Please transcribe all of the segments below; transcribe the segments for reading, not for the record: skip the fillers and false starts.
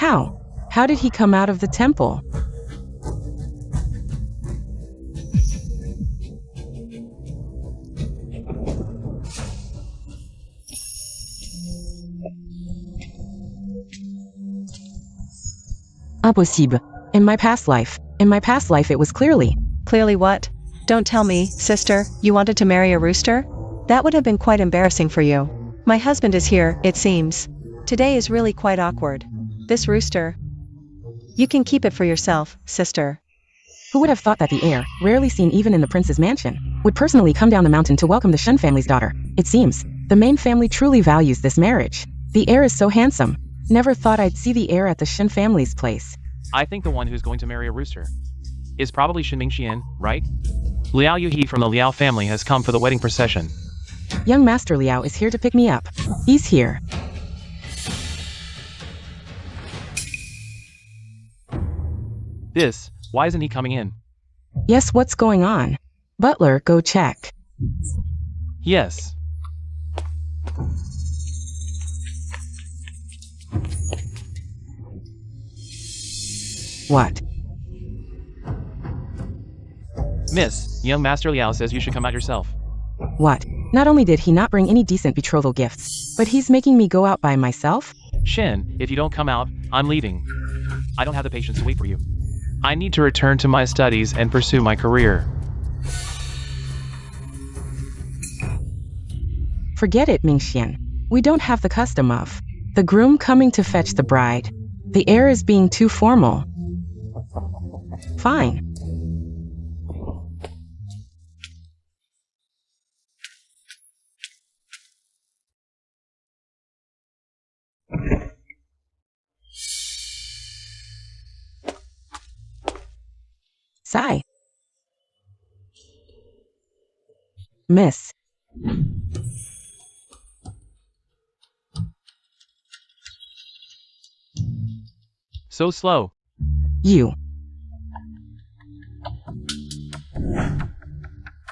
How? How did he come out of the temple? Impossible. In my past life it was clearly. Clearly what? Don't tell me, sister, you wanted to marry a rooster? That would have been quite embarrassing for you. My husband is here, it seems. Today is really quite awkward. This rooster. You can keep it for yourself, sister. Who would have thought that the heir, rarely seen even in the prince's mansion, would personally come down the mountain to welcome the Shen family's daughter? It seems, the main family truly values this marriage. The heir is so handsome. Never thought I'd see the heir at the Shen family's place. I think the one who's going to marry a rooster is probably Shen Mingxian, right? Liao Yuhi from the Liao family has come for the wedding procession. Young Master Liao is here to pick me up. He's here. Why isn't he coming in? Yes, what's going on? Butler, go check. Yes. What? Miss, young Master Liao says you should come out yourself. What? Not only did he not bring any decent betrothal gifts, but he's making me go out by myself? Shen, if you don't come out, I'm leaving. I don't have the patience to wait for you. I need to return to my studies and pursue my career. Forget it, Mingxian. We don't have the custom of the groom coming to fetch the bride. The heir is being too formal. Fine. Sigh. Miss. So slow. You.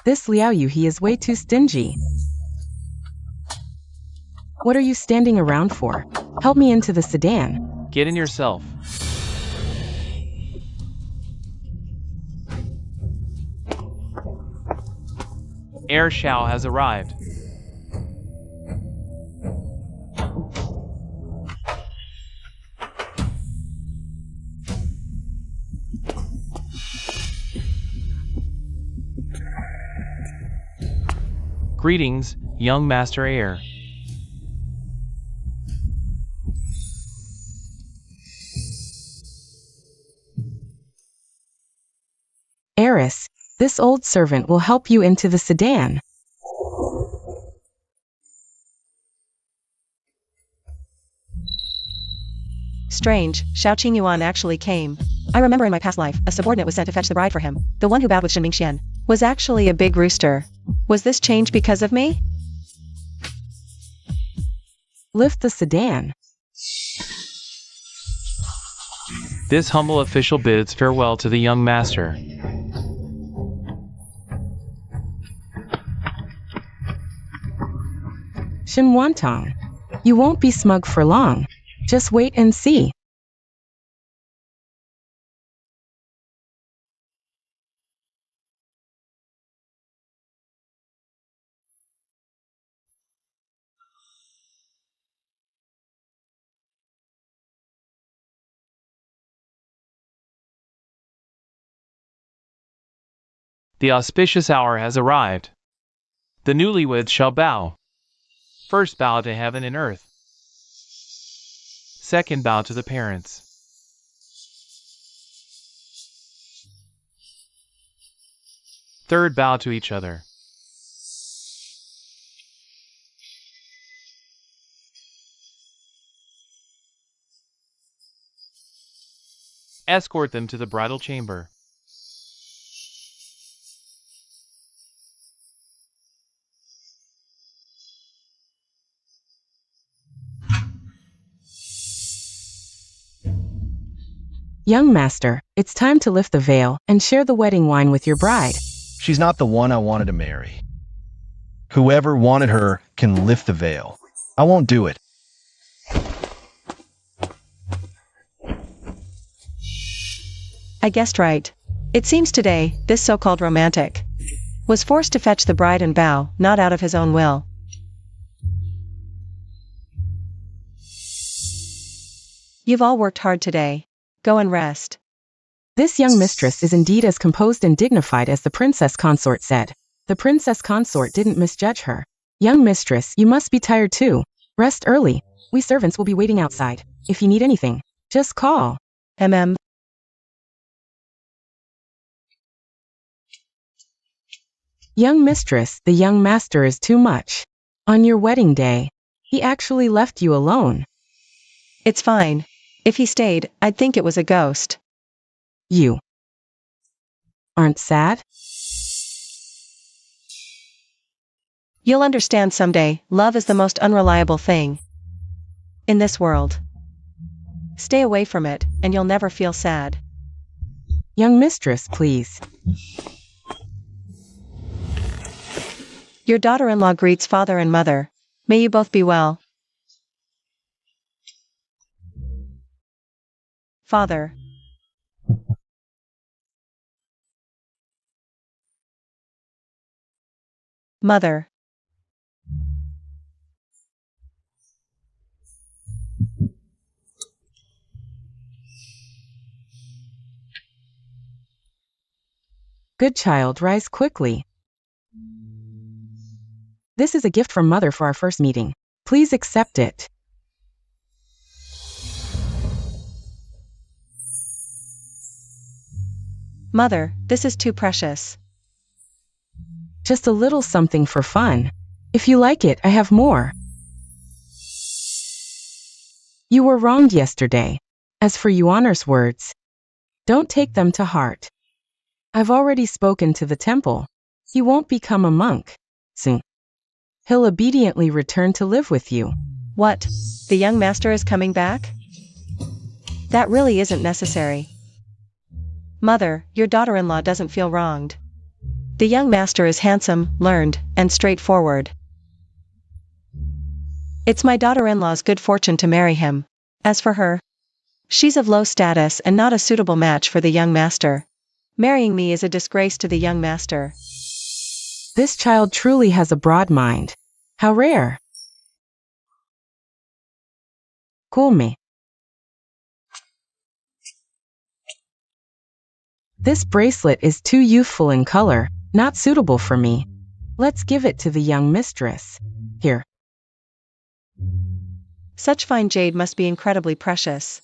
This Liao Yu, he is way too stingy. What are you standing around for? Help me into the sedan. Get in yourself. Heir Xiao has arrived. Greetings, young Master Heir. Heiress, this old servant will help you into the sedan. Strange, Xiao Qingyuan actually came. I remember in my past life, a subordinate was sent to fetch the bride for him. The one who bowed with Shen Mingxian was actually a big rooster. Was this change because of me? Lift the sedan. This humble official bids farewell to the young master. Shen Wantong, you won't be smug for long. Just wait and see. The auspicious hour has arrived. The newlyweds shall bow. First bow to heaven and earth. Second bow to the parents. Third bow to each other. Escort them to the bridal chamber. Young master, it's time to lift the veil and share the wedding wine with your bride. She's not the one I wanted to marry. Whoever wanted her can lift the veil. I won't do it. I guessed right. It seems today, this so-called romantic was forced to fetch the bride and bow, not out of his own will. You've all worked hard today. Go and rest. This young mistress is indeed as composed and dignified as the princess consort said. The princess consort didn't misjudge her. Young mistress, you must be tired too. Rest early. We servants will be waiting outside. If you need anything, just call. Young mistress, the young master is too much. On your wedding day, he actually left you alone. It's fine. If he stayed, I'd think it was a ghost. You aren't sad? You'll understand someday, love is the most unreliable thing in this world. Stay away from it, and you'll never feel sad. Young mistress, please. Your daughter-in-law greets father and mother. May you both be well. Father. Mother. Good child, rise quickly. This is a gift from Mother for our first meeting. Please accept it. Mother, this is too precious. Just a little something for fun. If you like it, I have more. You were wronged yesterday. As for Yuaner's words, don't take them to heart. I've already spoken to the temple. He won't become a monk soon. He'll obediently return to live with you. What? The young master is coming back? That really isn't necessary. Mother, your daughter-in-law doesn't feel wronged. The young master is handsome, learned, and straightforward. It's my daughter-in-law's good fortune to marry him. As for her, she's of low status and not a suitable match for the young master. Marrying me is a disgrace to the young master. This child truly has a broad mind. How rare. Cool me. This bracelet is too youthful in color, not suitable for me. Let's give it to the young mistress. Here. Such fine jade must be incredibly precious.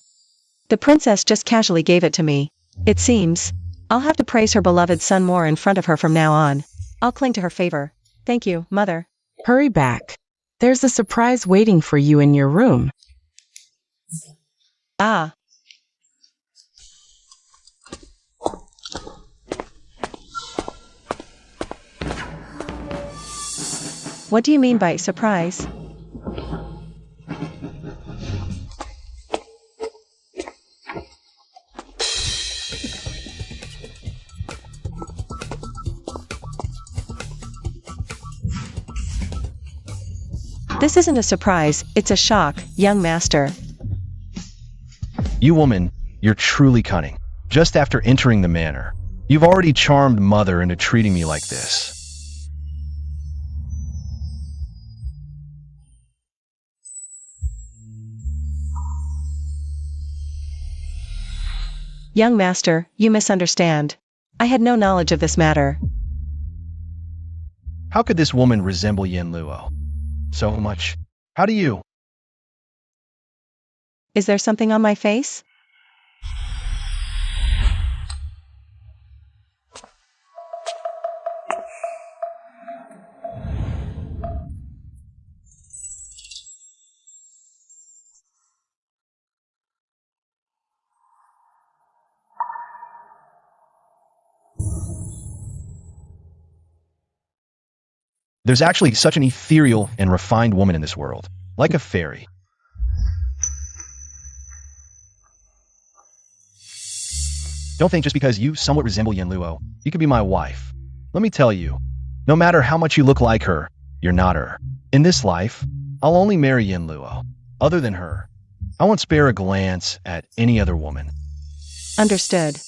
The princess just casually gave it to me. It seems I'll have to praise her beloved son more in front of her from now on. I'll cling to her favor. Thank you, Mother. Hurry back. There's a surprise waiting for you in your room. Ah. What do you mean by surprise? This isn't a surprise, it's a shock, young master. You woman, you're truly cunning. Just after entering the manor, you've already charmed Mother into treating me like this. Young master, you misunderstand. I had no knowledge of this matter. How could this woman resemble Yen Luo so much? How do you? Is there something on my face? There's actually such an ethereal and refined woman in this world, like a fairy. Don't think just because you somewhat resemble Yen Luo, you could be my wife. Let me tell you, no matter how much you look like her, you're not her. In this life, I'll only marry Yen Luo. Other than her, I won't spare a glance at any other woman. Understood.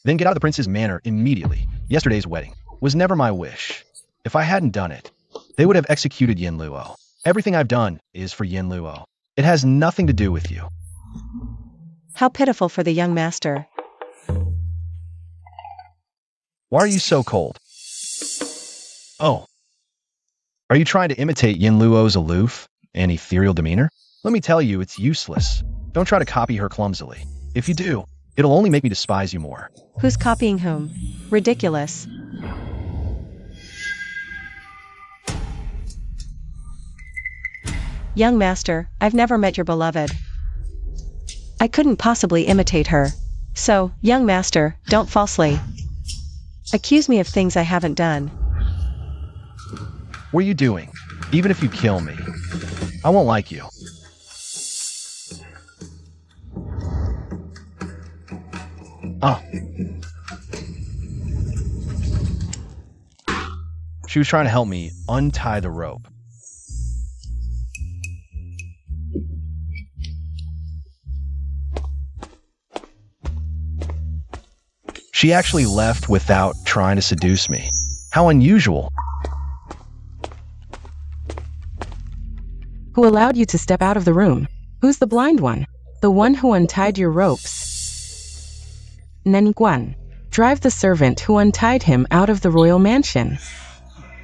Then get out of the prince's manor immediately. Yesterday's wedding was never my wish. If I hadn't done it, they would have executed Yin Luo. Everything I've done is for Yin Luo. It has nothing to do with you. How pitiful for the young master. Why are you so cold? Oh. Are you trying to imitate Yin Luo's aloof and ethereal demeanor? Let me tell you, it's useless. Don't try to copy her clumsily. If you do, it'll only make me despise you more. Who's copying whom? Ridiculous. Young master, I've never met your beloved. I couldn't possibly imitate her. So, young master, don't falsely accuse me of things I haven't done. What are you doing? Even if you kill me, I won't like you. Oh. She was trying to help me untie the rope. She actually left without trying to seduce me. How unusual. Who allowed you to step out of the room? Who's the blind one? The one who untied your ropes. Neniguan. Drive the servant who untied him out of the royal mansion.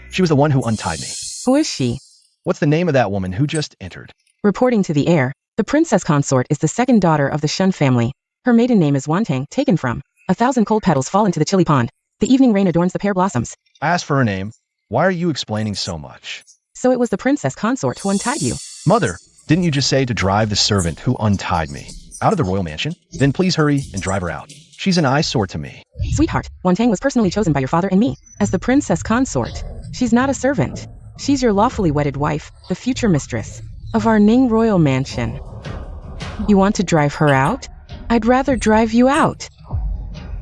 She was the one who untied me. Who is she? What's the name of that woman who just entered? Reporting to the heir, the princess consort is the second daughter of the Shun family. Her maiden name is Wantang, taken from 1,000 cold petals fall into the chilly pond. The evening rain adorns the pear blossoms. I asked for her name. Why are you explaining so much? So it was the princess consort who untied you. Mother, didn't you just say to drive the servant who untied me out of the royal mansion? Then please hurry and drive her out. She's an eyesore to me. Sweetheart, Wantang was personally chosen by your father and me as the princess consort. She's not a servant. She's your lawfully wedded wife, the future mistress of our Ning royal mansion. You want to drive her out? I'd rather drive you out.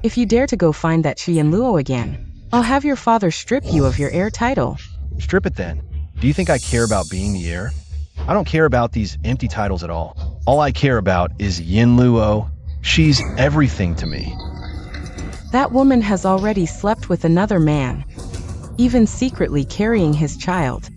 If you dare to go find that Yin Luo again, I'll have your father strip you of your heir title. Strip it then. Do you think I care about being the heir? I don't care about these empty titles at all. All I care about is Yin Luo. She's everything to me. That woman has already slept with another man, even secretly carrying his child.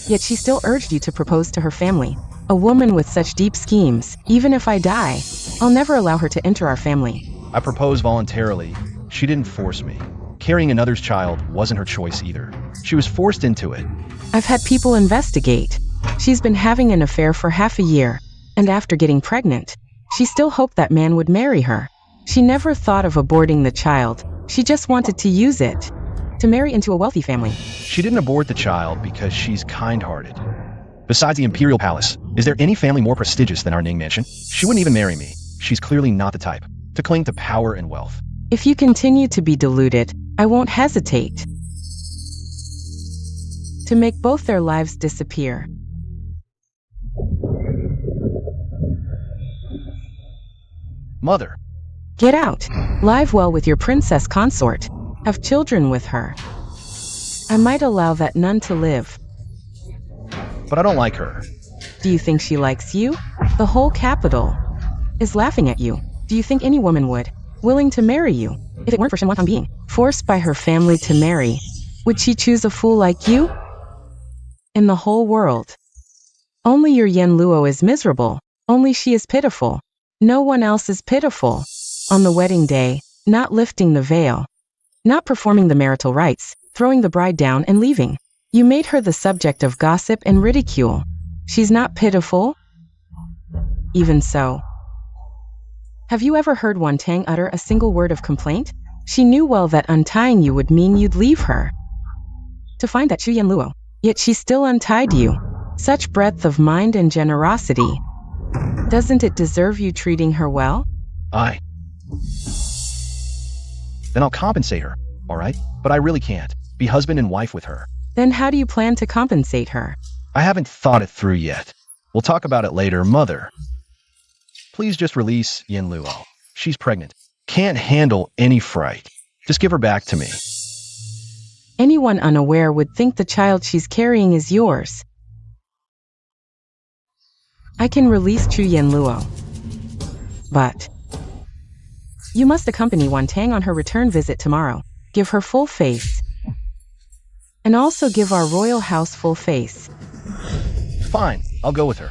Yet she still urged you to propose to her family. A woman with such deep schemes, even if I die, I'll never allow her to enter our family. I proposed voluntarily. She didn't force me. Carrying another's child wasn't her choice either. She was forced into it. I've had people investigate. She's been having an affair for half a year, and after getting pregnant, she still hoped that man would marry her. She never thought of aborting the child. She just wanted to use it to marry into a wealthy family. She didn't abort the child because she's kind-hearted. Besides the imperial palace, is there any family more prestigious than our Ning mansion? She wouldn't even marry me. She's clearly not the type to cling to power and wealth. If you continue to be deluded, I won't hesitate to make both their lives disappear. Mother. Get out. Live well with your princess consort. Have children with her. I might allow that nun to live. But I don't like her. Do you think she likes you? The whole capital is laughing at you. Do you think any woman would, willing to marry you, if it weren't for Shen Wantang being forced by her family to marry? Would she choose a fool like you? In the whole world, only your Yin Luo is miserable. Only she is pitiful. No one else is pitiful. On the wedding day, not lifting the veil, not performing the marital rites, throwing the bride down and leaving. You made her the subject of gossip and ridicule. She's not pitiful? Even so. Have you ever heard Wantang utter a single word of complaint? She knew well that untying you would mean you'd leave her to find that Yin Luo. Yet she still untied you. Such breadth of mind and generosity. Doesn't it deserve you treating her well? Then I'll compensate her, all right? But I really can't be husband and wife with her. Then how do you plan to compensate her? I haven't thought it through yet. We'll talk about it later, Mother. Please just release Yin Luo. She's pregnant. Can't handle any fright. Just give her back to me. Anyone unaware would think the child she's carrying is yours. I can release Yin Luo. But You must accompany Wan Tang on her return visit tomorrow. Give her full face. And also give our royal house full face. Fine, I'll go with her.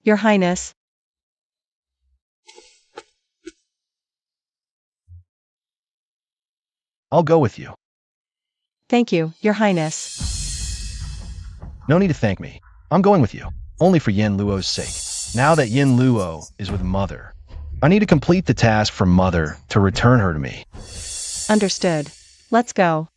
Your Highness. I'll go with you. Thank you, Your Highness. No need to thank me. I'm going with you, only for Yin Luo's sake. Now that Yin Luo is with Mother, I need to complete the task for Mother to return her to me. Understood. Let's go.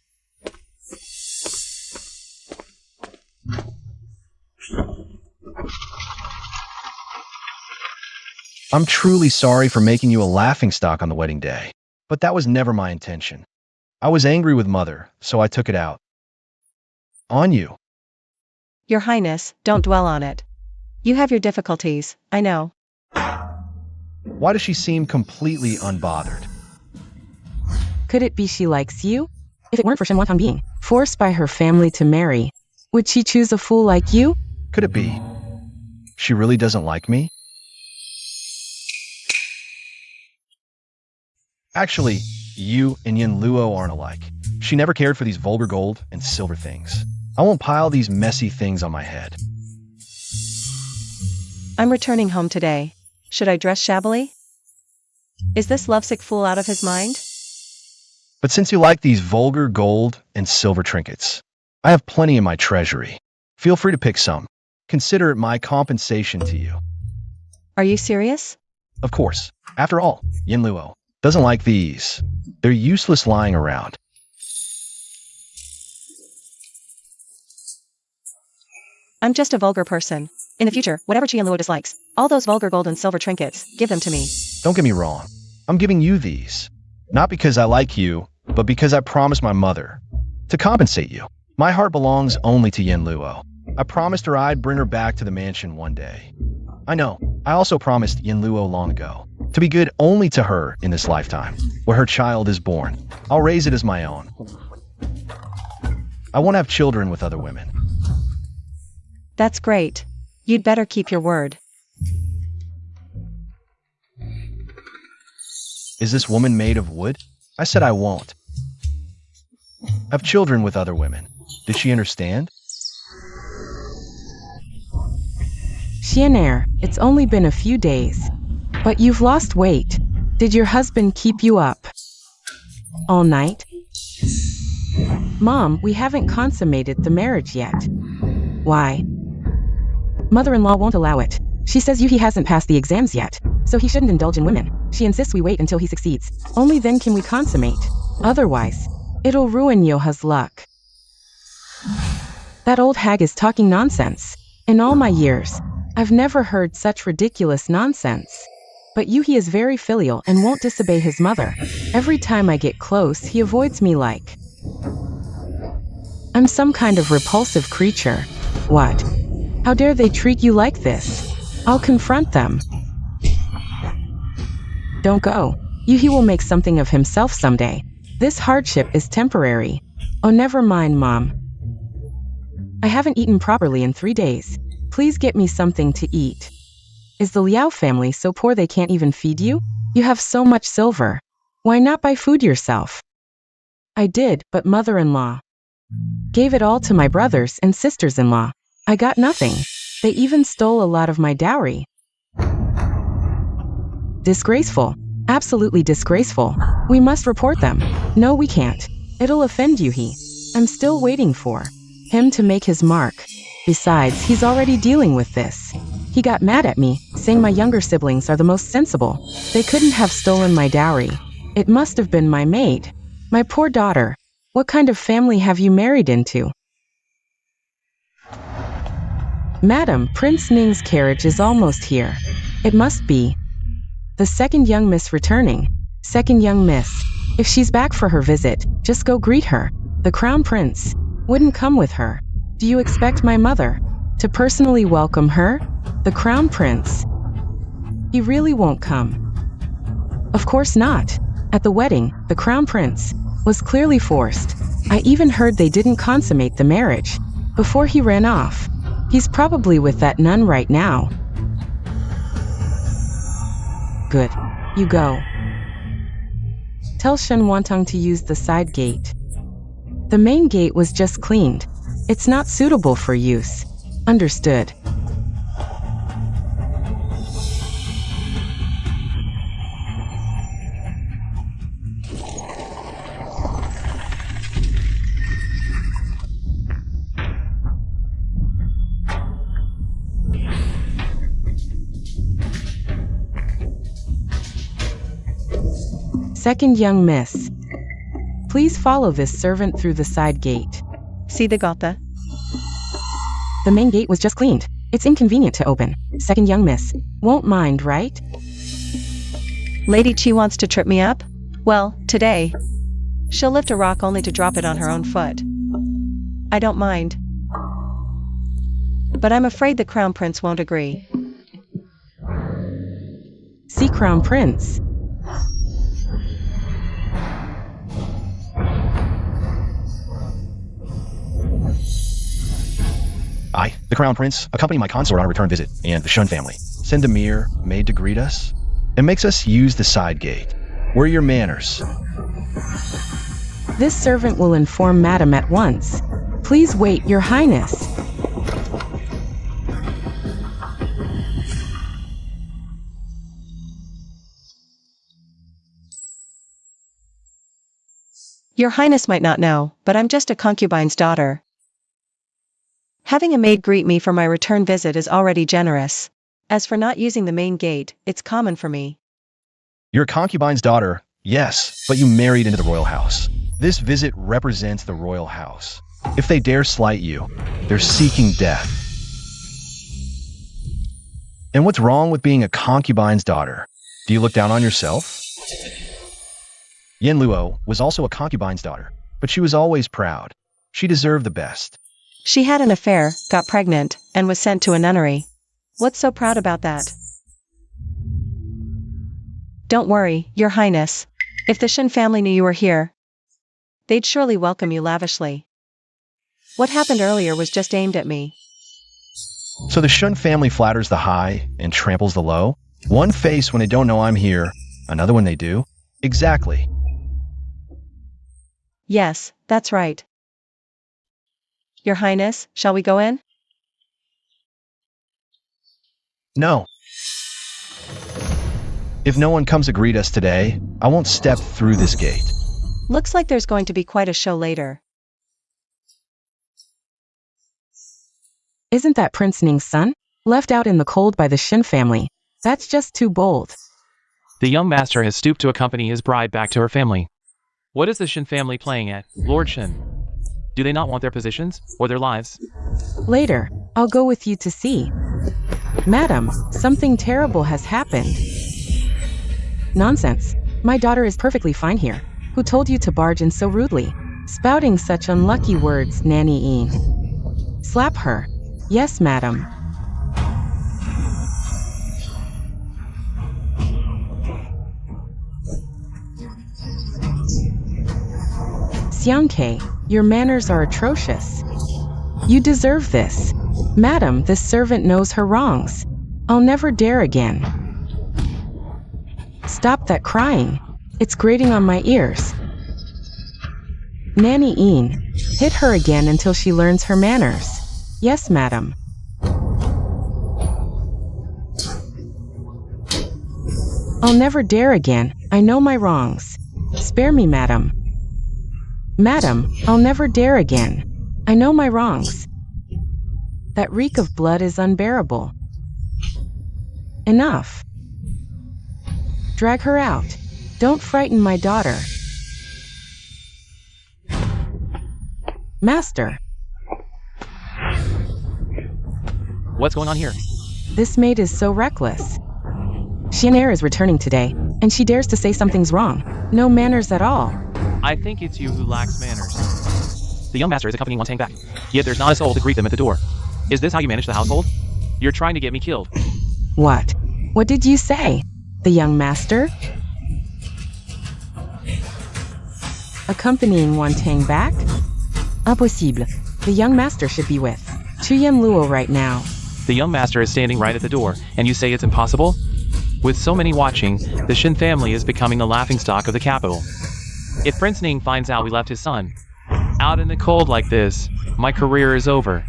I'm truly sorry for making you a laughingstock on the wedding day, but that was never my intention. I was angry with Mother, so I took it out on you. Your Highness, don't dwell on it. You have your difficulties, I know. Why does she seem completely unbothered? Could it be she likes you? If it weren't for Shen Wantong being forced by her family to marry, would she choose a fool like you? Could it be she really doesn't like me? Actually, you and Yin Luo aren't alike. She never cared for these vulgar gold and silver things. I won't pile these messy things on my head. I'm returning home today. Should I dress shabbily? Is this lovesick fool out of his mind? But since you like these vulgar gold and silver trinkets, I have plenty in my treasury. Feel free to pick some. Consider it my compensation to you. Are you serious? Of course. After all, Yin Luo doesn't like these. They're useless lying around. I'm just a vulgar person. In the future, whatever Yin Luo dislikes, all those vulgar gold and silver trinkets, give them to me. Don't get me wrong. I'm giving you these. Not because I like you, but because I promised my mother to compensate you. My heart belongs only to Yin Luo. I promised her I'd bring her back to the mansion one day. I know. I also promised Yin Luo long ago to be good only to her in this lifetime, where her child is born. I'll raise it as my own. I won't have children with other women. That's great. You'd better keep your word. Is this woman made of wood? I said I won't have children with other women. Did she understand? Xianer, it's only been a few days. But you've lost weight. Did your husband keep you up all night? Mom, we haven't consummated the marriage yet. Why? Mother-in-law won't allow it. She says he hasn't passed the exams yet, so he shouldn't indulge in women. She insists we wait until he succeeds. Only then can we consummate. Otherwise, it'll ruin Yoha's luck. That old hag is talking nonsense. In all my years, I've never heard such ridiculous nonsense. But Yuhi is very filial and won't disobey his mother. Every time I get close, he avoids me like I'm some kind of repulsive creature. What? How dare they treat you like this? I'll confront them. Don't go. Yuhi will make something of himself someday. This hardship is temporary. Oh, never mind, Mom. I haven't eaten properly in 3 days. Please get me something to eat. Is the Liao family so poor they can't even feed you? You have so much silver. Why not buy food yourself? I did, but mother-in-law gave it all to my brothers and sisters-in-law. I got nothing. They even stole a lot of my dowry. Disgraceful. Absolutely disgraceful. We must report them. No, we can't. It'll offend Yuhi. I'm still waiting for him to make his mark. Besides, he's already dealing with this. He got mad at me, saying my younger siblings are the most sensible. They couldn't have stolen my dowry. It must have been my maid. My poor daughter. What kind of family have you married into? Madam, Prince Ning's carriage is almost here. It must be the second young miss returning. Second young miss. If she's back for her visit, just go greet her. The crown prince wouldn't come with her. Do you expect my mother to personally welcome her? The crown prince. He really won't come. Of course not. At the wedding, the crown prince was clearly forced. I even heard they didn't consummate the marriage before he ran off. He's probably with that nun right now. Good. You go. Tell Shen Wantong to use the side gate. The main gate was just cleaned. It's not suitable for use. Understood. Second young miss. Please follow this servant through the side gate. See the gotha? The main gate was just cleaned. It's inconvenient to open. Second young miss. Won't mind, right? Lady Chi wants to trip me up? Well, today. She'll lift a rock only to drop it on her own foot. I don't mind. But I'm afraid the Crown Prince won't agree. See Crown Prince. I, the Crown Prince, accompany my consort on a return visit, and the Shun family. Send a mere maid to greet us, and makes us use the side gate. Where are your manners? This servant will inform Madam at once. Please wait, Your Highness. Your Highness might not know, but I'm just a concubine's daughter. Having a maid greet me for my return visit is already generous. As for not using the main gate, it's common for me. You're a concubine's daughter, yes, but you married into the royal house. This visit represents the royal house. If they dare slight you, they're seeking death. And what's wrong with being a concubine's daughter? Do you look down on yourself? Yen Luo was also a concubine's daughter, but she was always proud. She deserved the best. She had an affair, got pregnant, and was sent to a nunnery. What's so proud about that? Don't worry, Your Highness. If the Shen family knew you were here, they'd surely welcome you lavishly. What happened earlier was just aimed at me. So the Shun family flatters the high and tramples the low? One face when they don't know I'm here, another when they do? Exactly. Yes, that's right. Your Highness, shall we go in? No. If no one comes to greet us today, I won't step through this gate. Looks like there's going to be quite a show later. Isn't that Prince Ning's son? Left out in the cold by the Shen family. That's just too bold. The young master has stooped to accompany his bride back to her family. What is the Shen family playing at, Lord Shen? Do they not want their positions, or their lives? Later, I'll go with you to see. Madam, something terrible has happened. Nonsense. My daughter is perfectly fine here. Who told you to barge in so rudely? Spouting such unlucky words, Nanny Een. Slap her. Yes, madam. Fiancé, your manners are atrocious. You deserve this. Madam, this servant knows her wrongs. I'll never dare again. Stop that crying. It's grating on my ears. Nanny Een, hit her again until she learns her manners. Yes, madam. I'll never dare again. I know my wrongs. Spare me, madam. Madam, I'll never dare again. I know my wrongs. That reek of blood is unbearable. Enough. Drag her out. Don't frighten my daughter. Master. What's going on here? This maid is so reckless. Xianair is returning today, and she dares to say something's wrong. No manners at all. I think it's you who lacks manners. The young master is accompanying Wantang back, yet there's not a soul to greet them at the door. Is this how you manage the household? You're trying to get me killed. What? What did you say? The young master? Accompanying Wantang back? Impossible. The young master should be with to Yenluo right now. The young master is standing right at the door, and you say it's impossible? With so many watching, the Shin family is becoming the laughingstock of the capital. If Prince Ning finds out we left his son out in the cold like this, my career is over.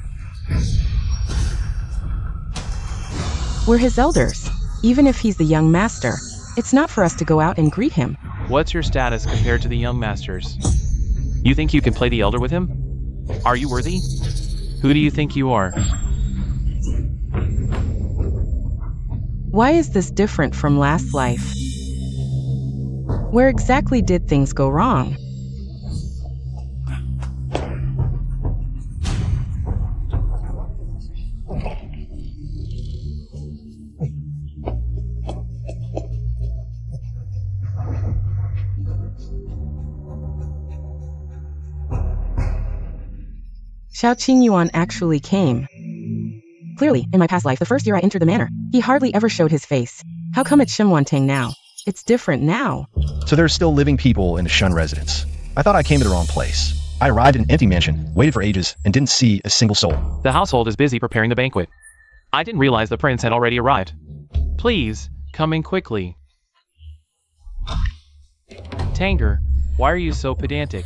We're his elders. Even if he's the young master, it's not for us to go out and greet him. What's your status compared to the young masters? You think you can play the elder with him? Are you worthy? Who do you think you are? Why is this different from last life? Where exactly did things go wrong? Xiao Qingyuan actually came. Clearly, in my past life, the first year I entered the manor, he hardly ever showed his face. How come it's Shimwantang now? It's different now. So there's still living people in the Shun residence. I thought I came to the wrong place. I arrived in an empty mansion, waited for ages, and didn't see a single soul. The household is busy preparing the banquet. I didn't realize the prince had already arrived. Please, come in quickly. Tanger, why are you so pedantic?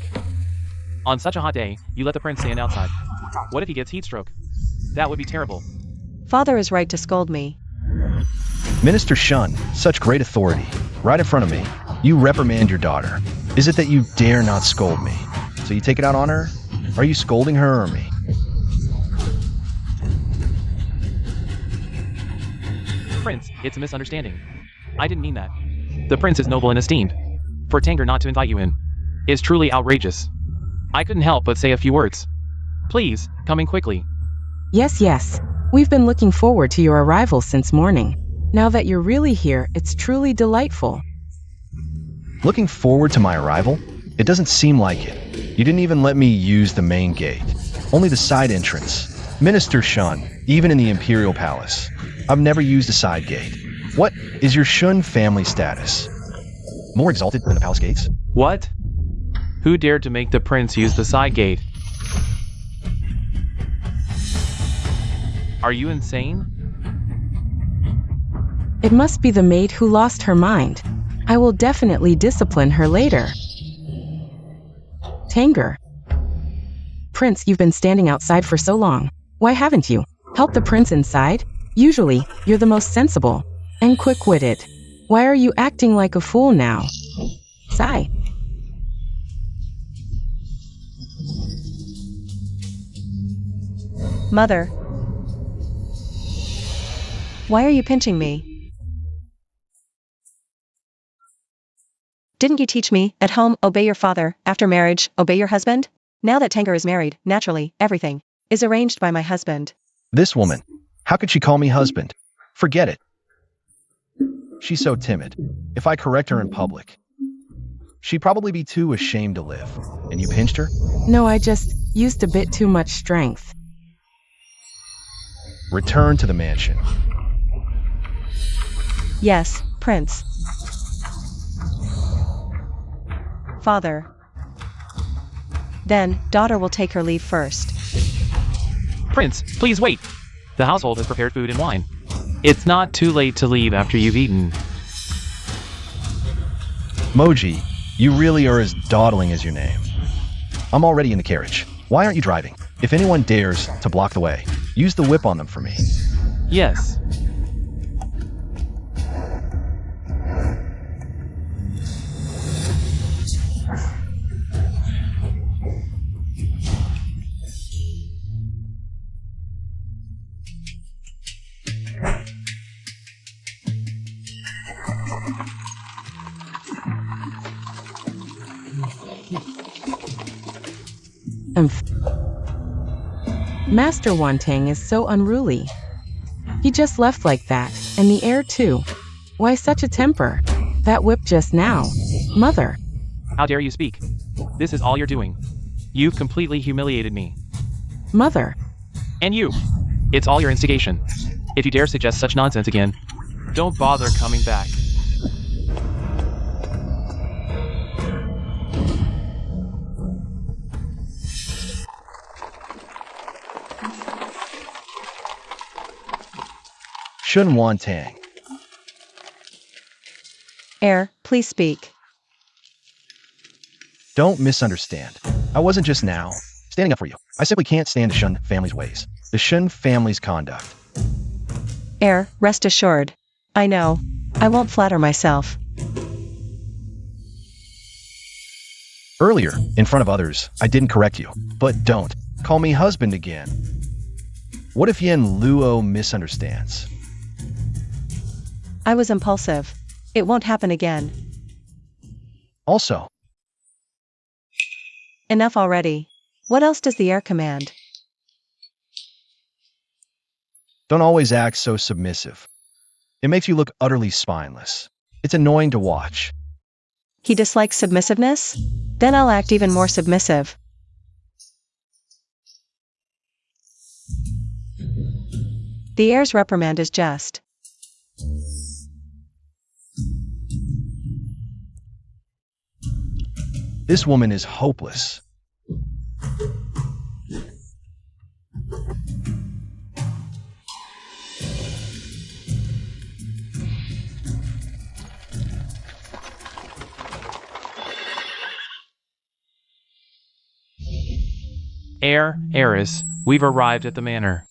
On such a hot day, you let the prince stand outside. What if he gets heat stroke? That would be terrible. Father is right to scold me. Minister Shun, such great authority. Right in front of me, you reprimand your daughter. Is it that you dare not scold me? So you take it out on her? Are you scolding her or me? Prince, it's a misunderstanding. I didn't mean that. The prince is noble and esteemed. For Tanger not to invite you in is truly outrageous. I couldn't help but say a few words. Please, come in quickly. Yes, yes. We've been looking forward to your arrival since morning. Now that you're really here, it's truly delightful. Looking forward to my arrival? It doesn't seem like it. You didn't even let me use the main gate. Only the side entrance. Minister Shun, even in the Imperial Palace. I've never used a side gate. What is your Shun family status? More exalted than the palace gates? What? Who dared to make the prince use the side gate? Are you insane? It must be the maid who lost her mind. I will definitely discipline her later. Tanger. Prince, you've been standing outside for so long. Why haven't you helped the prince inside? Usually, you're the most sensible and quick-witted. Why are you acting like a fool now? Sigh. Mother. Why are you pinching me? Didn't you teach me, at home, obey your father, after marriage, obey your husband? Now that Tanger is married, naturally, everything is arranged by my husband. This woman, how could she call me husband? Forget it. She's so timid. If I correct her in public, she'd probably be too ashamed to live. And you pinched her? No, I just used a bit too much strength. Return to the mansion. Yes, Prince. Father. Then, daughter will take her leave first. Prince, please wait. The household has prepared food and wine. It's not too late to leave after you've eaten. Moji, you really are as dawdling as your name. I'm already in the carriage. Why aren't you driving? If anyone dares to block the way, use the whip on them for me. Yes. Master Wantang is so unruly. He just left like that, and the heir too. Why such a temper? That whip just now. Mother. How dare you speak? This is all you're doing. You've completely humiliated me. Mother. And you. It's all your instigation. If you dare suggest such nonsense again, don't bother coming back. Shun Wan Tang. Heir, please speak. Don't misunderstand. I wasn't just now standing up for you. I simply can't stand the Shun family's ways. The Shun family's conduct. Heir, rest assured. I know. I won't flatter myself. Earlier, in front of others, I didn't correct you. But don't call me husband again. What if Yen Luo misunderstands? I was impulsive. It won't happen again. Also, Enough already. What else does the heir command? don't always act so submissive. It makes you look utterly spineless. It's annoying to watch. He dislikes submissiveness? Then I'll act even more submissive. The heir's reprimand is just. This woman is hopeless. Heir, heiress, we've arrived at the manor.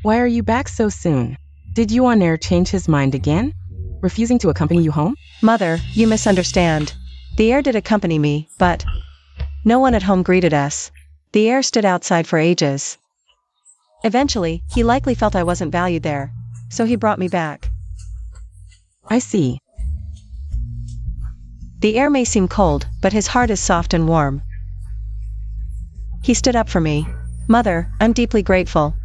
Why are you back so soon? Did Yuan Heir change his mind again? Refusing to accompany you home? Mother, you misunderstand. The heir did accompany me, but no one at home greeted us. The heir stood outside for ages. Eventually, he likely felt I wasn't valued there, so he brought me back. I see. The heir may seem cold, but his heart is soft and warm. He stood up for me. Mother, I'm deeply grateful.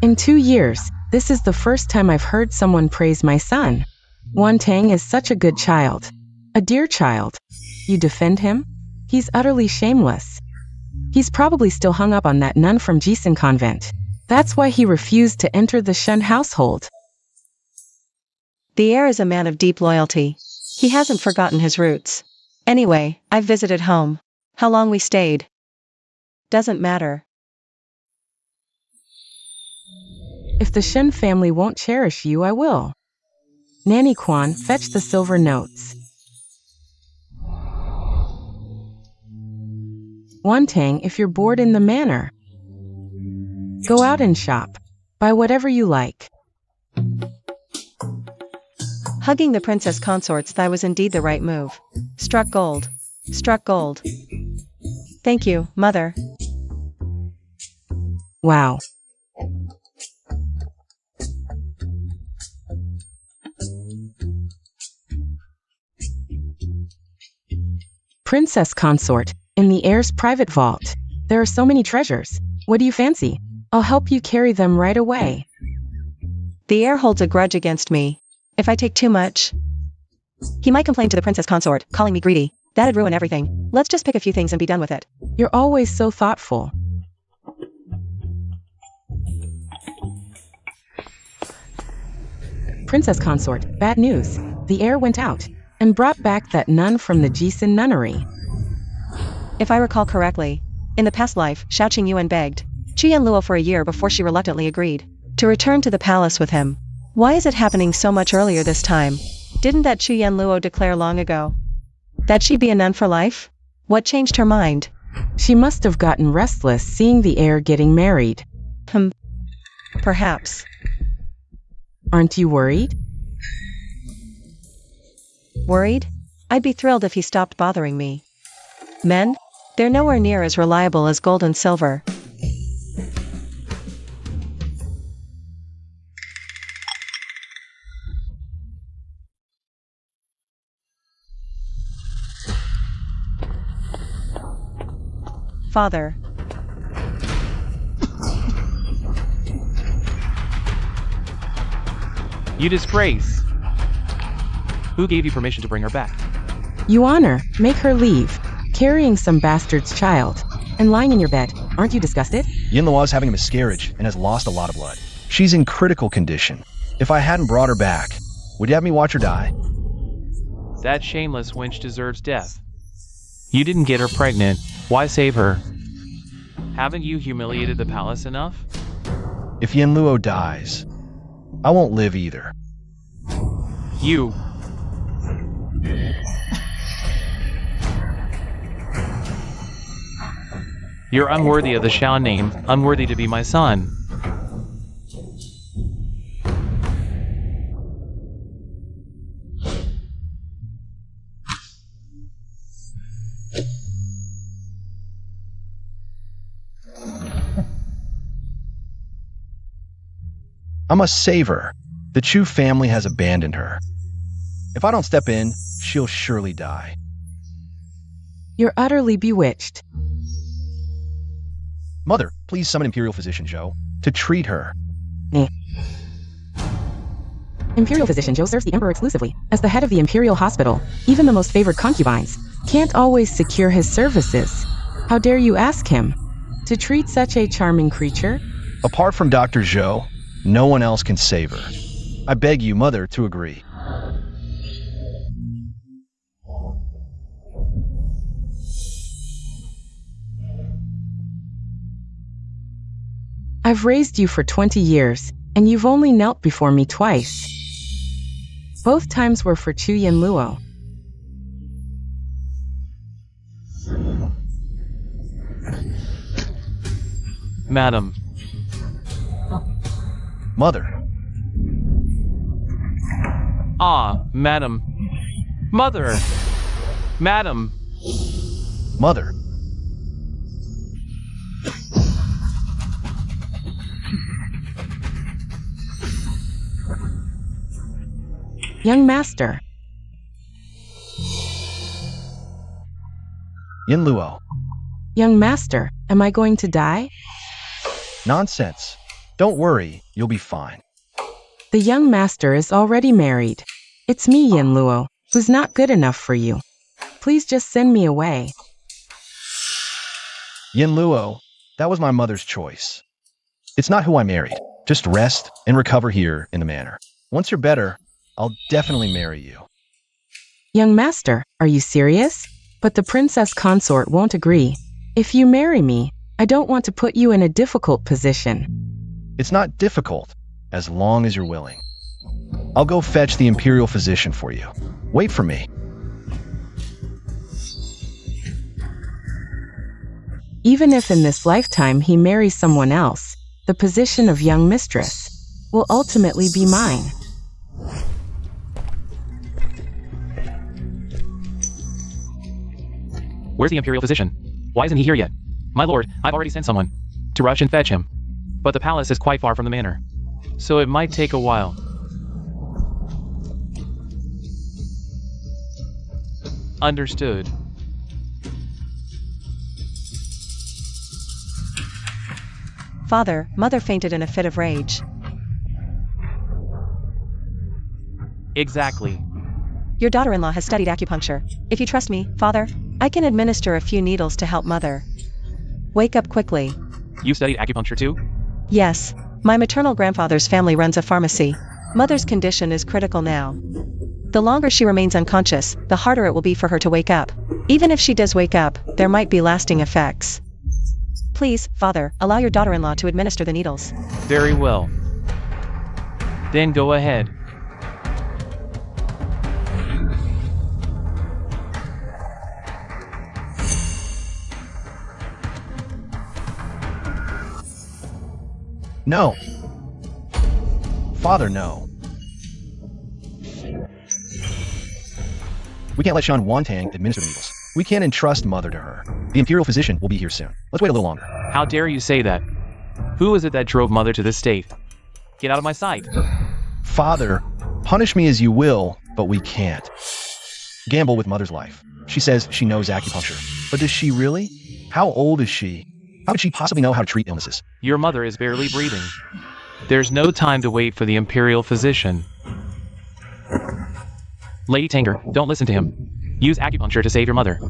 In 2 years, this is the first time I've heard someone praise my son. Wan Tang is such a good child. A dear child. You defend him? He's utterly shameless. He's probably still hung up on that nun from Jisun convent. That's why he refused to enter the Shun household. The heir is a man of deep loyalty. He hasn't forgotten his roots. Anyway, I've visited home. How long we stayed doesn't matter. If the Shun family won't cherish you, I will. Nanny Quan, fetch the silver notes. Wan Tang, if you're bored in the manor, go out and shop. Buy whatever you like. Hugging the princess consort's thigh was indeed the right move. Struck gold. Struck gold. Thank you, mother. Wow. Princess consort, in the heir's private vault. There are so many treasures. What do you fancy? I'll help you carry them right away. The heir holds a grudge against me. If I take too much, he might complain to the princess consort, calling me greedy. That'd ruin everything. Let's just pick a few things and be done with it. You're always so thoughtful. Princess consort, bad news. The heir went out and brought back that nun from the Jisun nunnery. If I recall correctly, in the past life, Xiao Qingyuan begged Chu Yanluo for a year before she reluctantly agreed to return to the palace with him. Why is it happening so much earlier this time? Didn't that Chu Yanluo declare long ago that she'd be a nun for life? What changed her mind? She must have gotten restless seeing the heir getting married. Perhaps. Aren't you worried? Worried? I'd be thrilled if he stopped bothering me. Men? They're nowhere near as reliable as gold and silver. Father. You disgrace! Who gave you permission to bring her back? You honor, make her leave. Carrying some bastard's child. and lying in your bed. Aren't you disgusted? Yin Luo's having a miscarriage and has lost a lot of blood. She's in critical condition. If I hadn't brought her back, would you have me watch her die? That shameless wench deserves death. You didn't get her pregnant. Why save her? Haven't you humiliated the palace enough? If Yin Luo dies, I won't live either. You. You're unworthy of the Shan name, unworthy to be my son. I must save her. The Chu family has abandoned her. If I don't step in, she'll surely die. You're utterly bewitched. Mother, please summon Imperial Physician Zhou to treat her. Imperial Physician Zhou serves the Emperor exclusively. As the head of the Imperial Hospital, even the most favored concubines can't always secure his services. How dare you ask him to treat such a charming creature? Apart from Dr. Zhou, no one else can save her. I beg you, Mother, to agree. I've raised you for 20 years, and you've only knelt before me twice. Both times were for Chu Yin Luo. Madam. Mother. Ah, madam. Mother. Madam. Mother. Young master. Yin Luo. Young master, am I going to die? Nonsense. Don't worry, you'll be fine. The young master is already married. It's me, Yin Luo, who's not good enough for you. Please just send me away. Yin Luo, that was my mother's choice. It's not who I married. Just rest and recover here in the manor. Once you're better, I'll definitely marry you. Young master, are you serious? But the princess consort won't agree. If you marry me, I don't want to put you in a difficult position. It's not difficult, as long as you're willing. I'll go fetch the Imperial Physician for you. Wait for me. Even if in this lifetime he marries someone else, the position of young mistress will ultimately be mine. Where's the Imperial Physician? Why isn't he here yet? My lord, I've already sent someone to rush and fetch him. But the palace is quite far from the manor, so it might take a while. Understood. Father, mother fainted in a fit of rage. Exactly. Your daughter-in-law has studied acupuncture. If you trust me, father, I can administer a few needles to help mother. Wake up quickly. You studied acupuncture too? Yes. My maternal grandfather's family runs a pharmacy. Mother's condition is critical now. The longer she remains unconscious, the harder it will be for her to wake up. Even if she does wake up, there might be lasting effects. Please, father, allow your daughter-in-law to administer the needles. Very well. Then go ahead. No. Father, no. We can't let Shan Wantang administer the needles. We can't entrust Mother to her. The Imperial Physician will be here soon. Let's wait a little longer. How dare you say that? Who is it that drove Mother to this state? Get out of my sight. Father, punish me as you will, but we can't. Gamble with Mother's life. She says she knows acupuncture. But does she really? How old is she? How could she possibly know how to treat illnesses? Your mother is barely breathing. There's no time to wait for the Imperial Physician. Lady Tanger, don't listen to him. Use acupuncture to save your mother.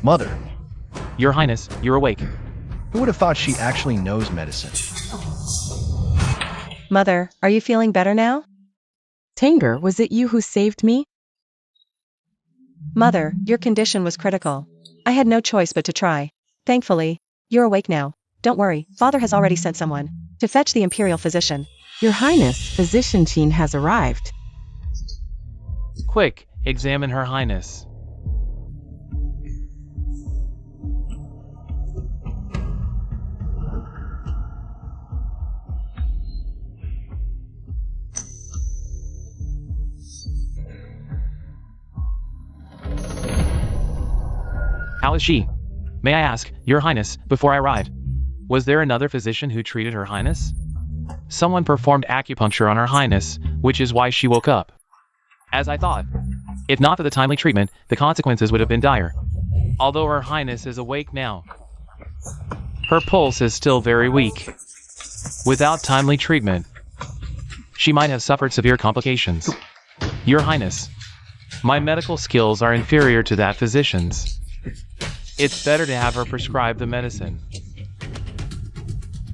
Mother, Your Highness, you're awake. who would have thought she actually knows medicine? Mother, are you feeling better now? Tanger, was it you who saved me? Mother, your condition was critical. I had no choice but to try. Thankfully, you're awake now. Don't worry, Father has already sent someone to fetch the imperial physician. Your Highness, Physician Chin has arrived. Quick, examine Her Highness. How is she? May I ask, Your Highness, before I arrived, was there another physician who treated Her Highness? Someone performed acupuncture on Her Highness, which is why she woke up. As I thought. If not for the timely treatment, the consequences would have been dire. Although Her Highness is awake now, her pulse is still very weak. Without timely treatment, she might have suffered severe complications. Your Highness, my medical skills are inferior to that physician's. It's better to have her prescribe the medicine.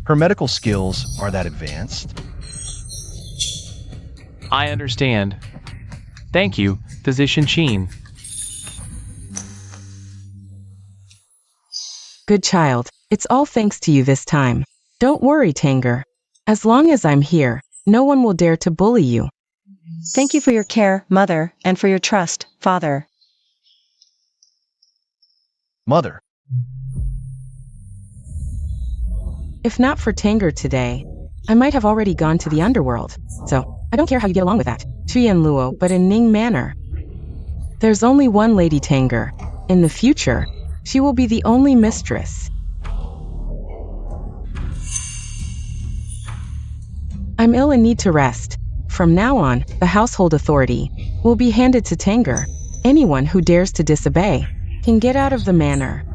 Her medical skills are that advanced? I understand. Thank you, Physician Chin. Good child, it's all thanks to you this time. Don't worry, Tanger. As long as I'm here, no one will dare to bully you. Thank you for your care, Mother, and for your trust, Father. Mother, If not for Tanger today, I might have already gone to the underworld. So, I don't care how you get along with that, Chien Luo, but in Ning Manor. There's only one Lady Tanger. In the future, she will be the only mistress. I'm ill and need to rest. From now on, the household authority will be handed to Tanger. Anyone who dares to disobey can get out of the manor.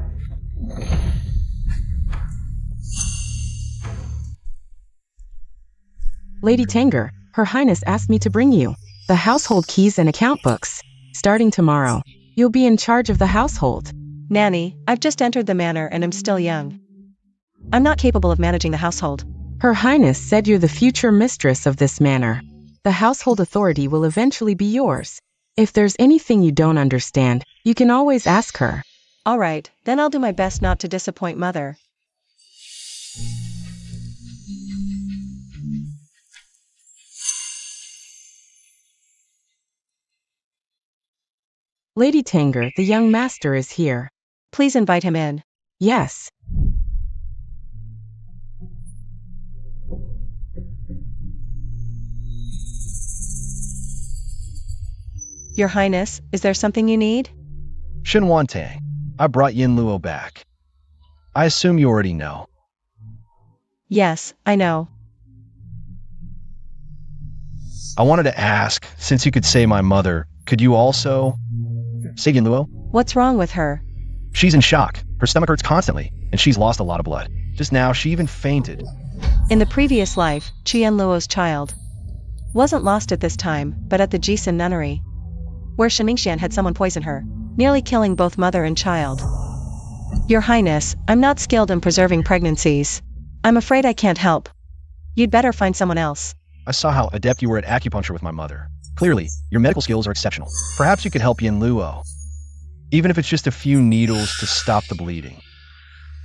Lady Tanger, Her Highness asked me to bring you the household keys and account books. Starting tomorrow, you'll be in charge of the household. Nanny, I've just entered the manor and am still young. I'm not capable of managing the household. Her Highness said you're the future mistress of this manor. The household authority will eventually be yours. If there's anything you don't understand, you can always ask her. All right, then I'll do my best not to disappoint Mother. Lady Tanger, the young master is here. Please invite him in. Yes. Your Highness, is there something you need? Shin Wantang, I brought Yin Luo back. I assume you already know. Yes, I know. I wanted to ask, since you could say my mother, could you also say Yin Luo? What's wrong with her? She's in shock. Her stomach hurts constantly, and she's lost a lot of blood. Just now, she even fainted. In the previous life, Chien Luo's child wasn't lost at this time, but at the Jisun nunnery, where Shiningshan had someone poison her, nearly killing both mother and child. Your Highness, I'm not skilled in preserving pregnancies. I'm afraid I can't help. You'd better find someone else. I saw how adept you were at acupuncture with my mother. Clearly, your medical skills are exceptional. Perhaps you could help Yin Luo, even if it's just a few needles to stop the bleeding.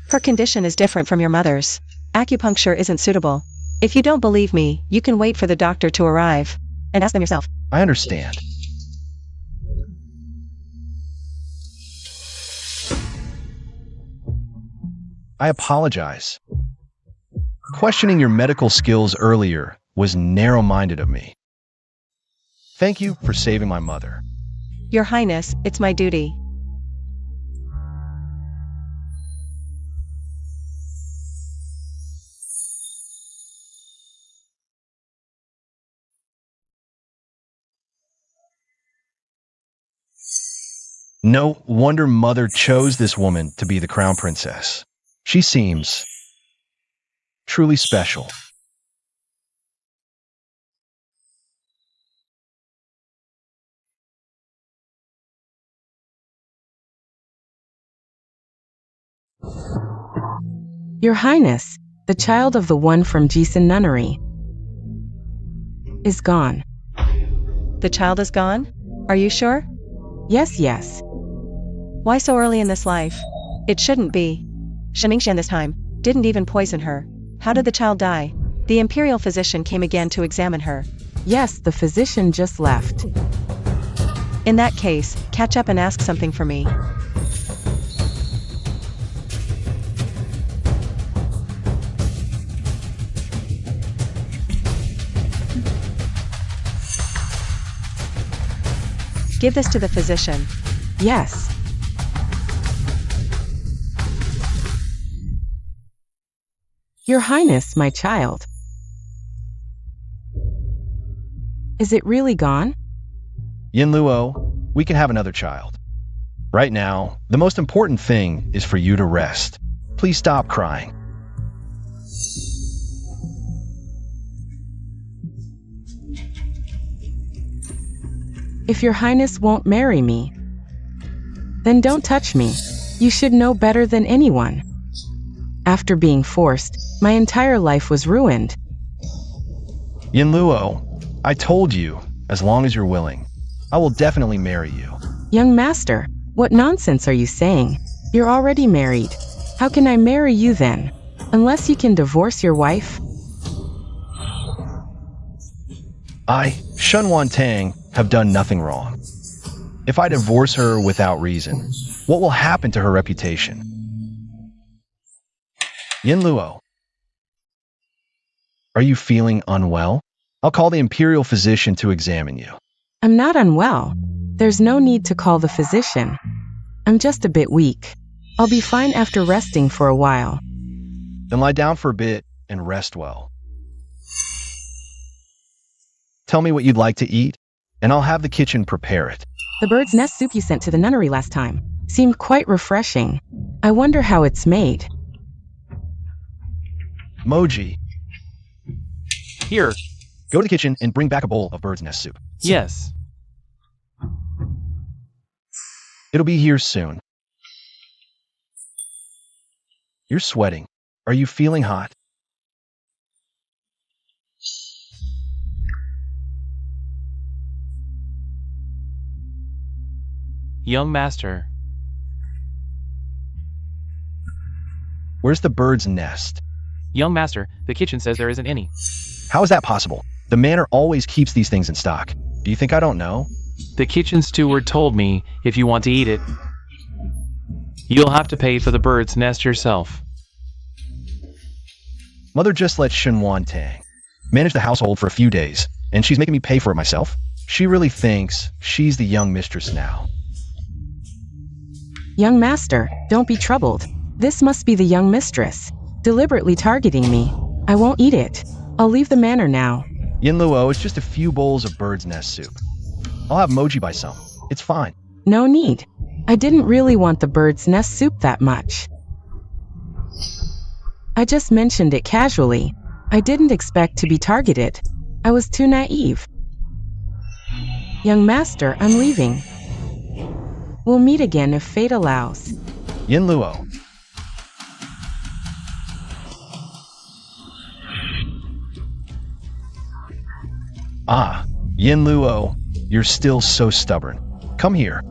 Her condition is different from your mother's. Acupuncture isn't suitable. If you don't believe me, you can wait for the doctor to arrive and ask them yourself. I understand. I apologize. Questioning your medical skills earlier was narrow-minded of me. Thank you for saving my mother. Your Highness, it's my duty. No wonder mother chose this woman to be the crown princess. She seems truly special. Your Highness, the child of the one from Jisun Nunnery is gone. The child is gone? Are you sure? Yes, yes. Why so early in this life? It shouldn't be. Shimingshan this time didn't even poison her. How did the child die? The imperial physician came again to examine her. Yes, the physician just left. In that case, catch up and ask something for me. Give this to the physician. Yes. Your Highness, my child. Is it really gone? Yin Luo, we can have another child. Right now, the most important thing is for you to rest. Please stop crying. If your Highness won't marry me, then don't touch me. You should know better than anyone. After being forced, my entire life was ruined. Yin Luo, I told you, as long as you're willing, I will definitely marry you. Young master, what nonsense are you saying? You're already married. How can I marry you then? Unless you can divorce your wife? I, Shun Wan Tang, have done nothing wrong. If I divorce her without reason, what will happen to her reputation? Yin Luo, are you feeling unwell? I'll call the imperial physician to examine you. I'm not unwell. There's no need to call the physician. I'm just a bit weak. I'll be fine after resting for a while. Then lie down for a bit and rest well. Tell me what you'd like to eat, and I'll have the kitchen prepare it. The bird's nest soup you sent to the nunnery last time seemed quite refreshing. I wonder how it's made. Moji, Here. go to the kitchen and bring back a bowl of bird's nest soup. Yes. It'll be here soon. You're sweating. Are you feeling hot? Young master. Where's the bird's nest? Young master, the kitchen says there isn't any. How is that possible? The manor always keeps these things in stock. Do you think I don't know? The kitchen steward told me if you want to eat it, you'll have to pay for the bird's nest yourself. Mother just let Shun Wan Tang manage the household for a few days, and she's making me pay for it myself. She really thinks she's the young mistress now. Young master, don't be troubled. This must be the young mistress, deliberately targeting me. I won't eat it. I'll leave the manor now. Yin Luo, it's just a few bowls of bird's nest soup. I'll have Moji buy some. It's fine. No need. I didn't really want the bird's nest soup that much. I just mentioned it casually. I didn't expect to be targeted. I was too naive. Young master, I'm leaving. We'll meet again if fate allows. Yin Luo. Ah, Yin Luo, you're still so stubborn. Come here.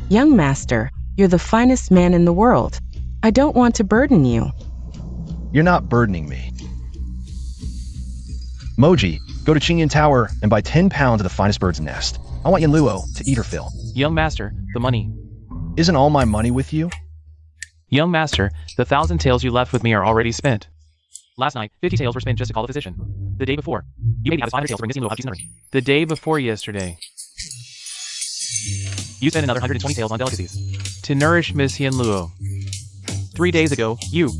Young master, you're the finest man in the world. I don't want to burden you. You're not burdening me. Moji, go to Qingyan Tower and buy 10 pounds of the finest bird's nest. I want Yin Luo to eat her fill. Young master, the money. Isn't all my money with you? Young master, the 1,000 taels you left with me are already spent. Last night, 50 taels were spent just to call the physician. The day before, you made me have 500 taels to bring missing Luo out of Nunnery. The day before yesterday, you spent another 120 taels on delicacies to nourish Miss Yin Luo. 3 days ago, you...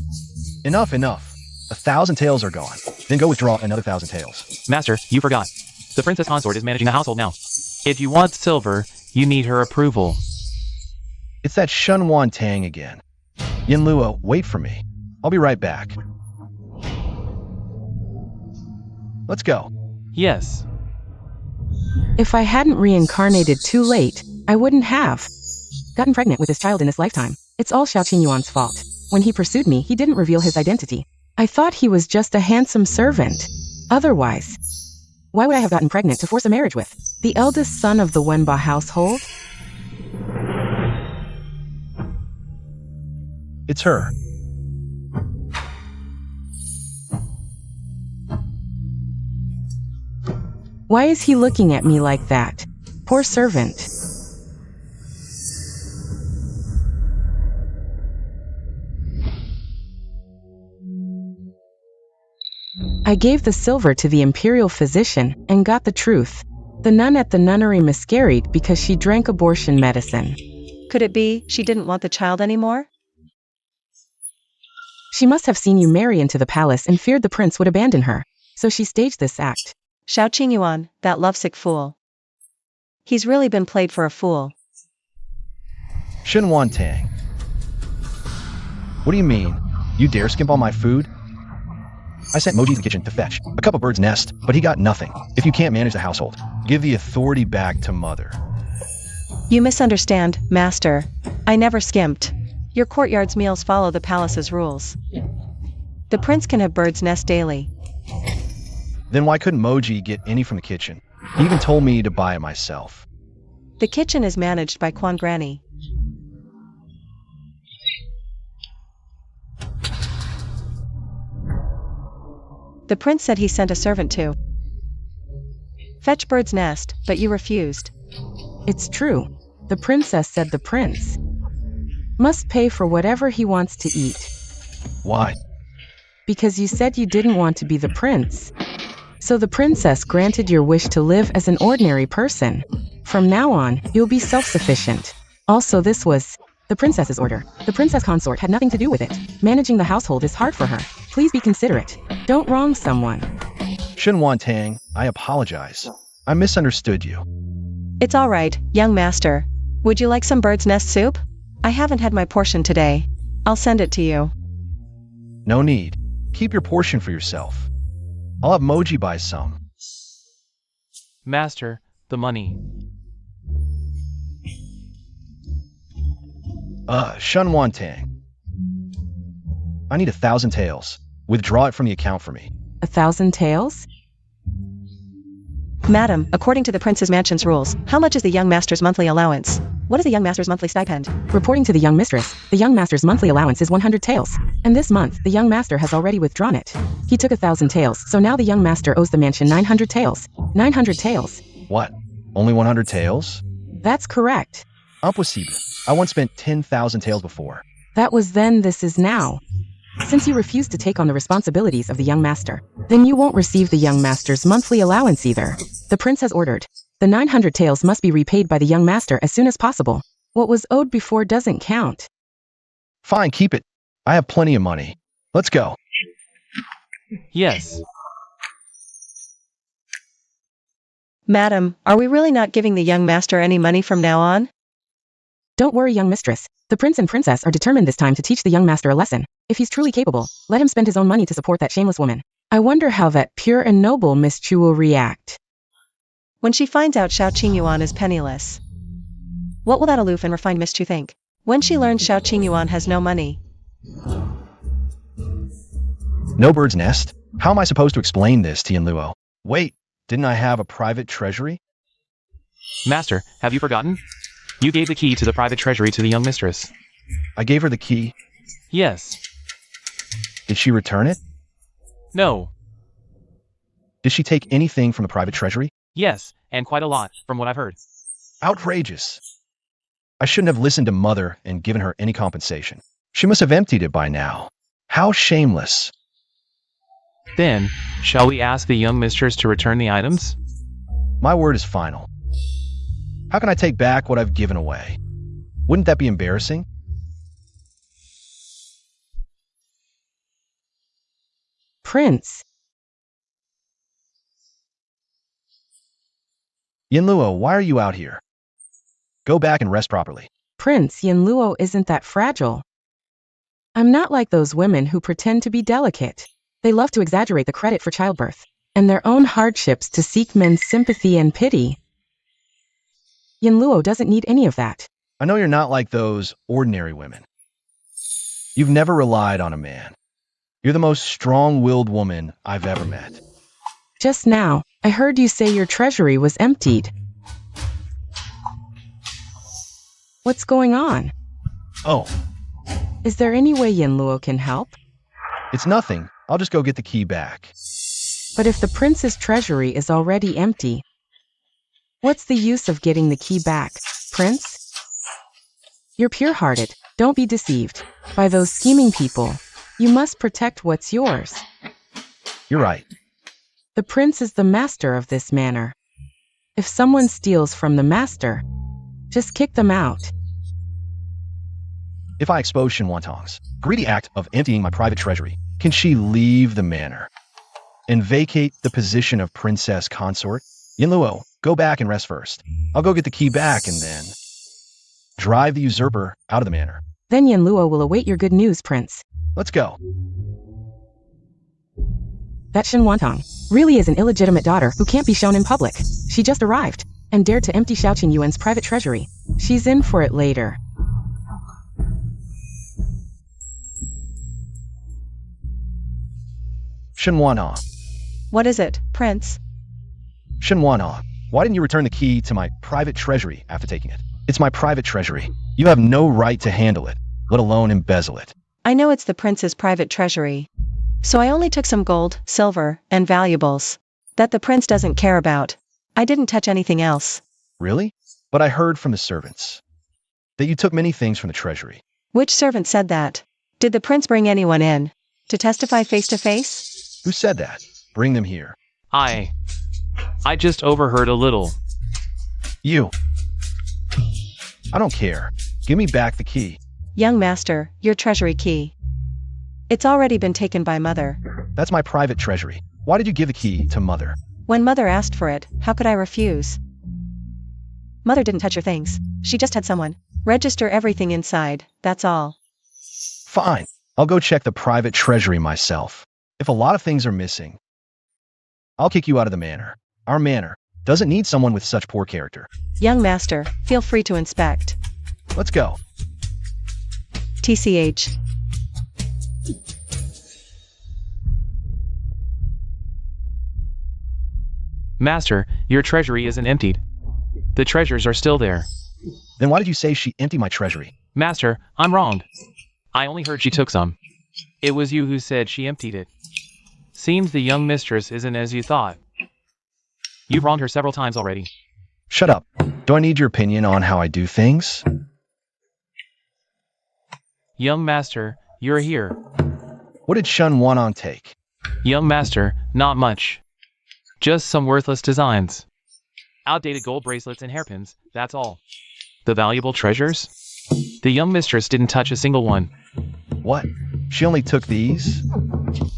Enough, enough. 1,000 taels are gone. Then go withdraw another 1,000 taels. Master, you forgot. The princess consort is managing the household now. If you want silver, You need her approval. It's that Shun Wan Tang again. Yin Luo, wait for me. I'll be right back. Let's go. Yes. If I hadn't reincarnated too late, I wouldn't have gotten pregnant with his child in this lifetime. It's all Xiao Qingyuan's fault. When he pursued me, he didn't reveal his identity. I thought he was just a handsome servant. Otherwise, why would I have gotten pregnant to force a marriage with the eldest son of the Wenba household? It's her. Why is he looking at me like that? Poor servant. I gave the silver to the imperial physician and got the truth. The nun at the nunnery miscarried because she drank abortion medicine. Could it be she didn't want the child anymore? She must have seen you marry into the palace and feared the prince would abandon her. So she staged this act. Xiao Qingyuan, that lovesick fool. He's really been played for a fool. Shin Wan Tang. What do you mean? You dare skimp on my food? I sent Moji to the kitchen to fetch a cup of bird's nest, but he got nothing. If you can't manage the household, give the authority back to mother. You misunderstand, master. I never skimped. Your courtyard's meals follow the palace's rules. The prince can have bird's nest daily. Then why couldn't Moji get any from the kitchen? He even told me to buy it myself. The kitchen is managed by Quan Granny. The prince said he sent a servant to fetch bird's nest, but you refused. It's true. The princess said the prince must pay for whatever he wants to eat. Why? Because you said you didn't want to be the prince. So the princess granted your wish to live as an ordinary person. From now on, you'll be self-sufficient. Also, this was the princess's order. The princess consort had nothing to do with it. Managing the household is hard for her. Please be considerate. Don't wrong someone. Shin Wan Tang, I apologize. I misunderstood you. It's all right, young master. Would you like some bird's nest soup? I haven't had my portion today. I'll send it to you. No need. Keep your portion for yourself. I'll have Moji buy some. Master, the money. Shun Wan Tang. I need 1,000 taels. Withdraw it from the account for me. 1,000 taels? Madam, according to the prince's mansion's rules, how much is the young master's monthly allowance? What is the young master's monthly stipend? Reporting to the young mistress, the young master's monthly allowance is 100 taels. And this month, the young master has already withdrawn it. He took 1,000 taels, so now the young master owes the mansion 900 taels. 900 taels. What? Only 100 taels? That's correct. Impossible. I once spent 10,000 taels before. That was then, this is now. Since you refuse to take on the responsibilities of the young master, then you won't receive the young master's monthly allowance either. The prince has ordered. The 900 taels must be repaid by the young master as soon as possible. What was owed before doesn't count. Fine, keep it. I have plenty of money. Let's go. Yes. Madam, are we really not giving the young master any money from now on? Don't worry, young mistress. The prince and princess are determined this time to teach the young master a lesson. If he's truly capable, let him spend his own money to support that shameless woman. I wonder how that pure and noble Miss Chu will react when she finds out Xiao Qingyuan is penniless. What will that aloof and refined Miss Chu think when she learns Xiao Qingyuan has no money? No bird's nest? How am I supposed to explain this to Yin Luo? Wait, didn't I have a private treasury? Master, have you forgotten? You gave the key to the private treasury to the young mistress. I gave her the key. Yes. Did she return it? No. Did she take anything from the private treasury? Yes, and quite a lot, from what I've heard. Outrageous. I shouldn't have listened to Mother and given her any compensation. She must have emptied it by now. How shameless. Then, shall we ask the young mistress to return the items? My word is final. How can I take back what I've given away? Wouldn't that be embarrassing? Prince. Yin Luo, why are you out here? Go back and rest properly. Prince Yinluo isn't that fragile. I'm not like those women who pretend to be delicate. They love to exaggerate the credit for childbirth and their own hardships to seek men's sympathy and pity. Yinluo doesn't need any of that. I know you're not like those ordinary women. You've never relied on a man. You're the most strong-willed woman I've ever met. Just now, I heard you say your treasury was emptied. What's going on? Oh, Is there any way Yinluo can help? it's nothing. I'll just go get the key back. But if the prince's treasury is already empty, what's the use of getting the key back, Prince? You're pure-hearted. Don't be deceived by those scheming people. You must protect what's yours. You're right. The prince is the master of this manor. If someone steals from the master, just kick them out. If I expose Shen Wantong's greedy act of emptying my private treasury, can she leave the manor and vacate the position of princess consort? Yinluo, go back and rest first. I'll go get the key back and then drive the usurper out of the manor. Then Yinluo will await your good news, Prince. Let's go. That Shen Wantong really is an illegitimate daughter who can't be shown in public. She just arrived and dared to empty Xiaoqing Yuan's private treasury. She's in for it later. Shen Wana, What is it, Prince? Shen Wana, why didn't you return the key to my private treasury after taking it? It's my private treasury. You have no right to handle it, let alone embezzle it. I know it's the prince's private treasury. So I only took some gold, silver, and valuables that the prince doesn't care about. I didn't touch anything else. Really? But I heard from the servants that you took many things from the treasury. Which servant said that? Did the prince bring anyone in to testify face to face? Who said that? Bring them here. I just overheard a little. You. I don't care. Give me back the key. Young master, your treasury key. It's already been taken by mother. That's my private treasury. Why did you give the key to mother? When mother asked for it, how could I refuse? Mother didn't touch your things. She just had someone register everything inside, that's all. Fine. I'll go check the private treasury myself. If a lot of things are missing, I'll kick you out of the manor. Our manor doesn't need someone with such poor character. Young master, feel free to inspect. Let's go. TCH. Master, your treasury isn't emptied. The treasures are still there. Then why did you say she emptied my treasury? Master, I'm wronged. I only heard she took some. It was you who said she emptied it. Seems the young mistress isn't as you thought. You've wronged her several times already. Shut up. Do I need your opinion on how I do things? Young master, you're here. What did Shen Wanong take? Young master, not much. Just some worthless designs. Outdated gold bracelets and hairpins, that's all. The valuable treasures? The young mistress didn't touch a single one. What? She only took these?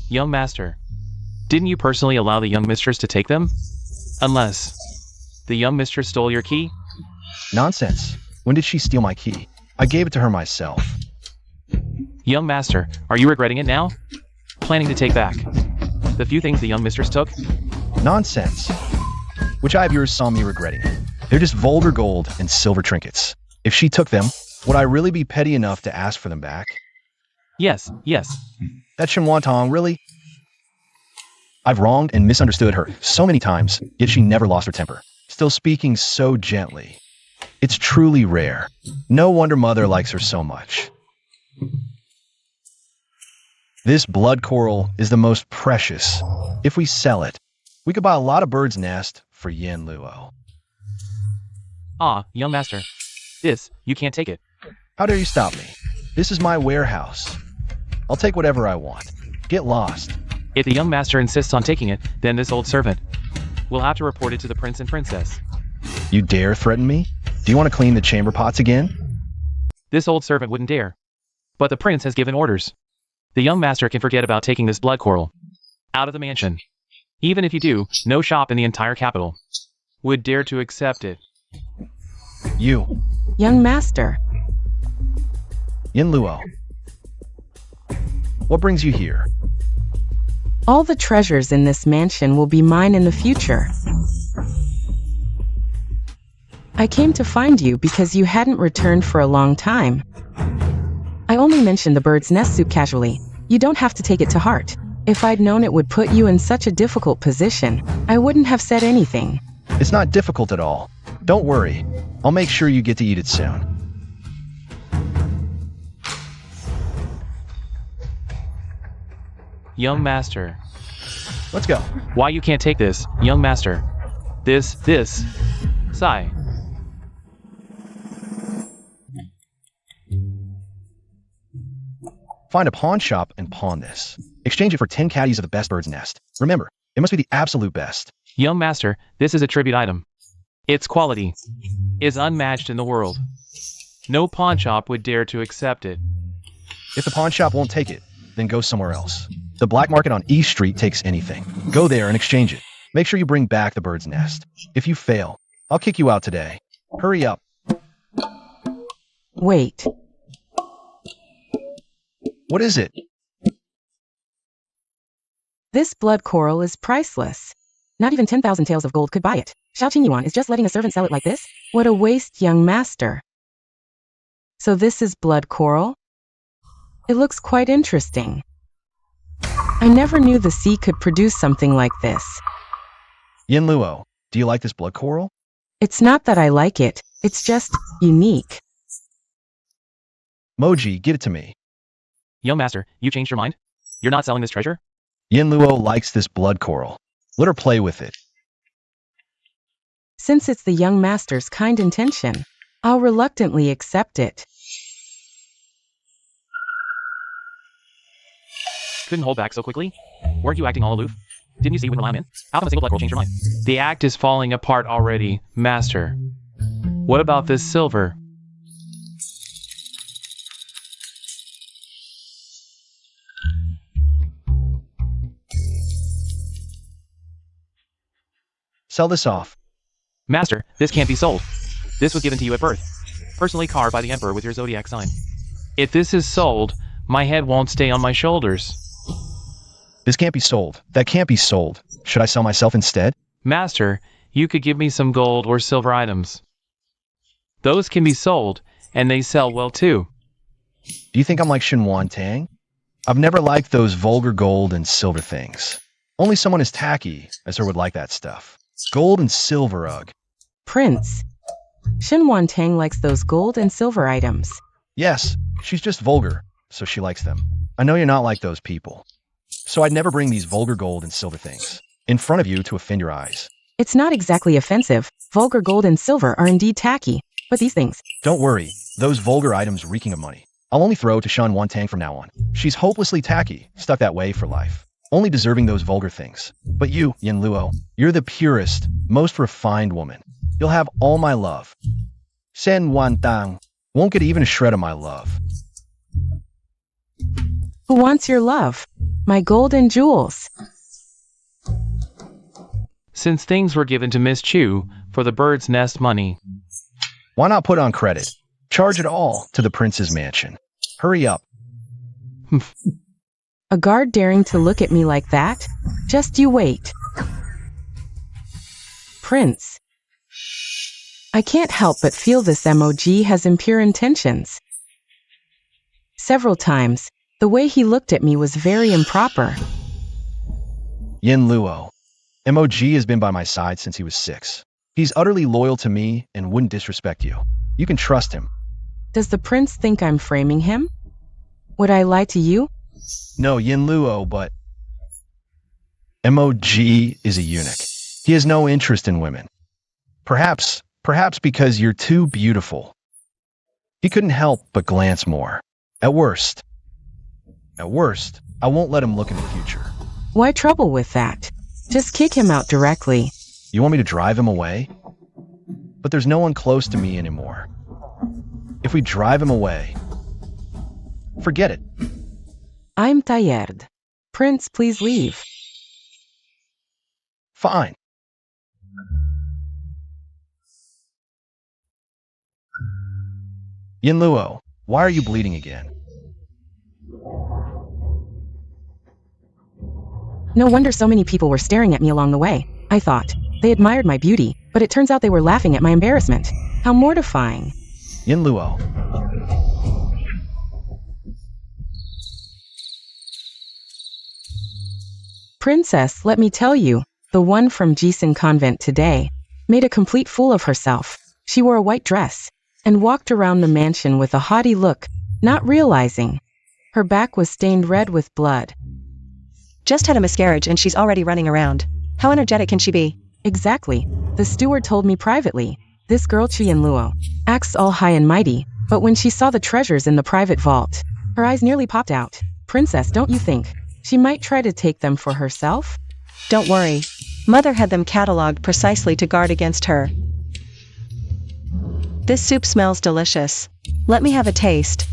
Young master, didn't you personally allow the young mistress to take them? Unless the young mistress stole your key? Nonsense. When did she steal my key? I gave it to her myself. Young master, are you regretting it now? Planning to take back the few things the young mistress took? Nonsense. Which eye of yours saw me regretting it? They're just vulgar gold and silver trinkets. If she took them, would I really be petty enough to ask for them back? Yes. That Shen Wantong, really? I've wronged and misunderstood her so many times, yet she never lost her temper, still speaking so gently. It's truly rare. No wonder mother likes her so much. This blood coral is the most precious. If we sell it, we could buy a lot of birds' nest for Yen Luo. Ah, young master. You can't take it. How dare you stop me? This is my warehouse. I'll take whatever I want. Get lost. If the young master insists on taking it, then this old servant will have to report it to the prince and princess. You dare threaten me? Do you want to clean the chamber pots again? This old servant wouldn't dare. But the prince has given orders. The young master can forget about taking this blood coral out of the mansion. Even if you do, no shop in the entire capital would dare to accept it. You, Young master. Yin Luo. What brings you here? All the treasures in this mansion will be mine in the future. I came to find you because you hadn't returned for a long time. I only mentioned the bird's nest soup casually. You don't have to take it to heart. If I'd known it would put you in such a difficult position, I wouldn't have said anything. It's not difficult at all. Don't worry. I'll make sure you get to eat it soon. Young master. Let's go. Why you can't take this, young master? This. Sigh. Find a pawn shop and pawn this. Exchange it for 10 caddies of the best bird's nest. Remember, it must be the absolute best. Young master, this is a tribute item. Its quality is unmatched in the world. No pawn shop would dare to accept it. If the pawn shop won't take it, then go somewhere else. The black market on East Street takes anything. Go there and exchange it. Make sure you bring back the bird's nest. If you fail, I'll kick you out today. Hurry up. Wait. What is it? This blood coral is priceless. Not even 10,000 taels of gold could buy it. Xiao Qingyuan is just letting a servant sell it like this? What a waste, young master. So this is blood coral? It looks quite interesting. I never knew the sea could produce something like this. Yin Luo, do you like this blood coral? It's not that I like it, it's just unique. Moji, give it to me. Young master, you changed your mind? You're not selling this treasure? Yin Luo likes this blood coral. Let her play with it. Since it's the young master's kind intention, I'll reluctantly accept it. Couldn't hold back so quickly? Weren't you acting all aloof? Didn't you see when the lamb in? How come a single blood coral changed your mind? The act is falling apart already, master. What about this silver? Sell this off. Master, this can't be sold. This was given to you at birth. Personally carved by the Emperor with your zodiac sign. If this is sold, my head won't stay on my shoulders. This can't be sold. That can't be sold. Should I sell myself instead? Master, you could give me some gold or silver items. Those can be sold, and they sell well too. Do you think I'm like Xinhuan Tang? I've never liked those vulgar gold and silver things. Only someone as tacky as her would like that stuff. Gold and silver, ugh. Prince, Xinhuan Tang likes those gold and silver items. Yes, she's just vulgar, so she likes them. I know you're not like those people. So I'd never bring these vulgar gold and silver things in front of you to offend your eyes. It's not exactly offensive. Vulgar gold and silver are indeed tacky, but these things... Don't worry, those vulgar items reeking of money. I'll only throw to Xinhuan Tang from now on. She's hopelessly tacky, stuck that way for life. Only deserving those vulgar things. But you, Yin Luo, you're the purest, most refined woman. You'll have all my love. Sen Wan Tang won't get even a shred of my love. Who wants your love? My gold and jewels. Since things were given to Miss Chu for the bird's nest money. Why not put on credit? Charge it all to the prince's mansion. Hurry up. A guard daring to look at me like that? Just you wait. Prince. I can't help but feel this MOG has impure intentions. Several times, the way he looked at me was very improper. Yin Luo. MOG has been by my side since he was 6. He's utterly loyal to me and wouldn't disrespect you. You can trust him. Does the prince think I'm framing him? Would I lie to you? No, Yin Luo, but MOG is a eunuch. He has no interest in women. Perhaps because you're too beautiful. He couldn't help but glance more. At worst, I won't let him look in the future. Why trouble with that? Just kick him out directly. You want me to drive him away? But there's no one close to me anymore. If we drive him away, forget it. I'm tired. Prince, please leave. Fine. Yinluo, why are you bleeding again? No wonder so many people were staring at me along the way. I thought. They admired my beauty, but it turns out they were laughing at my embarrassment. How mortifying. Yinluo. Princess, let me tell you, the one from Jisun Convent today made a complete fool of herself. She wore a white dress and walked around the mansion with a haughty look, not realizing her back was stained red with blood. Just had a miscarriage and she's already running around. How energetic can she be? Exactly. The steward told me privately. This girl Yinluo acts all high and mighty, but when she saw the treasures in the private vault, her eyes nearly popped out. Princess, don't you think she might try to take them for herself? Don't worry. Mother had them catalogued precisely to guard against her. This soup smells delicious. Let me have a taste.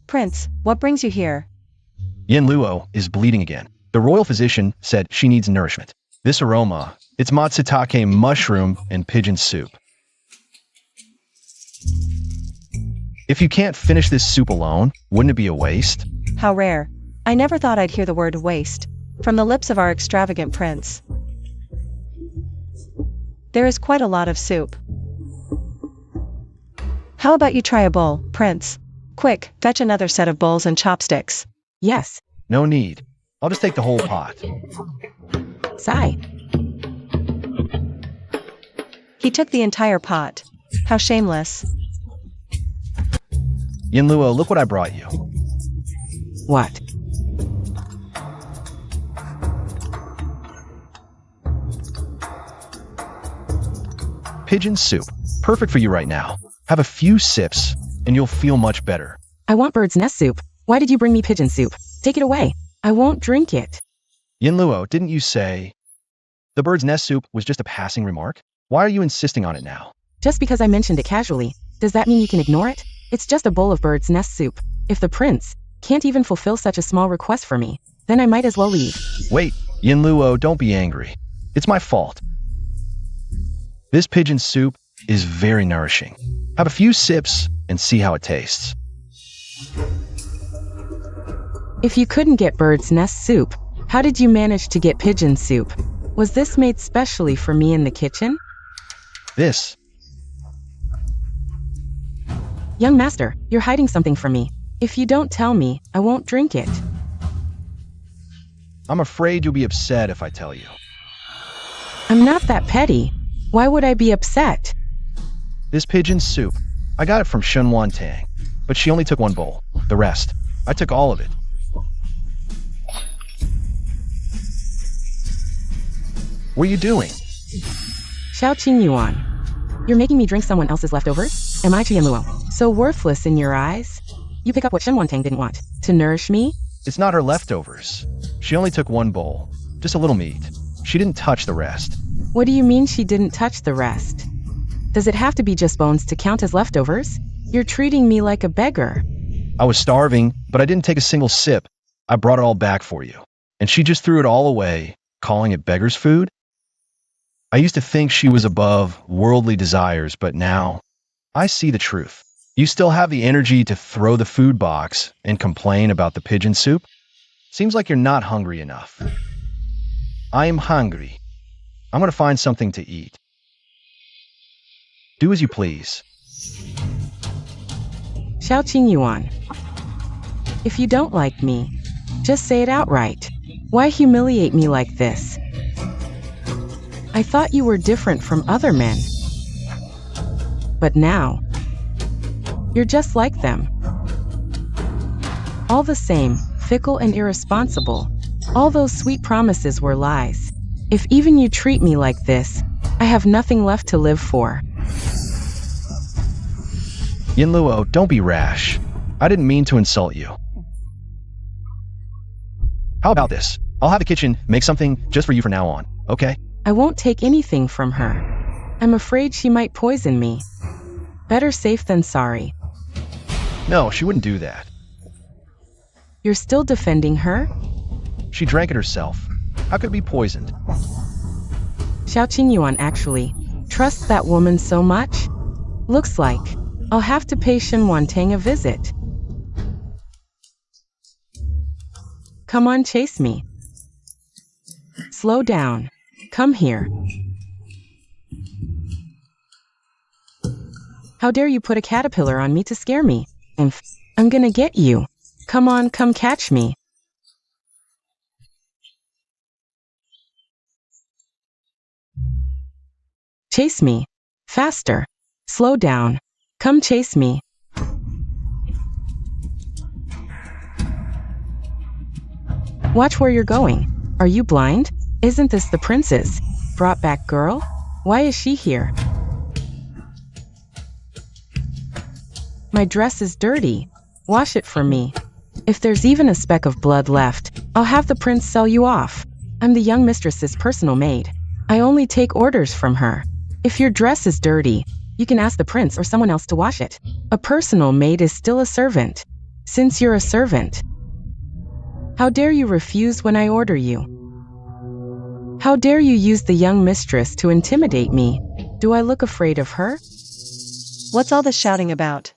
Prince, what brings you here? Yinluo is bleeding again. The royal physician said she needs nourishment. This aroma, it's matsutake mushroom and pigeon soup. If you can't finish this soup alone, wouldn't it be a waste? How rare. I never thought I'd hear the word waste from the lips of our extravagant prince. There is quite a lot of soup. How about you try a bowl, Prince? Quick, fetch another set of bowls and chopsticks. Yes. No need. I'll just take the whole pot. Sigh. He took the entire pot. How shameless. Yinluo, look what I brought you. What? Pigeon soup. Perfect for you right now. Have a few sips, and you'll feel much better. I want bird's nest soup. Why did you bring me pigeon soup? Take it away. I won't drink it. Yinluo, didn't you say the bird's nest soup was just a passing remark? Why are you insisting on it now? Just because I mentioned it casually, does that mean you can ignore it? It's just a bowl of bird's nest soup. If the prince can't even fulfill such a small request for me, then I might as well leave. Wait, Yinluo, don't be angry. It's my fault. This pigeon soup is very nourishing. Have a few sips and see how it tastes. If you couldn't get bird's nest soup, how did you manage to get pigeon soup? Was this made specially for me in the kitchen? This. Young master, you're hiding something from me. If you don't tell me, I won't drink it. I'm afraid you'll be upset if I tell you. I'm not that petty. Why would I be upset? This pigeon soup, I got it from Shunwan Tang, but she only took one bowl. The rest, I took all of it. What are you doing? Xiao Yuan, you're making me drink someone else's leftovers? Am I Yinluo so worthless in your eyes? You pick up what Shunwan Tang didn't want, to nourish me? It's not her leftovers. She only took one bowl, just a little meat. She didn't touch the rest. What do you mean she didn't touch the rest? Does it have to be just bones to count as leftovers? You're treating me like a beggar. I was starving, but I didn't take a single sip. I brought it all back for you. And she just threw it all away, calling it beggar's food? I used to think she was above worldly desires, but now I see the truth. You still have the energy to throw the food box and complain about the pigeon soup? Seems like you're not hungry enough. I am hungry. I'm going to find something to eat. Do as you please. Xiao Yuan, if you don't like me, just say it outright. Why humiliate me like this? I thought you were different from other men. But now, you're just like them. All the same, fickle and irresponsible. All those sweet promises were lies. If even you treat me like this, I have nothing left to live for. Yinluo, don't be rash. I didn't mean to insult you. How about this? I'll have the kitchen make something just for you from now on, okay? I won't take anything from her. I'm afraid she might poison me. Better safe than sorry. No, she wouldn't do that. You're still defending her? She drank it herself. How could it be poisoned? Xiao Qingyuan actually trusts that woman so much? Looks like I'll have to pay Shen Wantang a visit. Come on, chase me. Slow down. Come here. How dare you put a caterpillar on me to scare me? I'm gonna get you. Come on, come catch me. Chase me. Faster. Slow down. Come chase me. Watch where you're going. Are you blind? Isn't this the princess? Brought back girl? Why is she here? My dress is dirty. Wash it for me. If there's even a speck of blood left, I'll have the prince sell you off. I'm the young mistress's personal maid. I only take orders from her. If your dress is dirty, you can ask the prince or someone else to wash it. A personal maid is still a servant. Since you're a servant, how dare you refuse when I order you? How dare you use the young mistress to intimidate me? Do I look afraid of her? What's all this shouting about?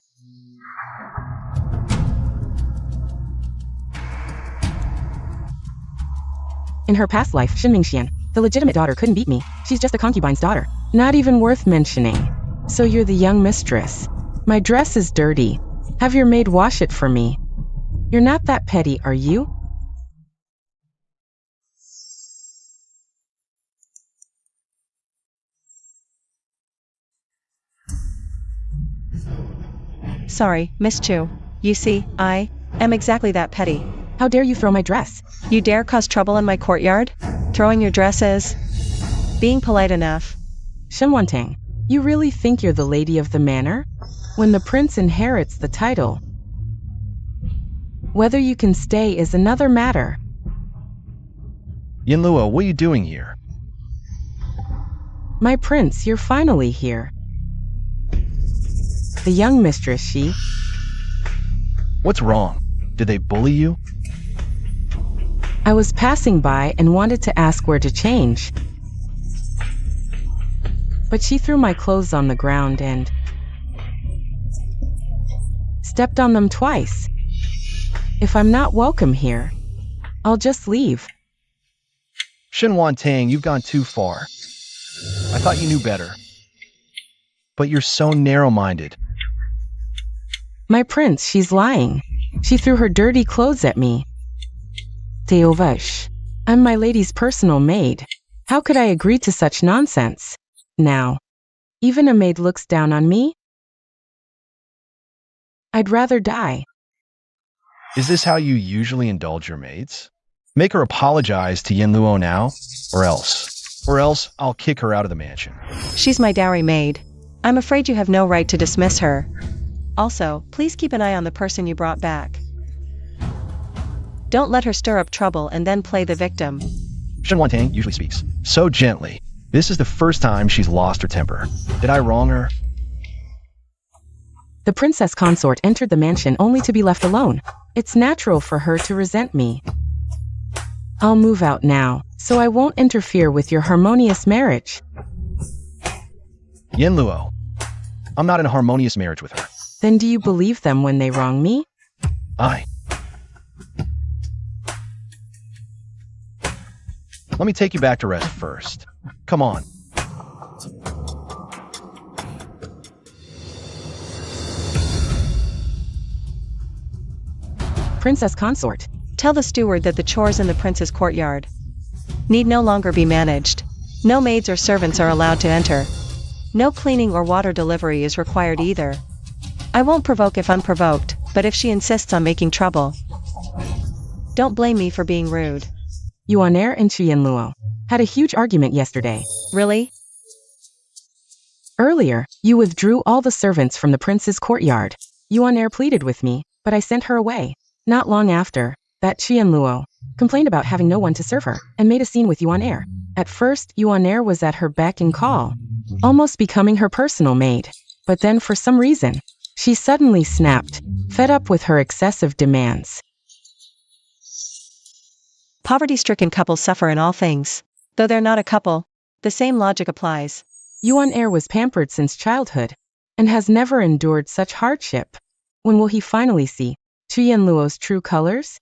In her past life, Shen Mingxian, the legitimate daughter, couldn't beat me. She's just a concubine's daughter. Not even worth mentioning. So you're the young mistress. My dress is dirty. Have your maid wash it for me. You're not that petty, are you? Sorry, Miss Chu. You see, I am exactly that petty. How dare you throw my dress? You dare cause trouble in my courtyard? Throwing your dress is being polite enough. Shen Wantang, you really think you're the lady of the manor? When the prince inherits the title, whether you can stay is another matter. Yinluo, what are you doing here? My prince, you're finally here. The young mistress, she... What's wrong? Did they bully you? I was passing by and wanted to ask where to change. But she threw my clothes on the ground and stepped on them twice. If I'm not welcome here, I'll just leave. Shen Wantang, you've gone too far. I thought you knew better. But you're so narrow-minded. My prince, she's lying. She threw her dirty clothes at me. Teovash, I'm my lady's personal maid. How could I agree to such nonsense? Now, even a maid looks down on me? I'd rather die. Is this how you usually indulge your maids? Make her apologize to Yinluo now, or else. Or else, I'll kick her out of the mansion. She's my dowry maid. I'm afraid you have no right to dismiss her. Also, please keep an eye on the person you brought back. Don't let her stir up trouble and then play the victim. Shen Wantang usually speaks so gently. This is the first time she's lost her temper. Did I wrong her? The princess consort entered the mansion only to be left alone. It's natural for her to resent me. I'll move out now, so I won't interfere with your harmonious marriage. Yinluo, I'm not in a harmonious marriage with her. Then do you believe them when they wrong me? Let me take you back to rest first. Come on. Princess consort. Tell the steward that the chores in the prince's courtyard need no longer be managed. No maids or servants are allowed to enter. No cleaning or water delivery is required either. I won't provoke if unprovoked, but if she insists on making trouble, don't blame me for being rude. Yuan-er and Chu Yinluo had a huge argument yesterday. Really? Earlier, you withdrew all the servants from the prince's courtyard. Yuan-er pleaded with me, but I sent her away. Not long after, that Chu Yinluo complained about having no one to serve her, and made a scene with Yuan-er. At first, Yuan-er was at her beck and call, almost becoming her personal maid. But then for some reason, she suddenly snapped, fed up with her excessive demands. Poverty-stricken couples suffer in all things. Though they're not a couple, the same logic applies. Yuan heir was pampered since childhood and has never endured such hardship. When will he finally see Chu Yanluo's true colors?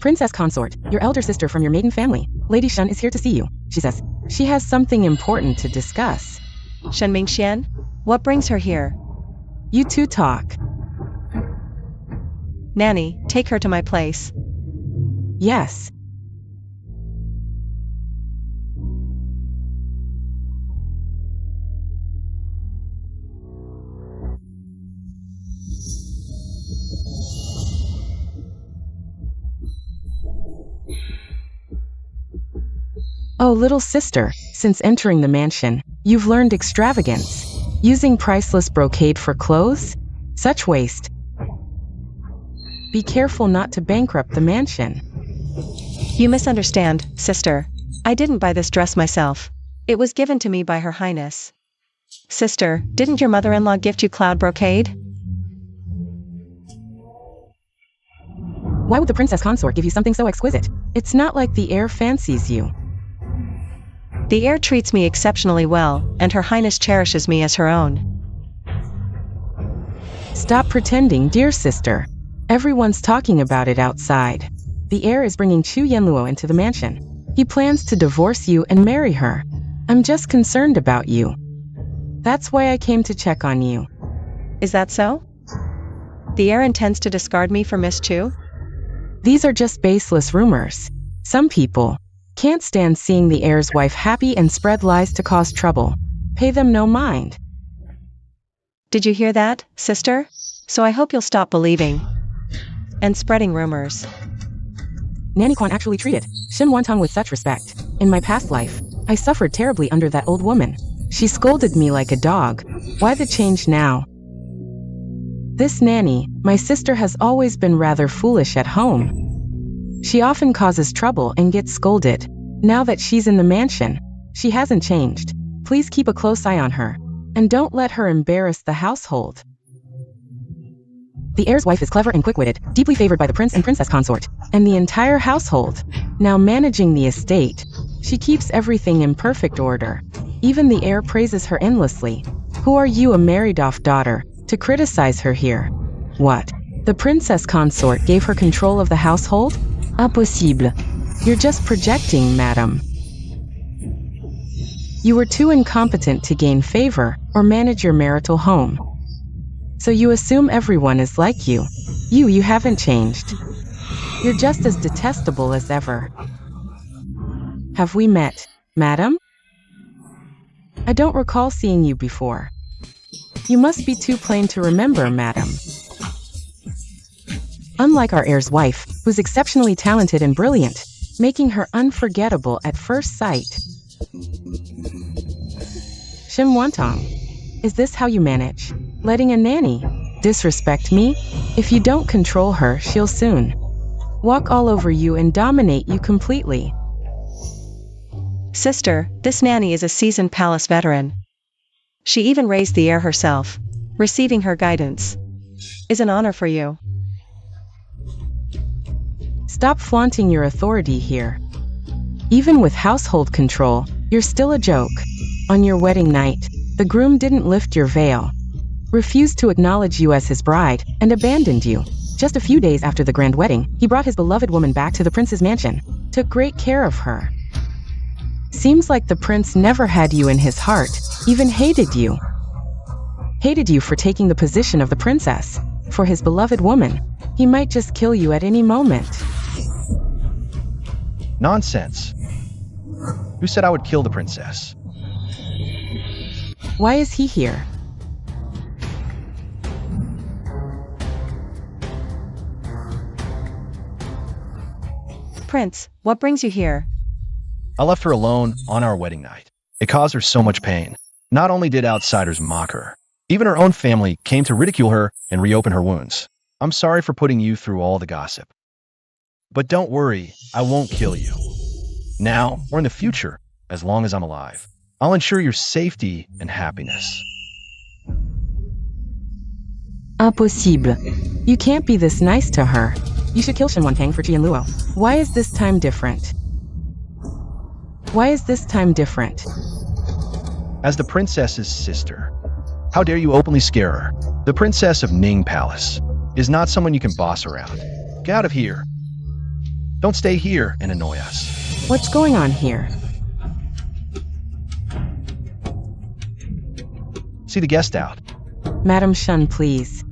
Princess consort, your elder sister from your maiden family, Lady Shen is here to see you, she says. She has something important to discuss. Shen Mingxian? What brings her here? You two talk. Nanny, take her to my place. Yes. Oh, little sister, since entering the mansion, you've learned extravagance. Using priceless brocade for clothes? Such waste. Be careful not to bankrupt the mansion. You misunderstand, sister. I didn't buy this dress myself. It was given to me by Her Highness. Sister, didn't your mother-in-law gift you cloud brocade? Why would the princess consort give you something so exquisite? It's not like the heir fancies you. The heir treats me exceptionally well, and Her Highness cherishes me as her own. Stop pretending, dear sister. Everyone's talking about it outside. The heir is bringing Chu Yanluo into the mansion. He plans to divorce you and marry her. I'm just concerned about you. That's why I came to check on you. Is that so? The heir intends to discard me for Miss Chu? These are just baseless rumors. Some people can't stand seeing the heir's wife happy and spread lies to cause trouble. Pay them no mind. Did you hear that, sister? So I hope you'll stop believing and spreading rumors. Nanny Quan actually treated Shen Wantong with such respect. In my past life, I suffered terribly under that old woman. She scolded me like a dog. Why the change now? This nanny, my sister, has always been rather foolish at home. She often causes trouble and gets scolded. Now that she's in the mansion, she hasn't changed. Please keep a close eye on her, and don't let her embarrass the household. The heir's wife is clever and quick-witted, deeply favored by the prince and princess consort, and the entire household. Now managing the estate, she keeps everything in perfect order. Even the heir praises her endlessly. Who are you, a married-off daughter, to criticize her here? What? The princess consort gave her control of the household? Impossible. You're just projecting, madam. You were too incompetent to gain favor or manage your marital home. So you assume everyone is like you. You haven't changed. You're just as detestable as ever. Have we met, madam? I don't recall seeing you before. You must be too plain to remember, madam. Unlike our heir's wife, who's exceptionally talented and brilliant, making her unforgettable at first sight. Shen Wantong, is this how you manage? Letting a nanny disrespect me? If you don't control her, she'll soon walk all over you and dominate you completely. Sister, this nanny is a seasoned palace veteran. She even raised the heir herself. Receiving her guidance is an honor for you. Stop flaunting your authority here. Even with household control, you're still a joke. On your wedding night, the groom didn't lift your veil, refused to acknowledge you as his bride, and abandoned you. Just a few days after the grand wedding, he brought his beloved woman back to the prince's mansion, took great care of her. Seems like the prince never had you in his heart, even hated you. Hated you for taking the position of the princess. For his beloved woman, he might just kill you at any moment. Nonsense. Who said I would kill the princess? Why is he here? Prince, what brings you here? I left her alone on our wedding night. It caused her so much pain. Not only did outsiders mock her, even her own family came to ridicule her and reopen her wounds. I'm sorry for putting you through all the gossip. But don't worry, I won't kill you. Now or in the future, as long as I'm alive. I'll ensure your safety and happiness. Impossible. You can't be this nice to her. You should kill Shenwan for Ji and Luo. Why is this time different? Why is this time different? As the princess's sister, how dare you openly scare her? The princess of Ning Palace is not someone you can boss around. Get out of here. Don't stay here and annoy us. What's going on here? See the guest out. Madam Shen, please.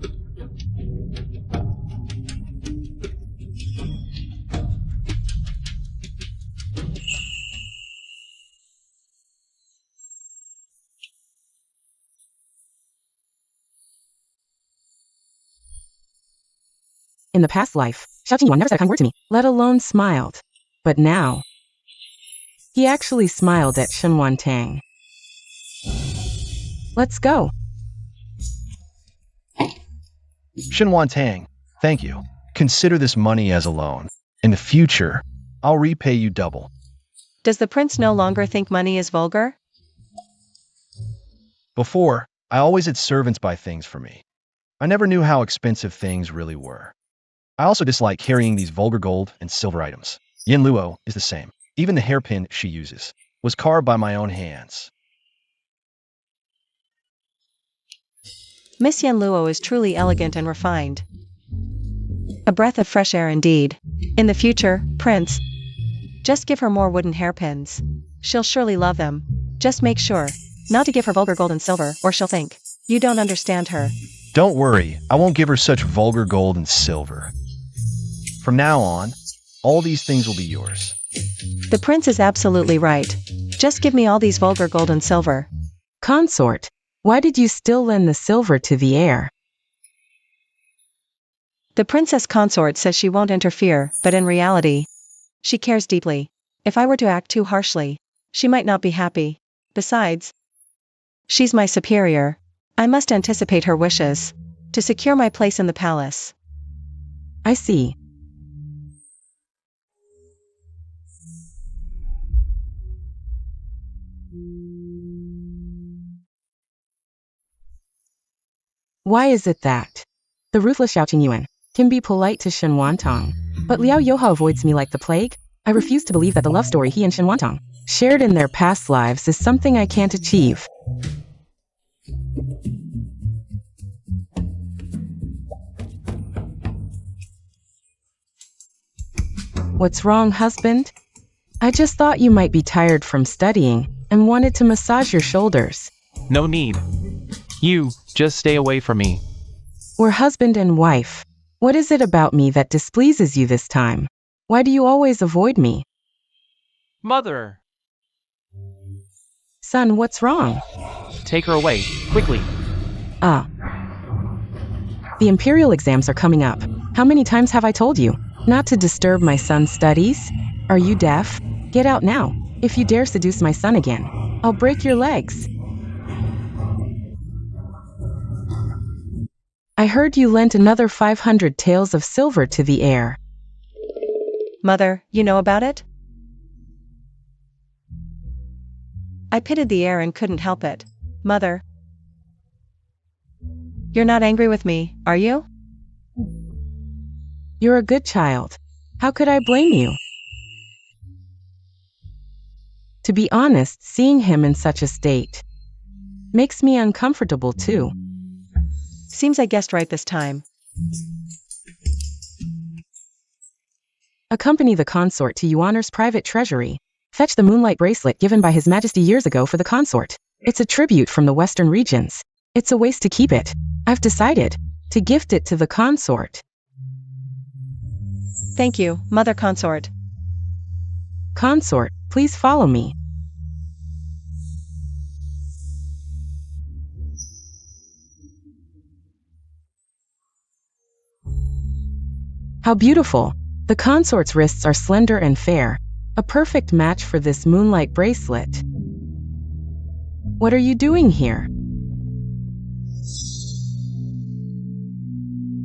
In the past life, Xiao Jingyuan never said a kind word to me, let alone smiled. But now, he actually smiled at Shenwan Tang. Let's go. Shenwan Tang, thank you. Consider this money as a loan. In the future, I'll repay you double. Does the prince no longer think money is vulgar? Before, I always had servants buy things for me. I never knew how expensive things really were. I also dislike carrying these vulgar gold and silver items. Yin Luo is the same. Even the hairpin she uses was carved by my own hands. Miss Yen Luo is truly elegant and refined. A breath of fresh air indeed. In the future, Prince, just give her more wooden hairpins. She'll surely love them. Just make sure not to give her vulgar gold and silver, or she'll think you don't understand her. Don't worry, I won't give her such vulgar gold and silver. From now on, all these things will be yours. The prince is absolutely right. Just give me all these vulgar gold and silver. Consort, why did you still lend the silver to the heir? The princess consort says she won't interfere, but in reality, she cares deeply. If I were to act too harshly, she might not be happy. Besides, she's my superior. I must anticipate her wishes to secure my place in the palace. I see. Why is it that the ruthless Xiao Qingyuan can be polite to Shen Wantong, but Liao Yoha avoids me like the plague? I refuse to believe that the love story he and Shen Wantong shared in their past lives is something I can't achieve. What's wrong, husband? I just thought you might be tired from studying and wanted to massage your shoulders. No need. You, just stay away from me. We're husband and wife. What is it about me that displeases you this time? Why do you always avoid me? Mother! Son, what's wrong? Take her away, quickly. Ah. The imperial exams are coming up. How many times have I told you not to disturb my son's studies? Are you deaf? Get out now. If you dare seduce my son again, I'll break your legs. I heard you lent another 500 taels of silver to the heir. Mother, you know about it? I pitied the heir and couldn't help it. Mother. You're not angry with me, are you? You're a good child. How could I blame you? To be honest, seeing him in such a state makes me uncomfortable too. Seems I guessed right this time. Accompany the consort to Yuaner's private treasury. Fetch the moonlight bracelet given by His Majesty years ago for the consort. It's a tribute from the western regions. It's a waste to keep it. I've decided to gift it to the consort. Thank you, Mother Consort. Consort, please follow me. How beautiful! The consort's wrists are slender and fair, a perfect match for this moonlight bracelet. What are you doing here?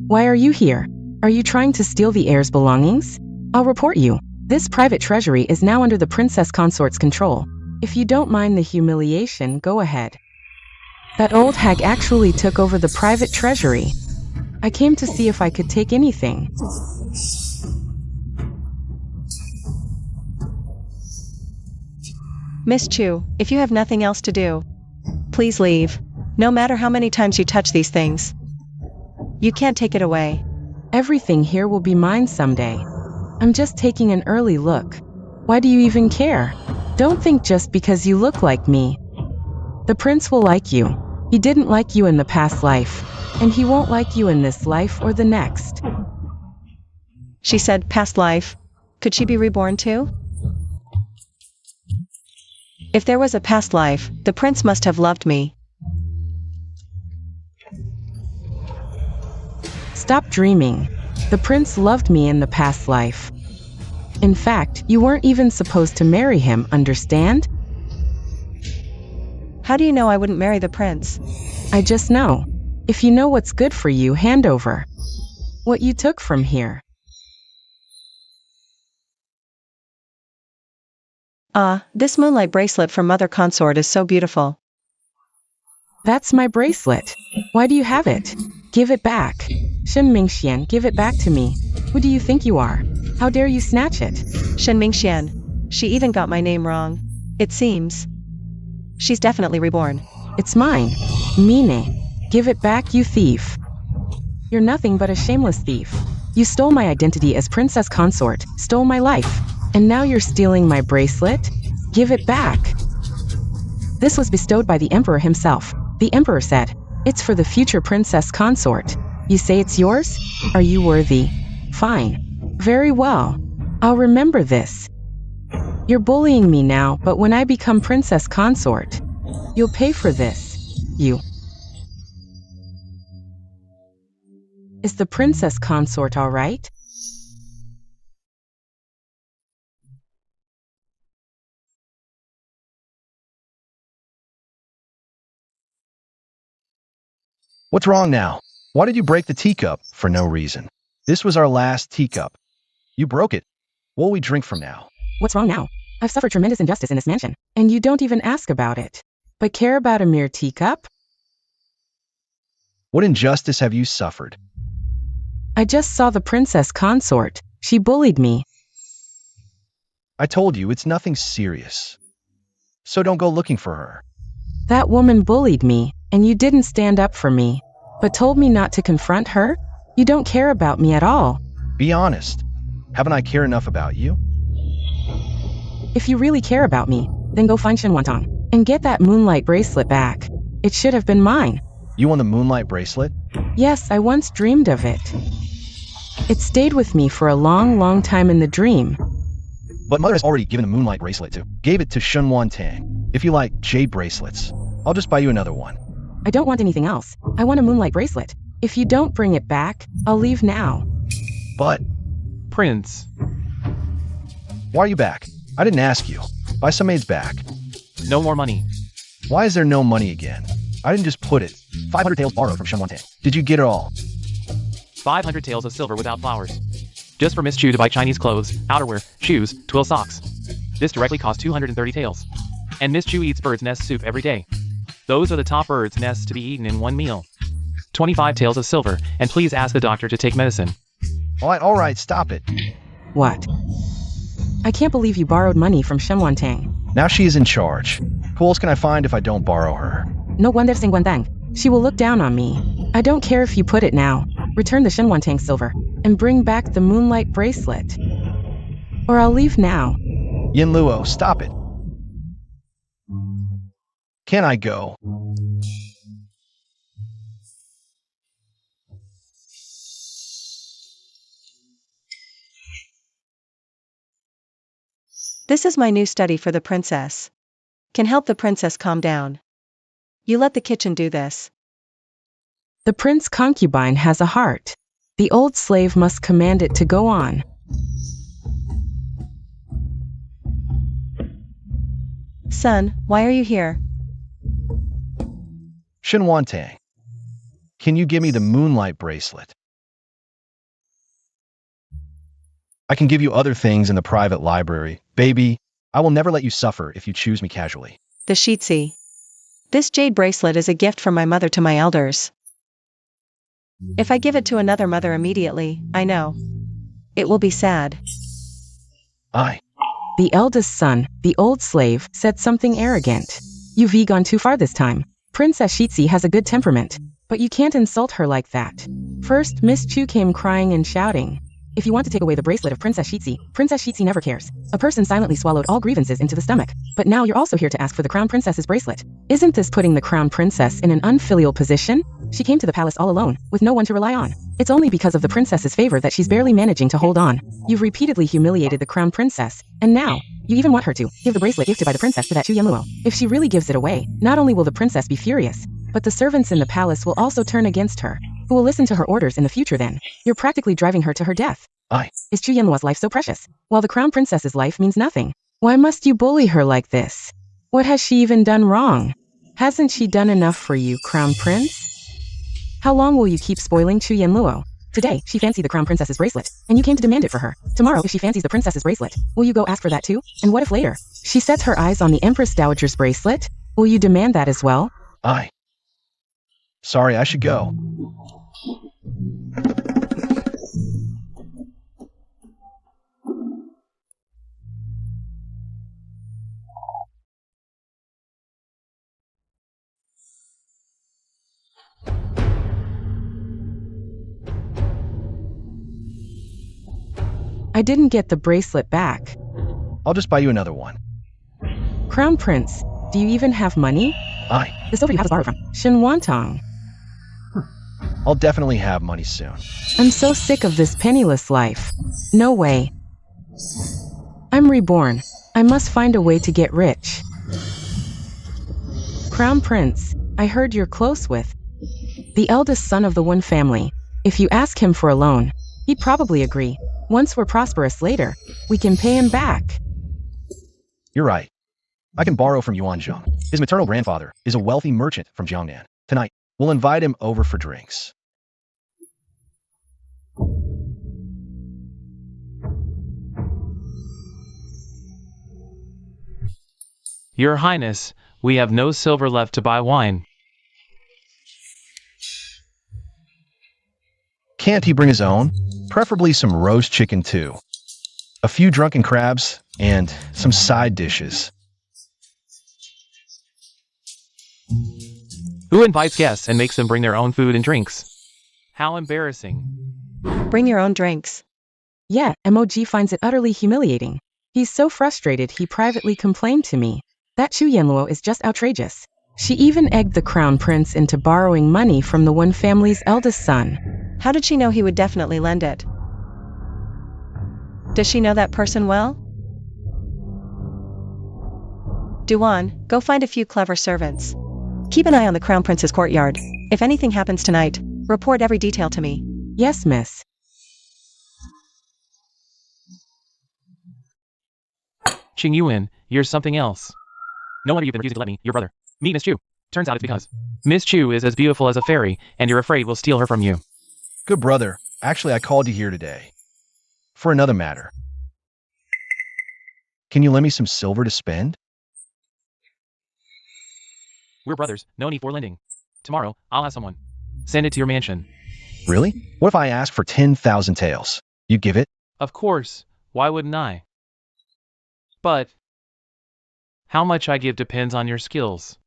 Why are you here? Are you trying to steal the heir's belongings? I'll report you. This private treasury is now under the princess consort's control. If you don't mind the humiliation, go ahead. That old hag actually took over the private treasury. I came to see if I could take anything. Miss Chu, if you have nothing else to do, please leave. No matter how many times you touch these things, you can't take it away. Everything here will be mine someday. I'm just taking an early look. Why do you even care? Don't think just because you look like me. The prince will like you. He didn't like you in the past life, and he won't like you in this life or the next. She said, past life. Could she be reborn too? If there was a past life, the prince must have loved me. Stop dreaming. The prince loved me in the past life. In fact, you weren't even supposed to marry him, understand? How do you know I wouldn't marry the prince? I just know. If you know what's good for you, hand over what you took from here. This moonlight bracelet from Mother Consort is so beautiful. That's my bracelet. Why do you have it? Give it back. Shen Mingxian, give it back to me. Who do you think you are? How dare you snatch it? Shen Mingxian. She even got my name wrong. It seems she's definitely reborn. It's mine. Mine. Give it back, you thief. You're nothing but a shameless thief. You stole my identity as princess consort, stole my life, and now you're stealing my bracelet? Give it back. This was bestowed by the emperor himself. The emperor said, "It's for the future princess consort. You say it's yours? Are you worthy? Fine. Very well. I'll remember this. You're bullying me now, but when I become princess consort, you'll pay for this. You." Is the princess consort all right? What's wrong now? Why did you break the teacup for no reason? This was our last teacup. You broke it. What'll we drink from now? What's wrong now? I've suffered tremendous injustice in this mansion, and you don't even ask about it. But care about a mere teacup? What injustice have you suffered? I just saw the princess consort. She bullied me. I told you it's nothing serious. So don't go looking for her. That woman bullied me, and you didn't stand up for me, but told me not to confront her? You don't care about me at all. Be honest. Haven't I cared enough about you? If you really care about me, then go find Shen Wantong and get that moonlight bracelet back. It should have been mine. You want the moonlight bracelet? Yes, I once dreamed of it. It stayed with me for a long, long time in the dream. But Mother has already given the moonlight bracelet to. Gave it to Shen Wantang. If you like jade bracelets, I'll just buy you another one. I don't want anything else. I want a moonlight bracelet. If you don't bring it back, I'll leave now. But... Prince. Why are you back? I didn't ask you. Buy some maids back. No more money. Why is there no money again? I didn't just put it. 500 taels borrowed from Shen Wantang. Did you get it all? 500 taels of silver without flowers. Just for Miss Chu to buy Chinese clothes, outerwear, shoes, twill socks. This directly cost 230 taels. And Miss Chu eats bird's nest soup every day. Those are the top bird's nests to be eaten in one meal. 25 taels of silver, and please ask the doctor to take medicine. All right, stop it. What? I can't believe you borrowed money from Shen Wantang. Now she is in charge. Who else can I find if I don't borrow her? No wonder Sing Guantang. She will look down on me. I don't care if you put it now. Return the Shen Wantang silver, and bring back the moonlight bracelet. Or I'll leave now. Yin Luo, stop it. Can I go? This is my new study for the princess. Can help the princess calm down. You let the kitchen do this. The prince concubine has a heart. The old slave must command it to go on. Son, why are you here? Shen Wantang, can you give me the moonlight bracelet? I can give you other things in the private library. Baby, I will never let you suffer if you choose me casually. The Sheetsi. This jade bracelet is a gift from my mother to my elders. If I give it to another mother immediately, I know it will be sad. The eldest son, the old slave, said something arrogant. You've gone too far this time. Princess Shitsi has a good temperament, but you can't insult her like that. First, Miss Chu came crying and shouting. If you want to take away the bracelet of Princess Shitsi never cares. A person silently swallowed all grievances into the stomach. But now you're also here to ask for the Crown Princess's bracelet. Isn't this putting the Crown Princess in an unfilial position? She came to the palace all alone, with no one to rely on. It's only because of the princess's favor that she's barely managing to hold on. You've repeatedly humiliated the Crown Princess, and now, you even want her to give the bracelet gifted by the princess to that Chu Yanluo. If she really gives it away, not only will the princess be furious, but the servants in the palace will also turn against her. Who will listen to her orders in the future then? You're practically driving her to her death. Is Chu Yanluo's life so precious, while the Crown Princess's life means nothing? Why must you bully her like this? What has she even done wrong? Hasn't she done enough for you, Crown Prince? How long will you keep spoiling Chu Yanluo? Today, she fancied the Crown Princess's bracelet, and you came to demand it for her. Tomorrow, if she fancies the princess's bracelet, will you go ask for that too? And what if later, she sets her eyes on the Empress Dowager's bracelet? Will you demand that as well? Sorry, I should go. I didn't get the bracelet back. I'll just buy you another one. Crown Prince, do you even have money? The silver you have is borrowed from Shin Wantong. I'll definitely have money soon. I'm so sick of this penniless life. No way. I'm reborn. I must find a way to get rich. Crown Prince, I heard you're close with the eldest son of the one family. If you ask him for a loan, he'd probably agree. Once we're prosperous later, we can pay him back. You're right. I can borrow from Yuan Zheng. His maternal grandfather is a wealthy merchant from Jiangnan. Tonight, we'll invite him over for drinks. Your Highness, we have no silver left to buy wine. Can't he bring his own? Preferably some roast chicken too. A few drunken crabs, and some side dishes. Who invites guests and makes them bring their own food and drinks? How embarrassing. Bring your own drinks. Yeah, MOG finds it utterly humiliating. He's so frustrated he privately complained to me. That Chu Yanluo is just outrageous. She even egged the Crown Prince into borrowing money from the one family's eldest son. How did she know he would definitely lend it? Does she know that person well? Duan, go find a few clever servants. Keep an eye on the Crown Prince's courtyard. If anything happens tonight, report every detail to me. Yes, miss. Qing Yuan, you're something else. No wonder you've been refusing to let me, your brother, meet Miss Chu. Turns out it's because Miss Chu is as beautiful as a fairy, and you're afraid we'll steal her from you. Good brother, actually I called you here today. For another matter. Can you lend me some silver to spend? We're brothers, no need for lending. Tomorrow, I'll have someone send it to your mansion. Really? What if I ask for 10,000 taels? You give it? Of course, why wouldn't I? But how much I give depends on your skills.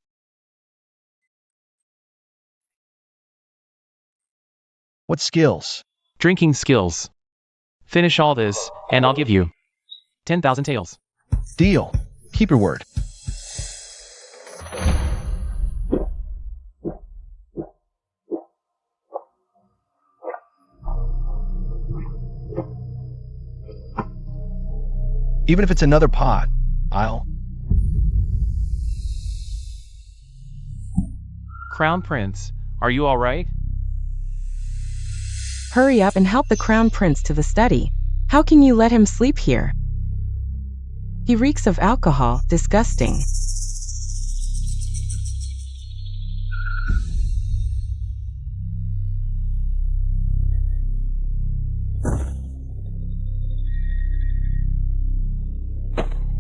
What skills? Drinking skills. Finish all this, and I'll give you 10,000 taels. Deal. Keep your word. Even if it's another pot, I'll... Crown Prince, are you all right? Hurry up and help the Crown Prince to the study. How can you let him sleep here? He reeks of alcohol, disgusting.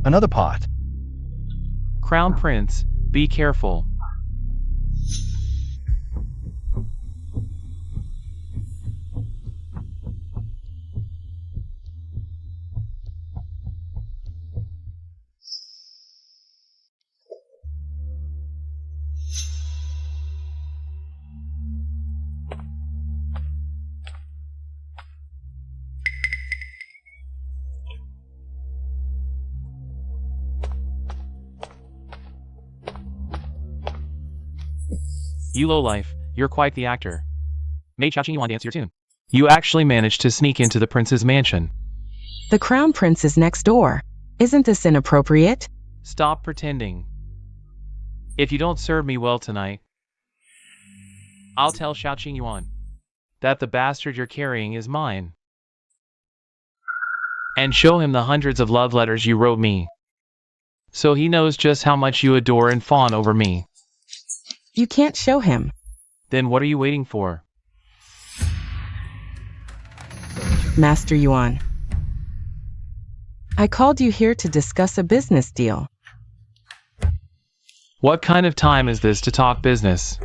Another pot. Crown Prince, be careful. You lowlife, you're quite the actor. Maid Xiaoqing Yuan, dance your tune. You actually managed to sneak into the prince's mansion. The crown prince is next door. Isn't this inappropriate? Stop pretending. If you don't serve me well tonight, I'll tell Xiaoqing Yuan that the bastard you're carrying is mine. And show him the hundreds of love letters you wrote me, so he knows just how much you adore and fawn over me. You can't show him. Then what are you waiting for? Master Yuan, I called you here to discuss a business deal. What kind of time is this to talk business?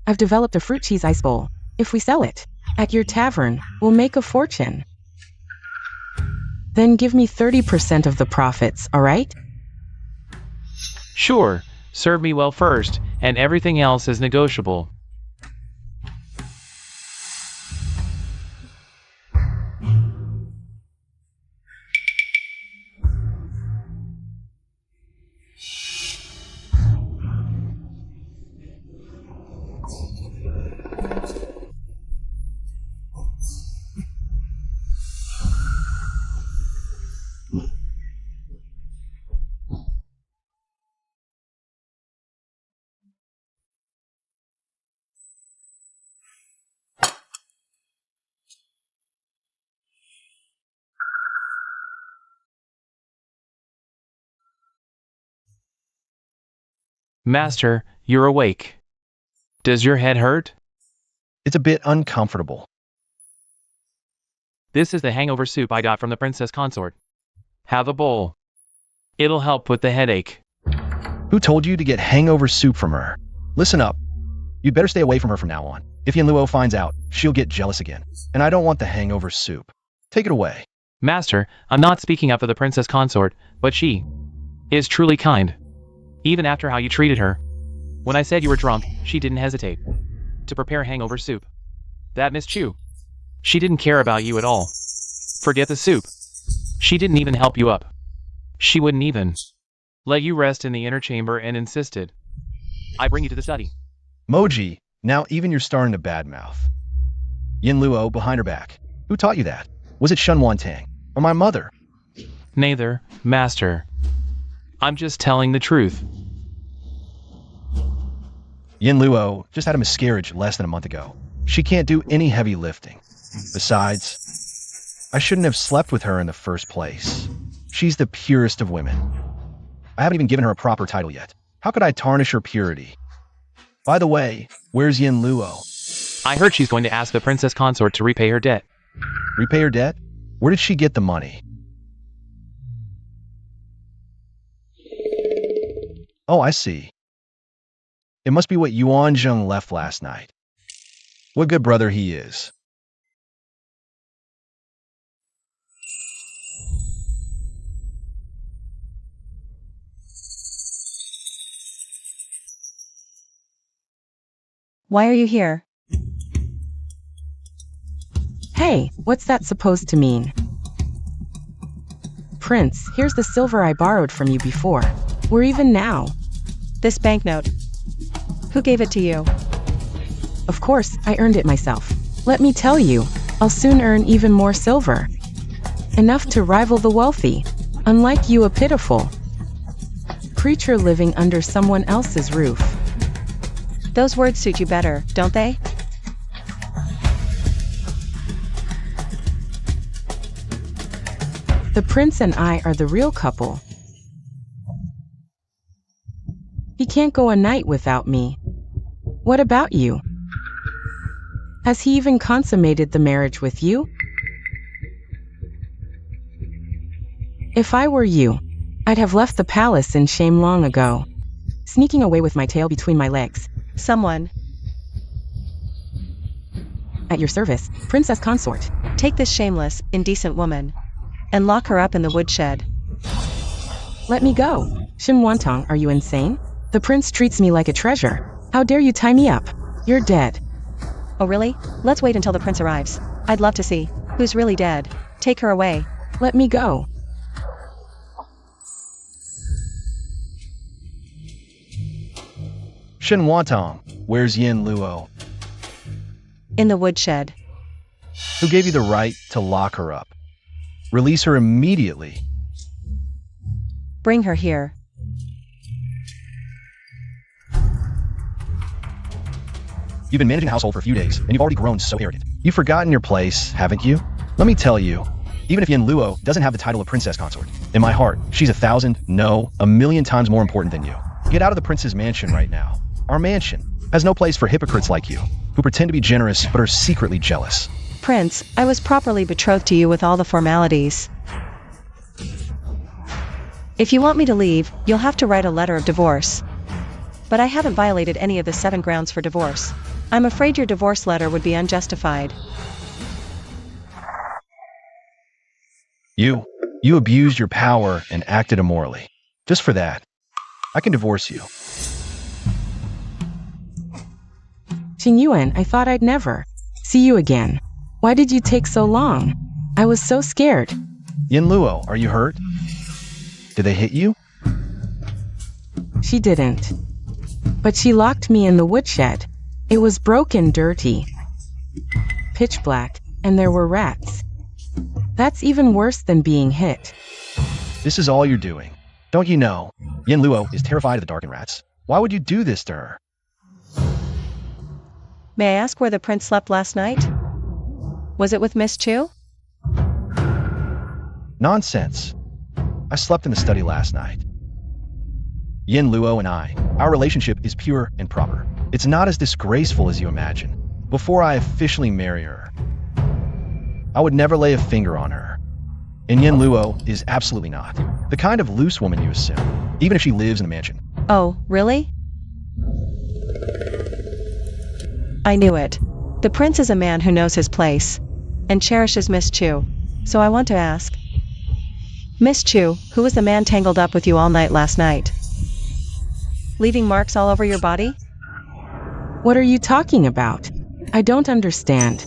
I've developed a fruit cheese ice bowl. If we sell it at your tavern, we'll make a fortune. Then give me 30% of the profits, all right? Sure, serve me well first, and everything else is negotiable. Master, you're awake. Does your head hurt? It's a bit uncomfortable. This is the hangover soup I got from the princess consort. Have a bowl. It'll help with the headache. Who told you to get hangover soup from her? Listen up. You'd better stay away from her from now on. If Yin Luo finds out, she'll get jealous again. And I don't want the hangover soup. Take it away. Master, I'm not speaking up for the princess consort, but she is truly kind. Even after how you treated her. When I said you were drunk, she didn't hesitate to prepare hangover soup. That Miss Chu, she didn't care about you at all. Forget the soup. She didn't even help you up. She wouldn't even let you rest in the inner chamber and insisted I bring you to the study. Moji, now even you're starting to badmouth. Yin Luo behind her back. Who taught you that? Was it Shen Wantang or my mother? Neither, master. I'm just telling the truth. Yin Luo just had a miscarriage less than a month ago. She can't do any heavy lifting. Besides, I shouldn't have slept with her in the first place. She's the purest of women. I haven't even given her a proper title yet. How could I tarnish her purity? By the way, where's Yin Luo? I heard she's going to ask the princess consort to repay her debt. Repay her debt? Where did she get the money? Oh, I see. It must be what Yuan Zheng left last night. What good brother he is. Why are you here? Hey, what's that supposed to mean? Prince, here's the silver I borrowed from you before. We're even now. This banknote. Who gave it to you? Of course, I earned it myself. Let me tell you, I'll soon earn even more silver. Enough to rival the wealthy. Unlike you, a pitiful creature living under someone else's roof. Those words suit you better, don't they? The prince and I are the real couple. He can't go a night without me. What about you? Has he even consummated the marriage with you? If I were you, I'd have left the palace in shame long ago, sneaking away with my tail between my legs. Someone. At your service, princess consort. Take this shameless, indecent woman and lock her up in the woodshed. Let me go. Shen Wantang, are you insane? The prince treats me like a treasure. How dare you tie me up? You're dead. Oh really? Let's wait until the prince arrives. I'd love to see who's really dead. Take her away. Let me go. Shen Wantang, Where's Yin Luo? In the woodshed. Who gave you the right to lock her up? Release her immediately. Bring her here. You've been managing the household for a few days, and you've already grown so arrogant. You've forgotten your place, haven't you? Let me tell you, even if Yin Luo doesn't have the title of princess consort, in my heart, she's 1,000, no, 1,000,000 times more important than you. Get out of the prince's mansion right now. Our mansion has no place for hypocrites like you, who pretend to be generous but are secretly jealous. Prince, I was properly betrothed to you with all the formalities. If you want me to leave, you'll have to write a letter of divorce. But I haven't violated any of the 7 grounds for divorce. I'm afraid your divorce letter would be unjustified. You abused your power and acted immorally. Just for that, I can divorce you. Qing Yuan, I thought I'd never see you again. Why did you take so long? I was so scared. Yin Luo, are you hurt? Did they hit you? She didn't. But she locked me in the woodshed. It was broken, dirty, pitch black, and there were rats. That's even worse than being hit. This is all you're doing. Don't you know? Yin Luo is terrified of the dark and rats. Why would you do this to her? May I ask where the prince slept last night? Was it with Miss Chu? Nonsense. I slept in the study last night. Yin Luo and I, our relationship is pure and proper. It's not as disgraceful as you imagine. Before I officially marry her, I would never lay a finger on her. And Yin Luo is absolutely not the kind of loose woman you assume, even if she lives in the mansion. Oh, really? I knew it. The prince is a man who knows his place and cherishes Miss Chu. So I want to ask, Miss Chu, who was the man tangled up with you all night last night? Leaving marks all over your body? What are you talking about? I don't understand.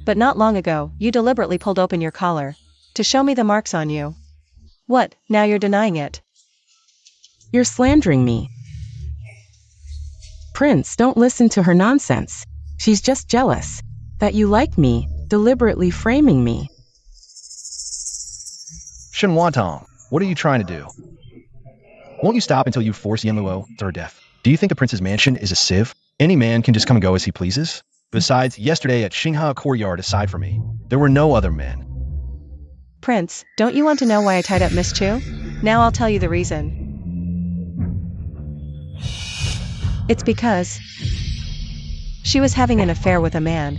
But not long ago, you deliberately pulled open your collar to show me the marks on you. What, now you're denying it? You're slandering me. Prince, don't listen to her nonsense. She's just jealous that you like me, deliberately framing me. Shen Watong, what are you trying to do? Won't you stop until you force Yin Luo to her death? Do you think the prince's mansion is a sieve? Any man can just come and go as he pleases? Besides, yesterday at Xingha Courtyard, aside from me, there were no other men. Prince, don't you want to know why I tied up Miss Chu? Now I'll tell you the reason. It's because she was having an affair with a man.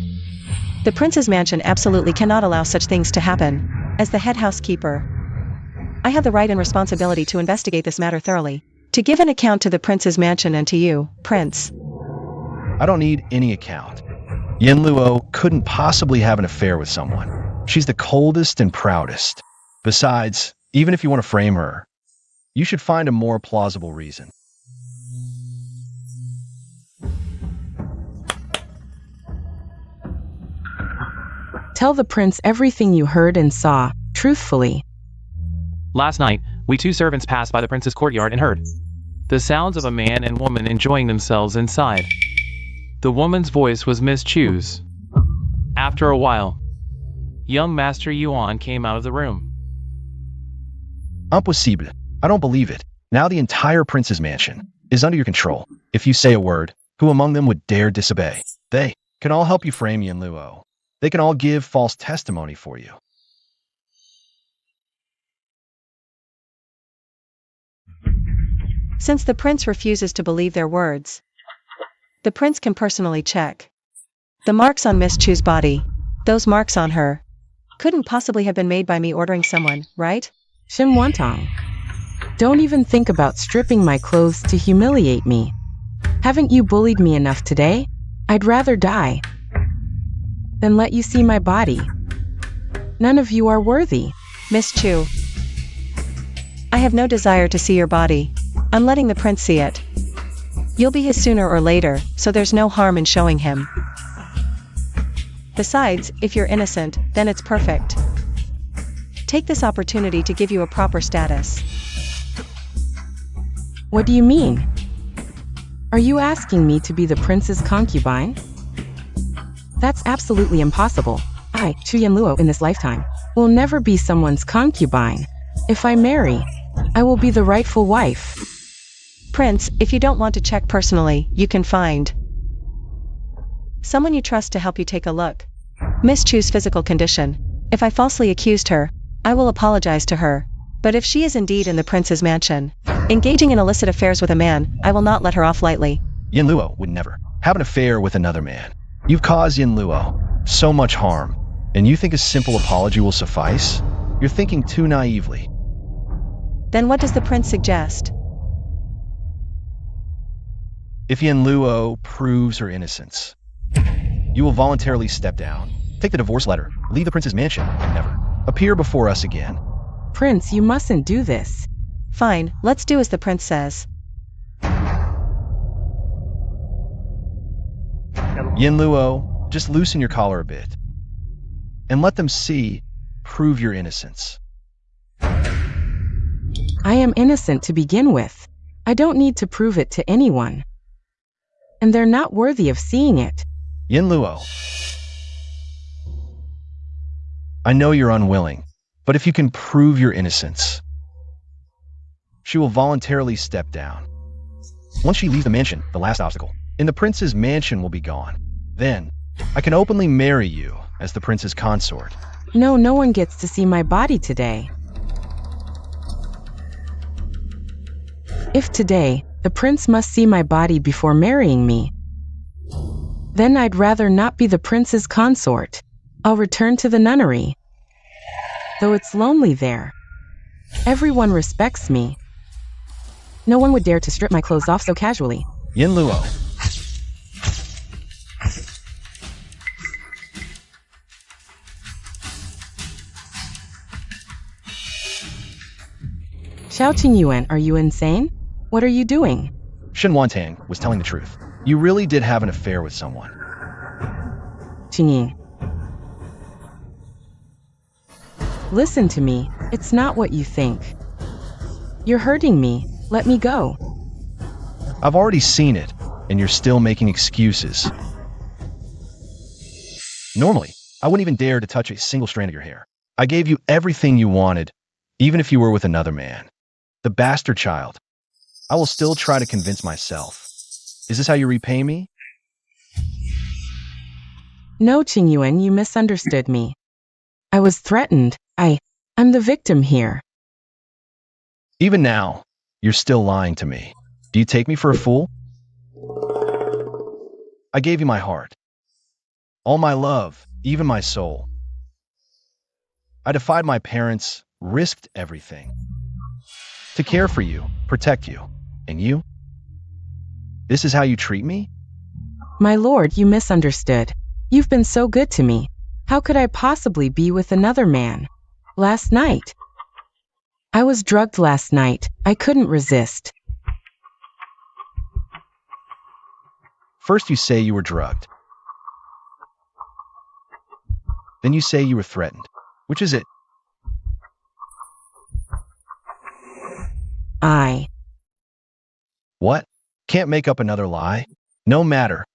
The prince's mansion absolutely cannot allow such things to happen. As the head housekeeper, I have the right and responsibility to investigate this matter thoroughly, to give an account to the prince's mansion and to you, Prince. I don't need any account. Yin Luo couldn't possibly have an affair with someone. She's the coldest and proudest. Besides, even if you want to frame her, you should find a more plausible reason. Tell the prince everything you heard and saw, truthfully. Last night, we 2 servants passed by the prince's courtyard and heard the sounds of a man and woman enjoying themselves inside. The woman's voice was Miss Chu's. After a while, young Master Yuan came out of the room. Impossible. I don't believe it. Now the entire prince's mansion is under your control. If you say a word, who among them would dare disobey? They can all help you frame Yin Luo. They can all give false testimony for you. Since the prince refuses to believe their words, the prince can personally check the marks on Miss Chu's body. Those marks on her couldn't possibly have been made by me ordering someone, right? Shen Wantong, don't even think about stripping my clothes to humiliate me. Haven't you bullied me enough today? I'd rather die than let you see my body. None of you are worthy. Miss Chu, I have no desire to see your body. I'm letting the prince see it. You'll be his sooner or later, so there's no harm in showing him. Besides, if you're innocent, then it's perfect. Take this opportunity to give you a proper status. What do you mean? Are you asking me to be the prince's concubine? That's absolutely impossible. I, Chu Yanluo in this lifetime, will never be someone's concubine. If I marry, I will be the rightful wife. Prince, if you don't want to check personally, you can find someone you trust to help you take a look. Miss Chu's physical condition. If I falsely accused her, I will apologize to her. But if she is indeed in the prince's mansion, engaging in illicit affairs with a man, I will not let her off lightly. Yanluo would never have an affair with another man. You've caused Yanluo so much harm, and you think a simple apology will suffice? You're thinking too naively. Then what does the prince suggest? If Yanluo proves her innocence, you will voluntarily step down, take the divorce letter, leave the prince's mansion, and never appear before us again. Prince, you mustn't do this. Fine, let's do as the prince says. Yanluo, just loosen your collar a bit, and let them prove your innocence. I am innocent to begin with. I don't need to prove it to anyone. And they're not worthy of seeing it. Yanluo, I know you're unwilling, but if you can prove your innocence, she will voluntarily step down. Once she leaves the mansion, the last obstacle in the prince's mansion will be gone. Then, I can openly marry you as the prince's consort. No, no one gets to see my body today. If today, the prince must see my body before marrying me, then I'd rather not be the prince's consort. I'll return to the nunnery. Though it's lonely there. Everyone respects me. No one would dare to strip my clothes off so casually. Yanluo. Xiao Qingyuan, are you insane? What are you doing? Shen Wantang was telling the truth. You really did have an affair with someone. Qingying. Listen to me, it's not what you think. You're hurting me, let me go. I've already seen it, and you're still making excuses. Normally, I wouldn't even dare to touch a single strand of your hair. I gave you everything you wanted, even if you were with another man. The bastard child. I will still try to convince myself. Is this how you repay me? No, Qingyuan, you misunderstood me. I was threatened. I'm the victim here. Even now, you're still lying to me. Do you take me for a fool? I gave you my heart. All my love, even my soul. I defied my parents, risked everything. To care for you, protect you. And you? This is how you treat me? My lord, you misunderstood. You've been so good to me. How could I possibly be with another man? Last night. I was drugged last night. I couldn't resist. First you say you were drugged. Then you say you were threatened. Which is it? What? Can't make up another lie? No matter.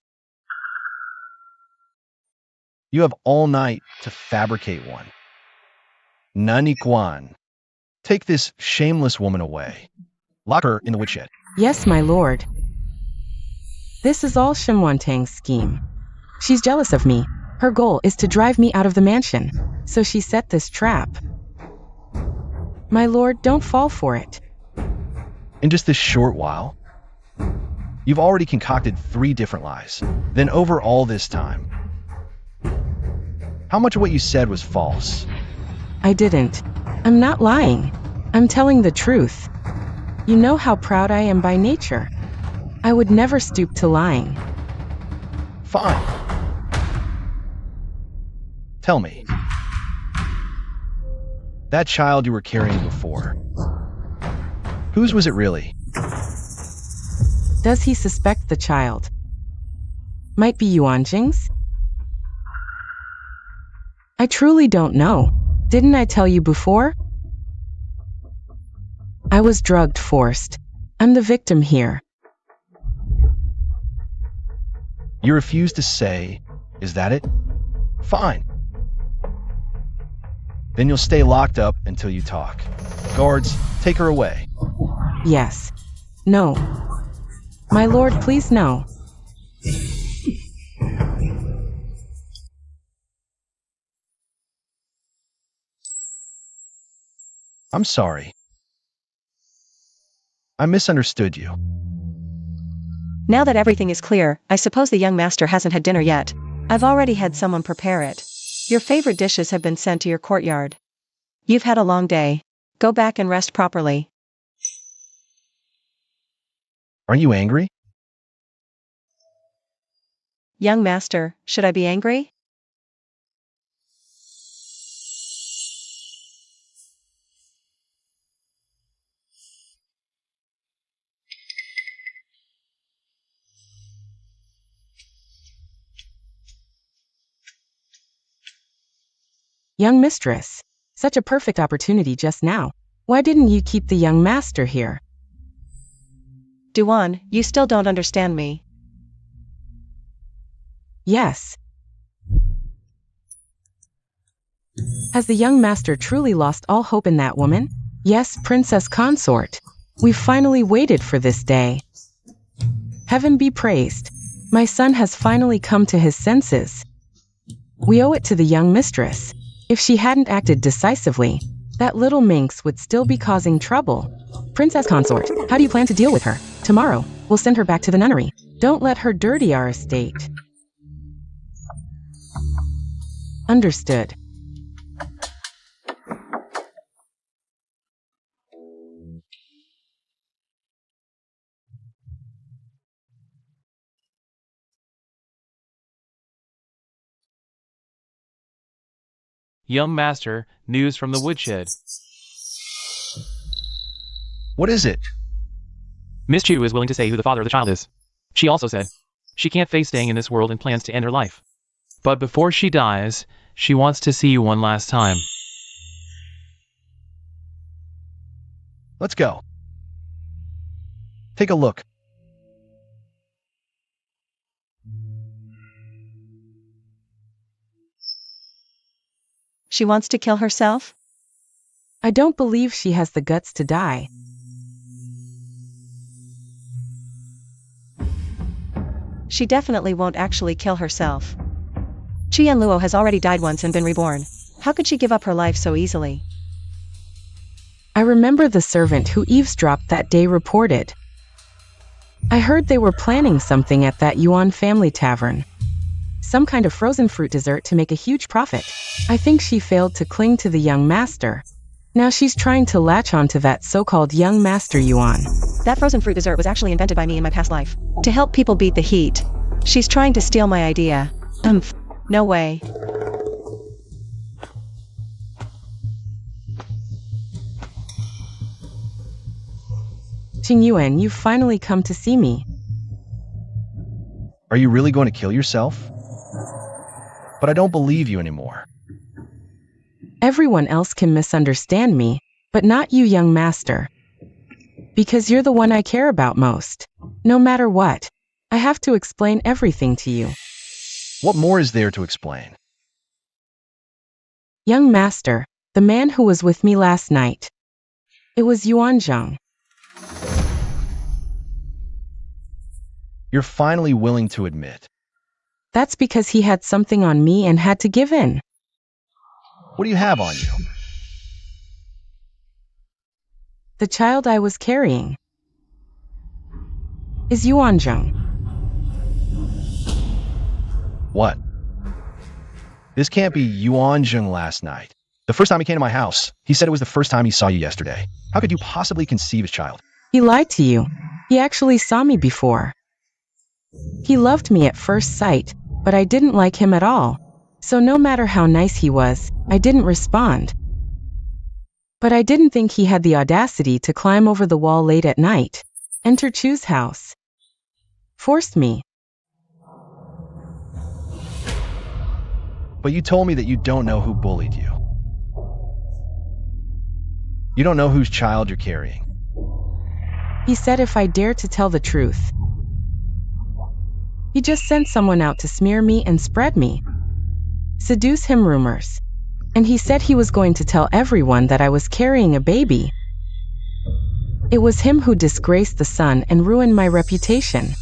You have all night to fabricate one. Nani Quan. Take this shameless woman away. Lock her in the woodshed. Yes, my lord. This is all Shen Wantang's scheme. She's jealous of me. Her goal is to drive me out of the mansion. So she set this trap. My lord, don't fall for it. In just this short while, you've already concocted 3 different lies. Then over all this time, how much of what you said was false? I didn't. I'm not lying. I'm telling the truth. You know how proud I am by nature. I would never stoop to lying. Fine. Tell me. That child you were carrying before, whose was it really? Does he suspect the child? Might be Yuanjing's? I truly don't know. Didn't I tell you before? I was drugged, forced. I'm the victim here. You refuse to say, is that it? Fine. Then you'll stay locked up until you talk. Guards, take her away. Yes. No. My lord, please no. I'm sorry. I misunderstood you. Now that everything is clear, I suppose the young master hasn't had dinner yet. I've already had someone prepare it. Your favorite dishes have been sent to your courtyard. You've had a long day. Go back and rest properly. Are you angry? Young master, should I be angry? Young mistress. Such a perfect opportunity just now. Why didn't you keep the young master here? Duan, you still don't understand me. Yes. Has the young master truly lost all hope in that woman? Yes, princess consort. We finally waited for this day. Heaven be praised. My son has finally come to his senses. We owe it to the young mistress. If she hadn't acted decisively, that little minx would still be causing trouble. Princess consort, how do you plan to deal with her? Tomorrow, we'll send her back to the nunnery. Don't let her dirty our estate. Understood. Young master, news from the woodshed. What is it? Miss Chu is willing to say who the father of the child is. She also said she can't face staying in this world and plans to end her life. But before she dies, she wants to see you one last time. Let's go. Take a look. She wants to kill herself? I don't believe she has the guts to die. She definitely won't actually kill herself. Qian Luo has already died once and been reborn. How could she give up her life so easily? I remember the servant who eavesdropped that day reported. I heard they were planning something at that Yuan family tavern. Some kind of frozen fruit dessert to make a huge profit. I think she failed to cling to the young master. Now she's trying to latch onto that so-called young master Yuan. That frozen fruit dessert was actually invented by me in my past life. To help people beat the heat. She's trying to steal my idea. No way. Qing Yuan, you've finally come to see me. Are you really going to kill yourself? But I don't believe you anymore. Everyone else can misunderstand me, but not you, young master. Because you're the one I care about most. No matter what, I have to explain everything to you. What more is there to explain? Young master, the man who was with me last night. It was Yuan Zheng. You're finally willing to admit. That's because he had something on me and had to give in. What do you have on you? The child I was carrying is Yuan Zheng. What? This can't be Yuan Zheng last night. The first time he came to my house, he said it was the first time he saw you yesterday. How could you possibly conceive his child? He lied to you. He actually saw me before. He loved me at first sight, but I didn't like him at all. So no matter how nice he was, I didn't respond. But I didn't think he had the audacity to climb over the wall late at night, enter Chu's house. Forced me. But you told me that you don't know who bullied you. You don't know whose child you're carrying. He said if I dared to tell the truth, He just sent someone out to smear me and spread me. Seduce him rumors. And he said he was going to tell everyone that I was carrying a baby. It was him who disgraced the son and ruined my reputation.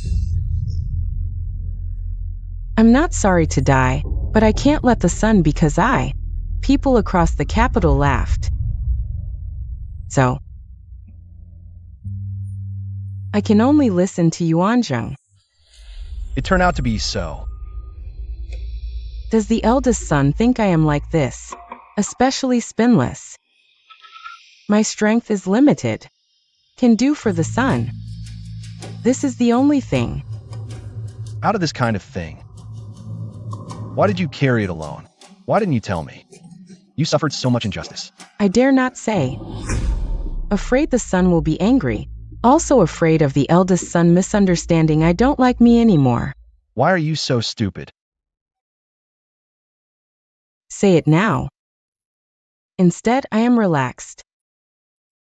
I'm not sorry to die, but I can't let the son because people across the capital laughed. So, I can only listen to Yuanzheng. It turned out to be so. Does the eldest son think I am like this, especially spinless? My strength is limited. Can do for the son. This is the only thing. Out of this kind of thing. Why did you carry it alone? Why didn't you tell me? You suffered so much injustice. I dare not say. Afraid the son will be angry. Also afraid of the eldest son misunderstanding I don't like me anymore. Why are you so stupid? Say it now. Instead, I am relaxed.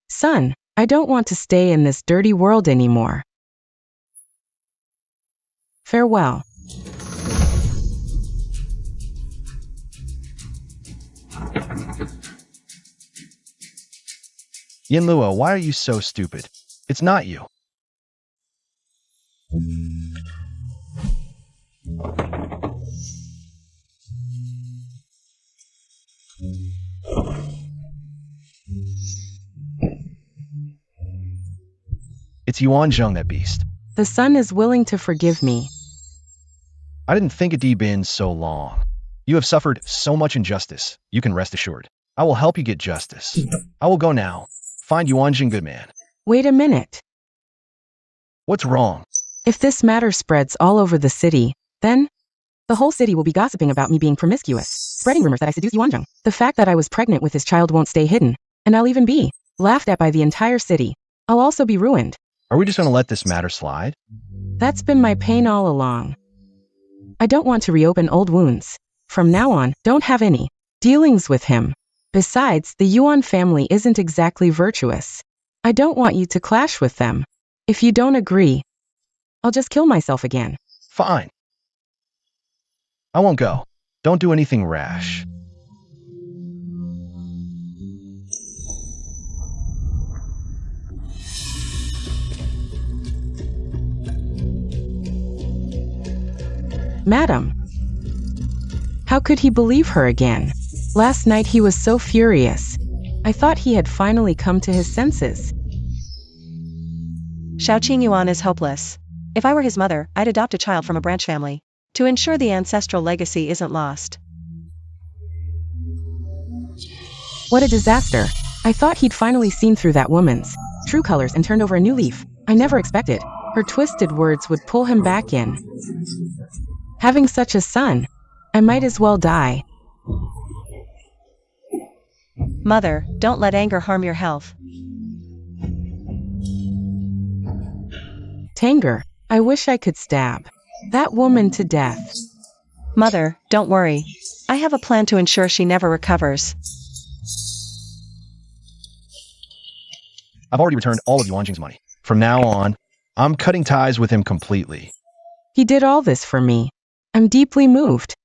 Son, I don't want to stay in this dirty world anymore. Farewell. Yinluo, why are you so stupid? It's not you. It's Yuanzheng, that beast. The son is willing to forgive me. I didn't think it'd been so long. You have suffered so much injustice, you can rest assured. I will help you get justice. I will go now. Find Yuanzheng, good man. Wait a minute. What's wrong? If this matter spreads all over the city, then the whole city will be gossiping about me being promiscuous, spreading rumors that I seduced Yuanzheng. The fact that I was pregnant with his child won't stay hidden, and I'll even be laughed at by the entire city. I'll also be ruined. Are we just going to let this matter slide? That's been my pain all along. I don't want to reopen old wounds. From now on, don't have any dealings with him. Besides, the Yuan family isn't exactly virtuous. I don't want you to clash with them. If you don't agree, I'll just kill myself again. Fine. I won't go. Don't do anything rash. Madam, how could he believe her again? Last night he was so furious. I thought he had finally come to his senses. Xiao Yuan is hopeless. If I were his mother, I'd adopt a child from a branch family, to ensure the ancestral legacy isn't lost. What a disaster. I thought he'd finally seen through that woman's true colors and turned over a new leaf. I never expected her twisted words would pull him back in. Having such a son, I might as well die. Mother, don't let anger harm your health. Tanger, I wish I could stab that woman to death. Mother, don't worry. I have a plan to ensure she never recovers. I've already returned all of Yuanjing's money. From now on, I'm cutting ties with him completely. He did all this for me. I'm deeply moved.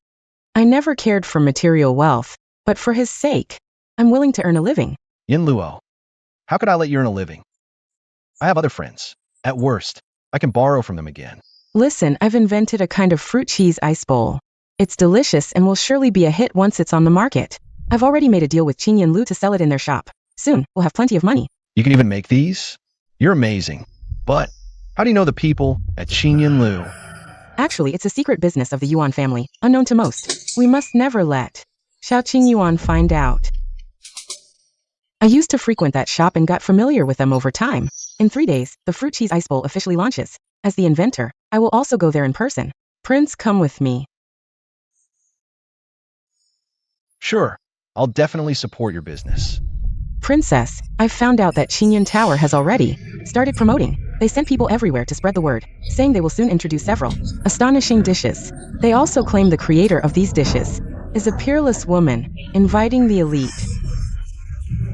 I never cared for material wealth, but for his sake, I'm willing to earn a living. Yinluo, how could I let you earn a living? I have other friends. At worst, I can borrow from them again. Listen, I've invented a kind of fruit cheese ice bowl. It's delicious and will surely be a hit once it's on the market. I've already made a deal with Qin Lu to sell it in their shop. Soon, we'll have plenty of money. You can even make these? You're amazing. But how do you know the people at Qin Lu? Actually, it's a secret business of the Yuan family, unknown to most. We must never let Xiao Yuan find out. I used to frequent that shop and got familiar with them over time. In 3 days, the fruit cheese ice bowl officially launches. As the inventor, I will also go there in person. Prince, come with me. Sure, I'll definitely support your business. Princess, I've found out that Qinyan Tower has already started promoting. They sent people everywhere to spread the word, saying they will soon introduce several astonishing dishes. They also claim the creator of these dishes is a peerless woman, inviting the elite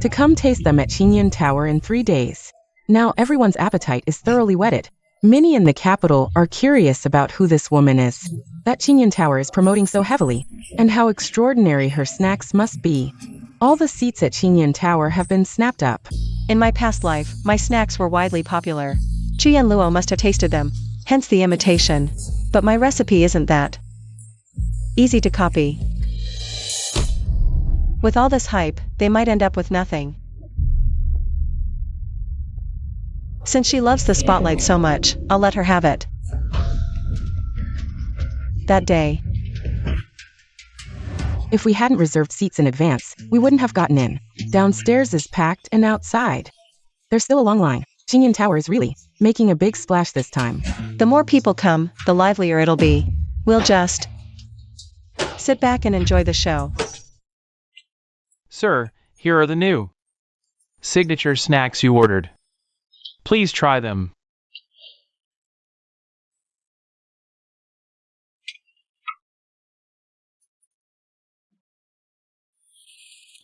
to come taste them at Qinyan Tower in 3 days. Now everyone's appetite is thoroughly whetted. Many in the capital are curious about who this woman is, that Qingyan Tower is promoting so heavily, and how extraordinary her snacks must be. All the seats at Qingyan Tower have been snapped up. In my past life, my snacks were widely popular. Qian Luo must have tasted them, hence the imitation. But my recipe isn't that easy to copy. With all this hype, they might end up with nothing. Since she loves the spotlight so much, I'll let her have it. That day. If we hadn't reserved seats in advance, we wouldn't have gotten in. Downstairs is packed and outside there's still a long line. Qingyan Tower is really making a big splash this time. The more people come, the livelier it'll be. We'll just sit back and enjoy the show. Sir, here are the new signature snacks you ordered. Please try them.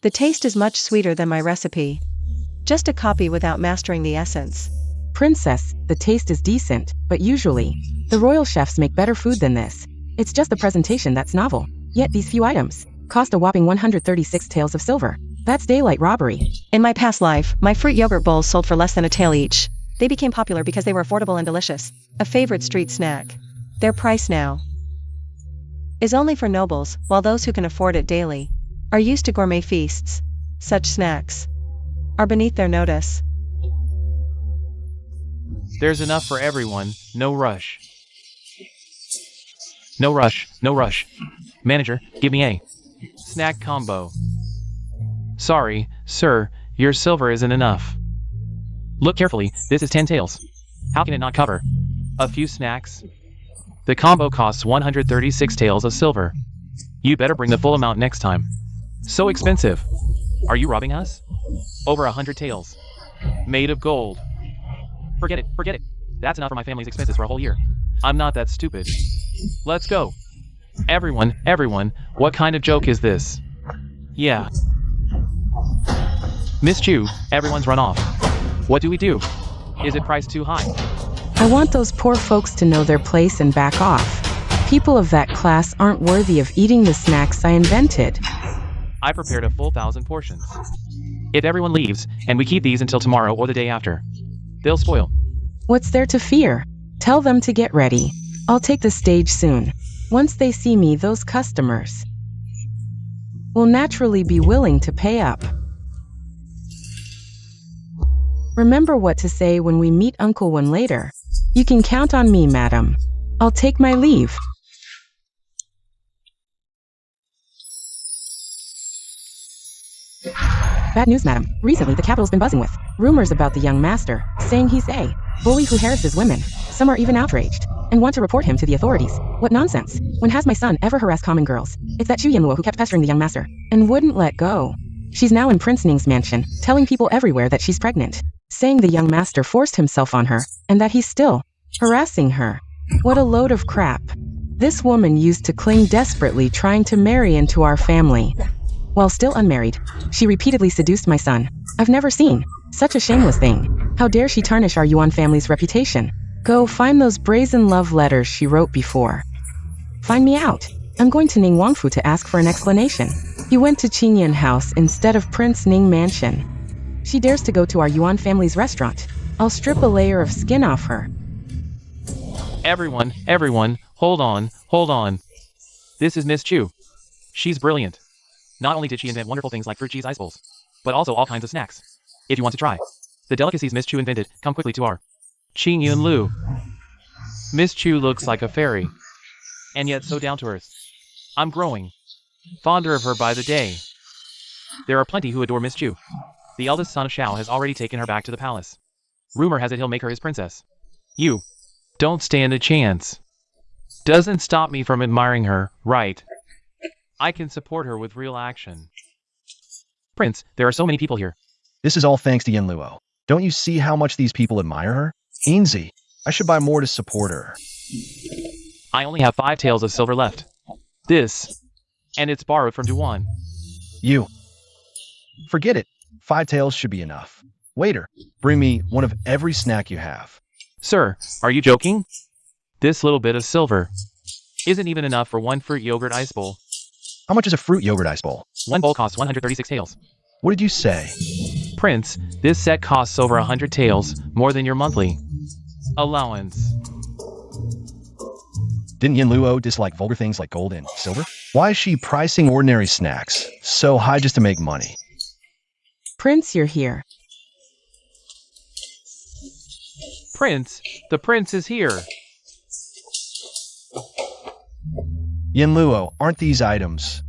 The taste is much sweeter than my recipe. Just a copy without mastering the essence. Princess, the taste is decent, but usually, the royal chefs make better food than this. It's just the presentation that's novel. Yet these few items cost a whopping 136 taels of silver. That's daylight robbery. In my past life, my fruit yogurt bowls sold for less than a tael each. They became popular because they were affordable and delicious. A favorite street snack. Their price now is only for nobles, while those who can afford it daily are used to gourmet feasts. Such snacks are beneath their notice. There's enough for everyone, no rush. No rush, no rush. Manager, give me a snack combo. Sorry, sir, your silver isn't enough. Look carefully, this is 10 taels. How can it not cover a few snacks? The combo costs 136 taels of silver. You better bring the full amount next time. So expensive. Are you robbing us? Over 100 taels. Made of gold. Forget it, forget it. That's enough for my family's expenses for a whole year. I'm not that stupid. Let's go. Everyone, what kind of joke is this? Yeah. Miss Chu, everyone's run off. What do we do? Is it priced too high? I want those poor folks to know their place and back off. People of that class aren't worthy of eating the snacks I invented. I prepared a full 1,000 portions. If everyone leaves, and we keep these until tomorrow or the day after, they'll spoil. What's there to fear? Tell them to get ready. I'll take the stage soon. Once they see me, those customers will naturally be willing to pay up. Remember what to say when we meet Uncle Wen later. You can count on me, madam. I'll take my leave. Bad news, madam. Recently, the capital's been buzzing with rumors about the young master, saying he's a bully who harasses women. Some are even outraged and want to report him to the authorities. What nonsense! When has my son ever harassed common girls? It's that Chu Yanluo who kept pestering the young master and wouldn't let go. She's now in Prince Ning's mansion, telling people everywhere that she's pregnant, saying the young master forced himself on her and that he's still harassing her. What a load of crap. This woman used to cling desperately, trying to marry into our family. While still unmarried, she repeatedly seduced my son. I've never seen such a shameless thing. How dare she tarnish our Yuan family's reputation? Go find those brazen love letters she wrote before. Find me out. I'm going to Ning Wangfu to ask for an explanation. He went to Qingyan House instead of Prince Ning Mansion. She dares to go to our Yuan family's restaurant. I'll strip a layer of skin off her. Everyone, hold on. This is Miss Chu. She's brilliant. Not only did she invent wonderful things like fruit cheese ice bowls, but also all kinds of snacks. If you want to try the delicacies Miss Chu invented, come quickly to our Qingyun Lu. Miss Chu looks like a fairy, and yet so down to earth. I'm growing fonder of her by the day. There are plenty who adore Miss Chu. The eldest son of Shao has already taken her back to the palace. Rumor has it he'll make her his princess. You don't stand a chance. Doesn't stop me from admiring her, right? I can support her with real action. Prince, there are so many people here. This is all thanks to Yin Luo. Don't you see how much these people admire her? Ainzi, I should buy more to support her. I only have 5 taels of silver left. This, and it's borrowed from Duan. You. Forget it. 5 taels should be enough. Waiter, bring me one of every snack you have. Sir, are you joking? This little bit of silver isn't even enough for one fruit yogurt ice bowl. How much is a fruit yogurt ice bowl? One bowl costs 136 taels. What did you say? Prince, this set costs over 100 taels, more than your monthly allowance. Didn't Yin Luo dislike vulgar things like gold and silver? Why is she pricing ordinary snacks so high just to make money? Prince, you're here. Prince, the prince is here. Yin Luo, aren't these items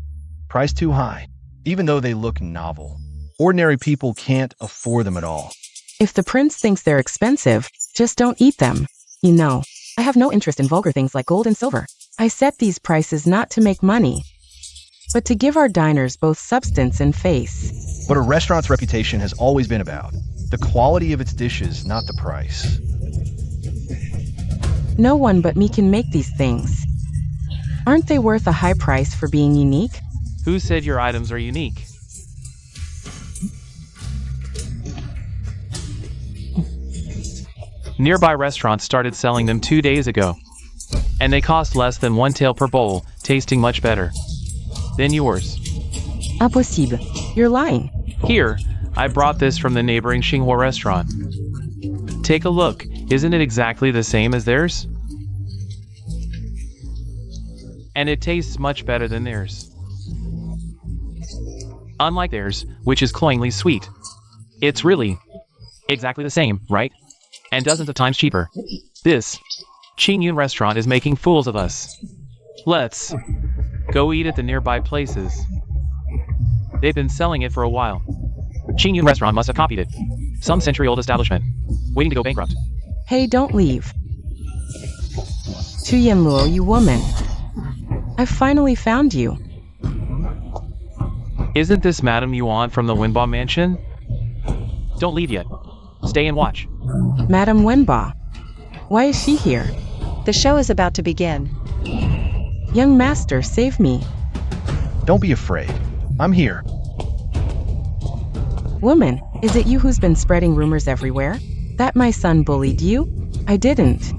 priced too high? Even though they look novel, ordinary people can't afford them at all. If the prince thinks they're expensive, just don't eat them. You know, I have no interest in vulgar things like gold and silver. I set these prices not to make money, but to give our diners both substance and face. What a restaurant's reputation has always been about. The quality of its dishes, not the price. No one but me can make these things. Aren't they worth a high price for being unique? Who said your items are unique? Nearby restaurants started selling them 2 days ago, and they cost less than 1 tael per bowl, tasting much better than yours. Impossible. You're lying. Here, I brought this from the neighboring Xinghua restaurant. Take a look. Isn't it exactly the same as theirs? And it tastes much better than theirs. Unlike theirs, which is cloyingly sweet. It's really exactly the same, right? And dozens of times cheaper. This Qingyun restaurant is making fools of us. Let's go eat at the nearby places. They've been selling it for a while. Qingyun restaurant must have copied it. Some century-old establishment, waiting to go bankrupt. Hey, don't leave. Tu Yin Luo, you woman. I finally found you. Isn't this Madame Yuan from the Wenba mansion? Don't leave yet. Stay and watch. Madame Wenba. Why is she here? The show is about to begin. Young master, save me. Don't be afraid. I'm here. Woman, is it you who's been spreading rumors everywhere? That my son bullied you? I didn't.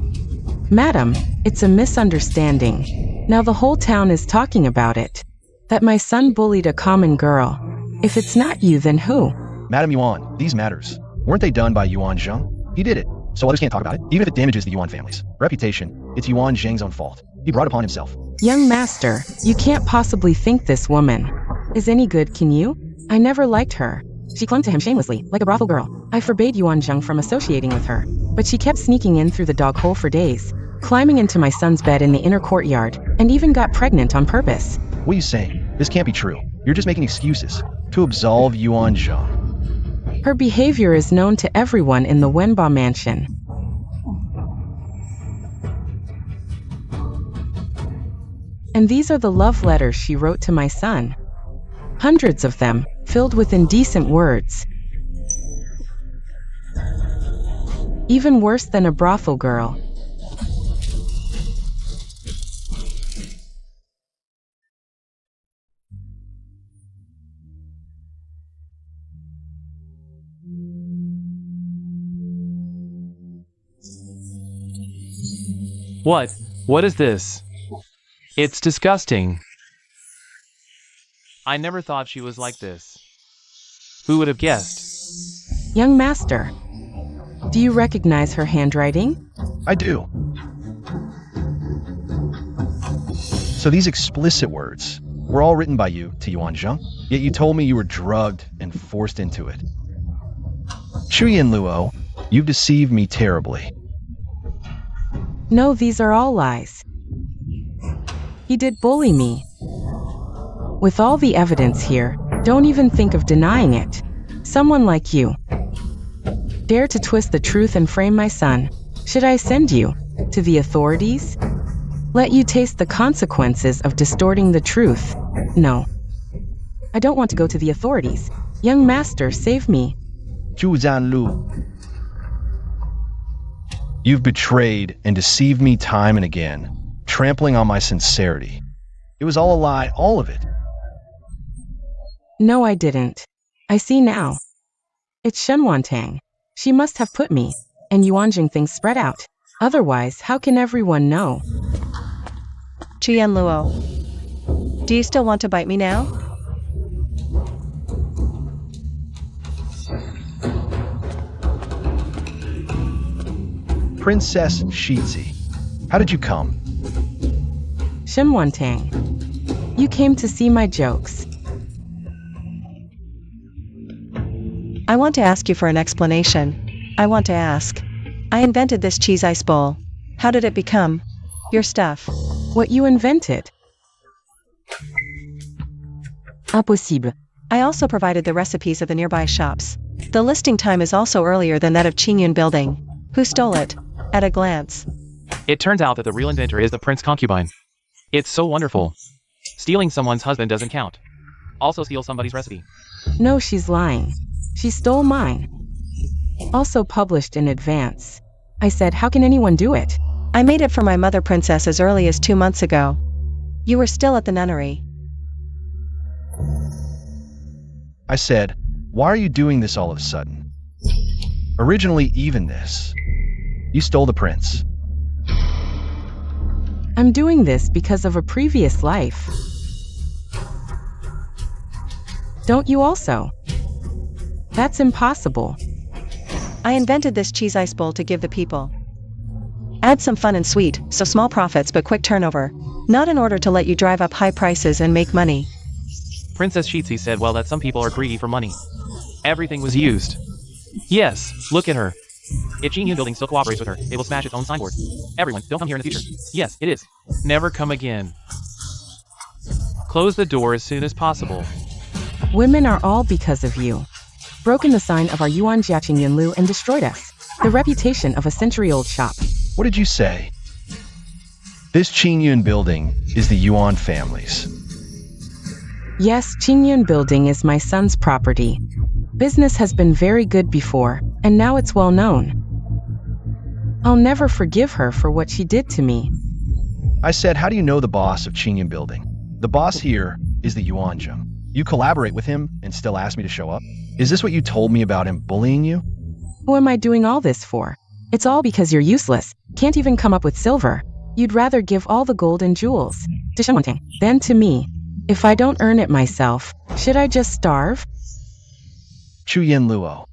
Madam, it's a misunderstanding. Now the whole town is talking about it. That my son bullied a common girl. If it's not you, then who? Madame Yuan, these matters. Weren't they done by Yuan Zheng? He did it, so others can't talk about it. Even if it damages the Yuan family's reputation, it's Yuan Zheng's own fault. He brought it upon himself. Young master, you can't possibly think this woman is any good, can you? I never liked her. She clung to him shamelessly, like a brothel girl. I forbade Yuan Zheng from associating with her, but she kept sneaking in through the dog hole for days, climbing into my son's bed in the inner courtyard, and even got pregnant on purpose. What are you saying? This can't be true. You're just making excuses to absolve Yuan Zheng. Her behavior is known to everyone in the Wenba mansion. And these are the love letters she wrote to my son. Hundreds of them, filled with indecent words. Even worse than a brothel girl. What? What is this? It's disgusting. I never thought she was like this. Who would have guessed? Young master, do you recognize her handwriting? I do. So these explicit words were all written by you to Yuan Zheng, yet you told me you were drugged and forced into it. Chu Yin Luo, you've deceived me terribly. No, these are all lies. He did bully me. With all the evidence here, don't even think of denying it. Someone like you dare to twist the truth and frame my son. Should I send you to the authorities? Let you taste the consequences of distorting the truth? No. I don't want to go to the authorities. Young master, save me. Zhu Zanlu, you've betrayed and deceived me time and again, trampling on my sincerity. It was all a lie, all of it. No, I didn't. I see now. It's Shen Wantang. She must have put me and Yuanjing things spread out. Otherwise, how can everyone know? Chuyen Luo. Do you still want to bite me now? Princess Shizhi, how did you come? Shimwantang. You came to see my jokes. I want to ask you for an explanation. I want to ask. I invented this cheese ice bowl. How did it become your stuff? What you invented? Impossible. I also provided the recipes of the nearby shops. The listing time is also earlier than that of Qingyun building. Who stole it? At a glance. It turns out that the real inventor is the prince concubine. It's so wonderful. Stealing someone's husband doesn't count. Also steal somebody's recipe. No, she's lying. She stole mine. Also published in advance. I said, how can anyone do it? I made it for my mother princess as early as 2 months ago. You were still at the nunnery. I said, why are you doing this all of a sudden? Originally even this. You stole the prince. I'm doing this because of a previous life. Don't you also? That's impossible. I invented this cheese ice bowl to give the people. Add some fun and sweet, so small profits but quick turnover. Not in order to let you drive up high prices and make money. Princess Shizhi said well that some people are greedy for money. Everything was used. Yes, look at her. If Qingyun building still cooperates with her, it will smash its own signboard. Everyone, don't come here in the future. Yes, it is. Never come again. Close the door as soon as possible. Women are all because of you. Broken the sign of our Yuan Jiaqing Yunlu and destroyed us. The reputation of a century-old shop. What did you say? This Qingyun building is the Yuan family's. Yes, Qingyun building is my son's property. Business has been very good before, and now it's well known. I'll never forgive her for what she did to me. I said, how do you know the boss of Qingyun building? The boss here is the Yuanzheng. You collaborate with him and still ask me to show up? Is this what you told me about him bullying you? Who am I doing all this for? It's all because you're useless, can't even come up with silver. You'd rather give all the gold and jewels to Shimwantang than to me. If I don't earn it myself, should I just starve? Chuyen Luo.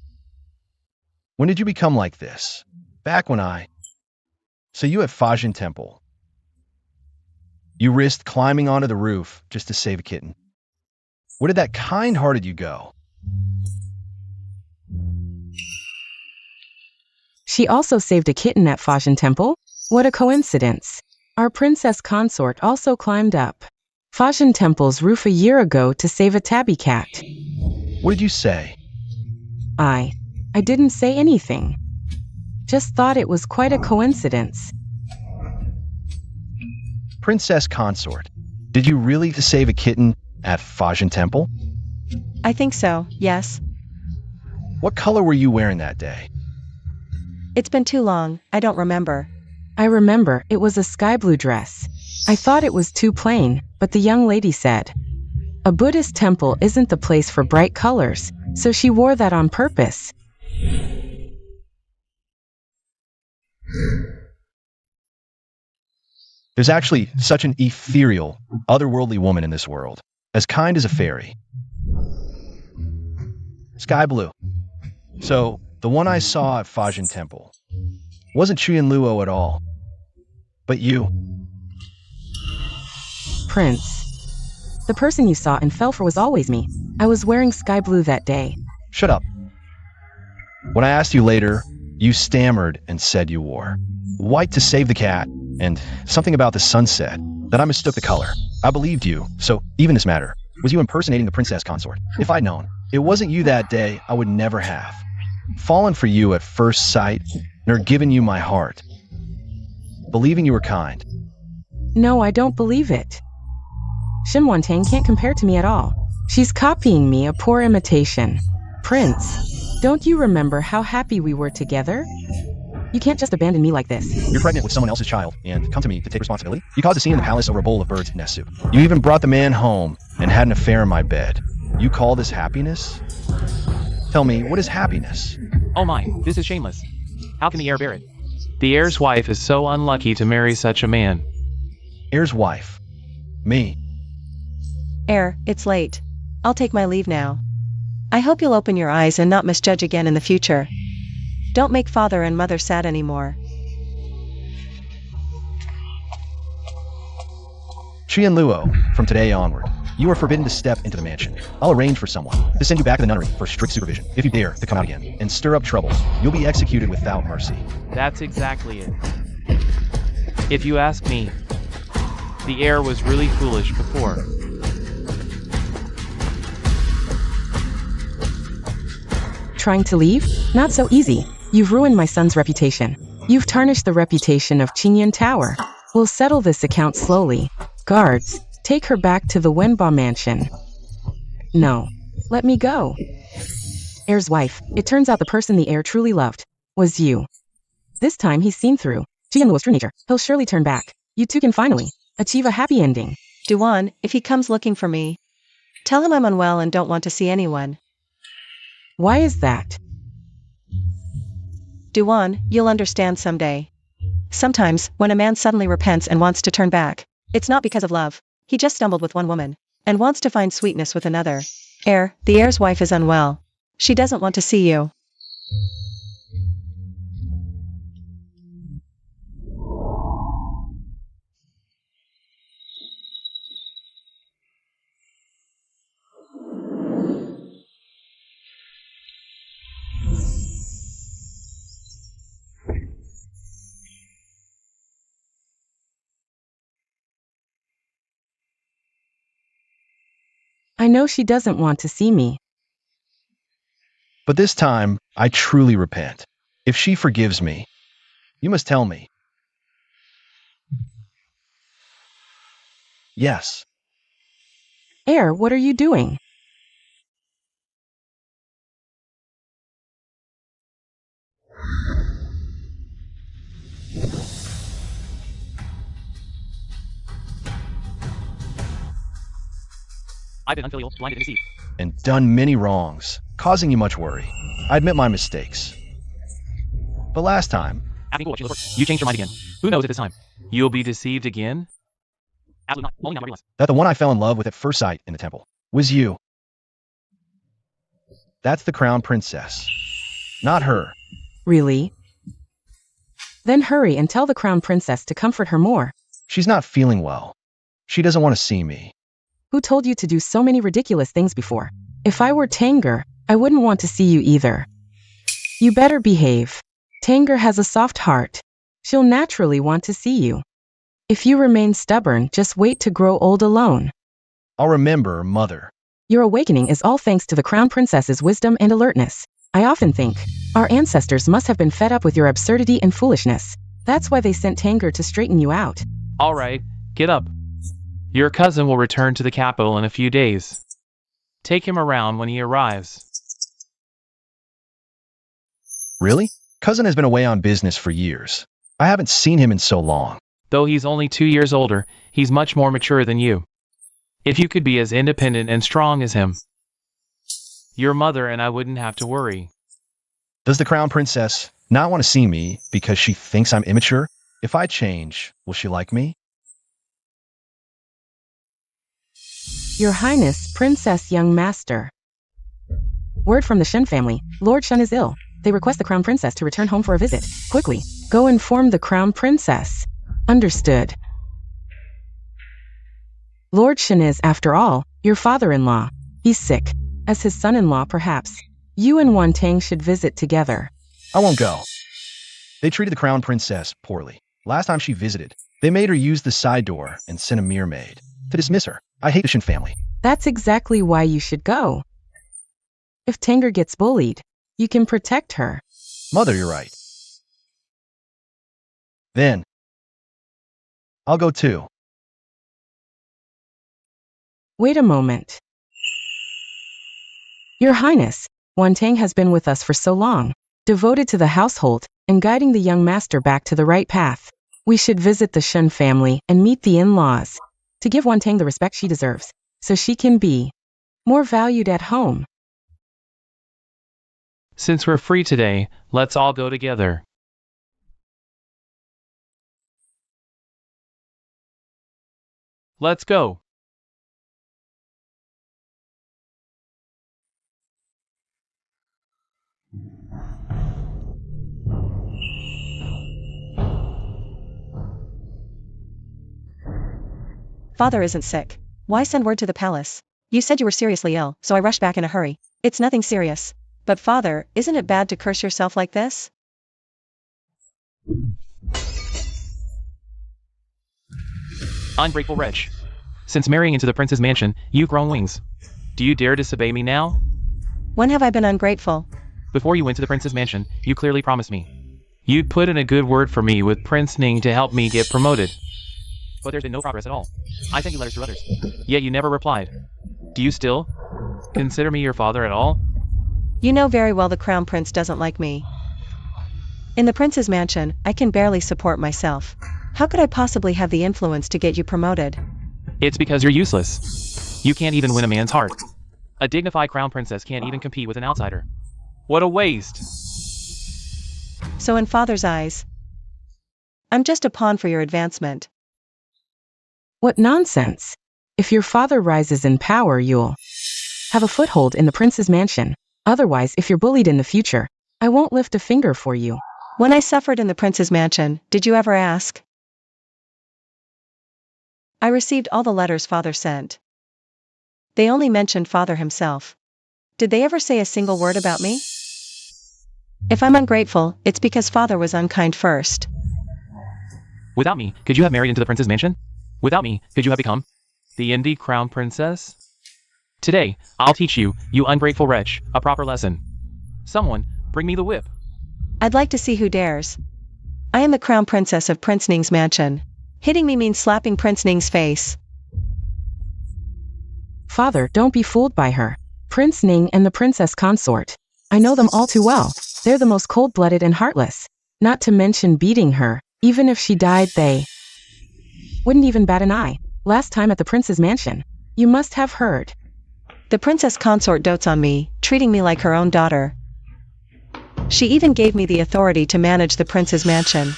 When did you become like this? Back when I saw you at Fajin Temple. You risked climbing onto the roof just to save a kitten. Where did that kind-hearted you go? She also saved a kitten at Fajin Temple? What a coincidence. Our princess consort also climbed up Fajin Temple's roof a year ago to save a tabby cat. What did you say? I didn't say anything. Just thought it was quite a coincidence. Princess consort, did you really save a kitten at Fajin Temple? I think so, yes. What color were you wearing that day? It's been too long, I don't remember. I remember, it was a sky blue dress. I thought it was too plain, but the young lady said, a Buddhist temple isn't the place for bright colors, so she wore that on purpose. There's actually such an ethereal, otherworldly woman in this world, as kind as a fairy. Sky blue. So, the one I saw at Fajin Temple wasn't Chuyen Luo at all, but you. Prince. The person you saw and fell for was always me. I was wearing sky blue that day. Shut up. When I asked you later, you stammered and said you wore white to save the cat, and something about the sunset, that I mistook the color. I believed you, so even this matter, was you impersonating the princess consort? If I'd known it wasn't you that day, I would never have fallen for you at first sight, nor given you my heart, believing you were kind. No, I don't believe it. Shimwantang can't compare to me at all. She's copying me, a poor imitation. Prince, don't you remember how happy we were together? You can't just abandon me like this. You're pregnant with someone else's child and come to me to take responsibility? You caused a scene in the palace over a bowl of bird's nest soup. You even brought the man home and had an affair in my bed. You call this happiness? Tell me, what is happiness? Oh my, this is shameless. How can the heir bear it? The heir's wife is so unlucky to marry such a man. Heir's wife. Me. Heir, it's late. I'll take my leave now. I hope you'll open your eyes and not misjudge again in the future. Don't make father and mother sad anymore. She and Luo, from today onward, you are forbidden to step into the mansion. I'll arrange for someone to send you back to the nunnery for strict supervision. If you dare to come out again and stir up trouble, you'll be executed without mercy. That's exactly it. If you ask me, the heir was really foolish before. Trying to leave? Not so easy. You've ruined my son's reputation. You've tarnished the reputation of Qingyan Tower. We'll settle this account slowly. Guards, take her back to the Wenba mansion. No. Let me go. Heir's wife, it turns out the person the heir truly loved was you. This time he's seen through Jianluo's true nature. He'll surely turn back. You two can finally achieve a happy ending. Duan, if he comes looking for me, tell him I'm unwell and don't want to see anyone. Why is that? Duan, you'll understand someday. Sometimes, when a man suddenly repents and wants to turn back, it's not because of love. He just stumbled with one woman and wants to find sweetness with another. Heir, the heir's wife is unwell. She doesn't want to see you. I know she doesn't want to see me. But this time, I truly repent. If she forgives me, you must tell me. Yes. Heir, what are you doing? I've been unfilial, blinded, and deceived. And done many wrongs, causing you much worry. I admit my mistakes. But last time, You changed your mind again. Who knows at this time? You'll be deceived again? Absolutely not. Only not very less. that the one I fell in love with at first sight in the temple was you. That's the crown princess. Not her. Really? Then hurry and tell the crown princess to comfort her more. She's not feeling well. She doesn't want to see me. Who told you to do so many ridiculous things before? If I were Tanger, I wouldn't want to see you either. You better behave. Tanger has a soft heart. She'll naturally want to see you. If you remain stubborn, just wait to grow old alone. I'll remember, mother. Your awakening is all thanks to the crown princess's wisdom and alertness. I often think, our ancestors must have been fed up with your absurdity and foolishness. That's why they sent Tanger to straighten you out. All right, get up. Your cousin will return to the capital in a few days. Take him around when he arrives. Really? Cousin has been away on business for years. I haven't seen him in so long. Though he's only 2 years older, he's much more mature than you. If you could be as independent and strong as him, your mother and I wouldn't have to worry. Does the crown princess not want to see me because she thinks I'm immature? If I change, will she like me? Your Highness, Princess Young Master. Word from the Shen family. Lord Shen is ill. They request the crown princess to return home for a visit. Quickly, go inform the crown princess. Understood. Lord Shen is, after all, your father-in-law. He's sick. As his son-in-law, perhaps. You and Wantang should visit together. I won't go. They treated the crown princess poorly. Last time she visited, they made her use the side door and sent a mere maid to dismiss her. I hate the Shen family. That's exactly why you should go. If Tanger gets bullied, you can protect her. Mother, you're right. Then, I'll go too. Wait a moment. Your Highness, Wantang has been with us for so long, devoted to the household, and guiding the young master back to the right path. We should visit the Shen family and meet the in-laws, to give Wantang the respect she deserves, so she can be more valued at home. Since we're free today, let's all go together. Let's go. Father isn't sick. Why send word to the palace? You said you were seriously ill, so I rushed back in a hurry. It's nothing serious. But father, isn't it bad to curse yourself like this? Ungrateful wretch. Since marrying into the prince's mansion, you've grown wings. Do you dare disobey me now? When have I been ungrateful? Before you went to the prince's mansion, you clearly promised me. You'd put in a good word for me with Prince Ning to help me get promoted. But there's been no progress at all. I sent you letters to others, yet you never replied. Do you still consider me your father at all? You know very well the crown prince doesn't like me. In the prince's mansion, I can barely support myself. How could I possibly have the influence to get you promoted? It's because you're useless. You can't even win a man's heart. A dignified crown princess can't even compete with an outsider. What a waste. So in father's eyes, I'm just a pawn for your advancement. What nonsense. If your father rises in power, you'll have a foothold in the prince's mansion. Otherwise, if you're bullied in the future, I won't lift a finger for you. When I suffered in the prince's mansion, did you ever ask? I received all the letters father sent. They only mentioned father himself. Did they ever say a single word about me? If I'm ungrateful, it's because father was unkind first. Without me, could you have married into the prince's mansion? Without me, could you have become the indie crown princess? Today, I'll teach you, you ungrateful wretch, a proper lesson. Someone, bring me the whip. I'd like to see who dares. I am the crown princess of Prince Ning's mansion. Hitting me means slapping Prince Ning's face. Father, don't be fooled by her. Prince Ning and the princess consort. I know them all too well. They're the most cold-blooded and heartless. Not to mention beating her. Even if she died, they wouldn't even bat an eye. Last time at the prince's mansion. You must have heard. The princess consort dotes on me, treating me like her own daughter. She even gave me the authority to manage the prince's mansion.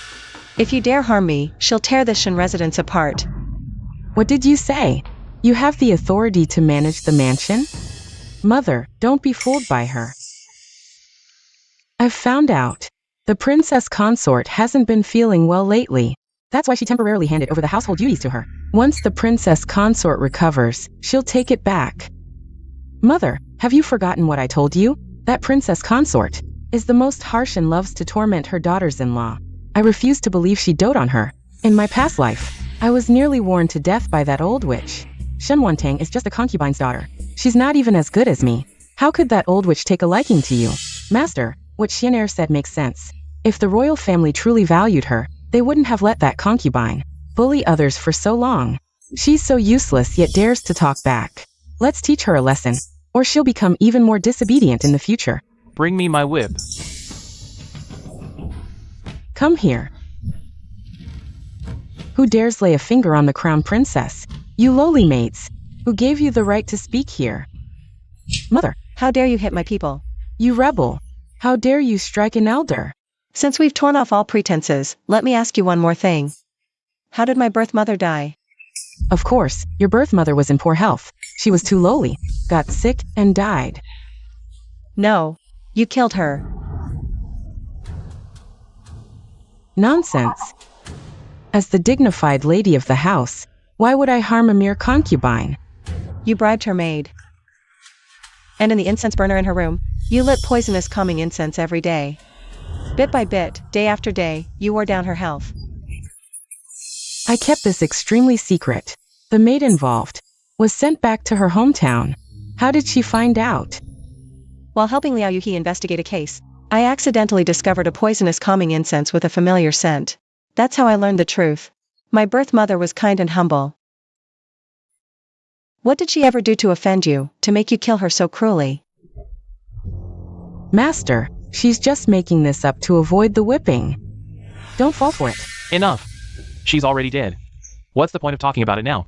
If you dare harm me, she'll tear the Shen residence apart. What did you say? You have the authority to manage the mansion? Mother, don't be fooled by her. I've found out. The princess consort hasn't been feeling well lately. That's why she temporarily handed over the household duties to her. Once the princess consort recovers, she'll take it back. Mother, have you forgotten what I told you? That princess consort is the most harsh and loves to torment her daughters-in-law. I refuse to believe she dote on her. In my past life, I was nearly worn to death by that old witch. Shen Wantang is just a concubine's daughter. She's not even as good as me. How could that old witch take a liking to you? Master, what Xianer said makes sense. If the royal family truly valued her, they wouldn't have let that concubine bully others for so long. She's so useless yet dares to talk back. Let's teach her a lesson, or she'll become even more disobedient in the future. Bring me my whip. Come here. Who dares lay a finger on the crown princess? You lowly maids. Who gave you the right to speak here? Mother, How dare you hit my people? you rebel. How dare you strike an elder? Since we've torn off all pretenses, let me ask you one more thing. How did my birth mother die? Of course, your birth mother was in poor health. She was too lowly, got sick, and died. No. You killed her. Nonsense. As the dignified lady of the house, why would I harm a mere concubine? You bribed her maid. And in the incense burner in her room, you lit poisonous calming incense every day. Bit by bit, day after day, you wore down her health. I kept this extremely secret. The maid involved was sent back to her hometown. How did she find out? While helping Liao Yuhi investigate a case, I accidentally discovered a poisonous calming incense with a familiar scent. That's how I learned the truth. My birth mother was kind and humble. What did she ever do to offend you, to make you kill her so cruelly? Master, she's just making this up to avoid the whipping. Don't fall for it. Enough. She's already dead. What's the point of talking about it now?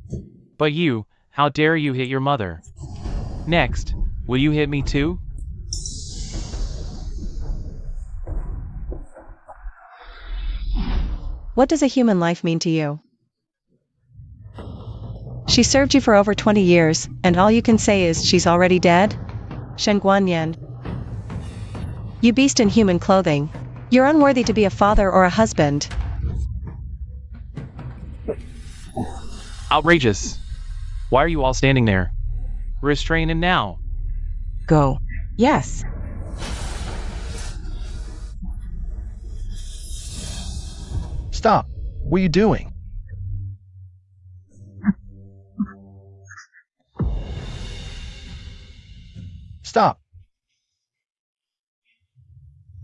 But you, how dare you hit your mother? Next, will you hit me too? What does a human life mean to you? She served you for over 20 years, and all you can say is she's already dead? Shen Guanyan. You beast in human clothing. You're unworthy to be a father or a husband. Outrageous. Why are you all standing there? Restrain him now. Go. Yes. Stop. What are you doing? Stop.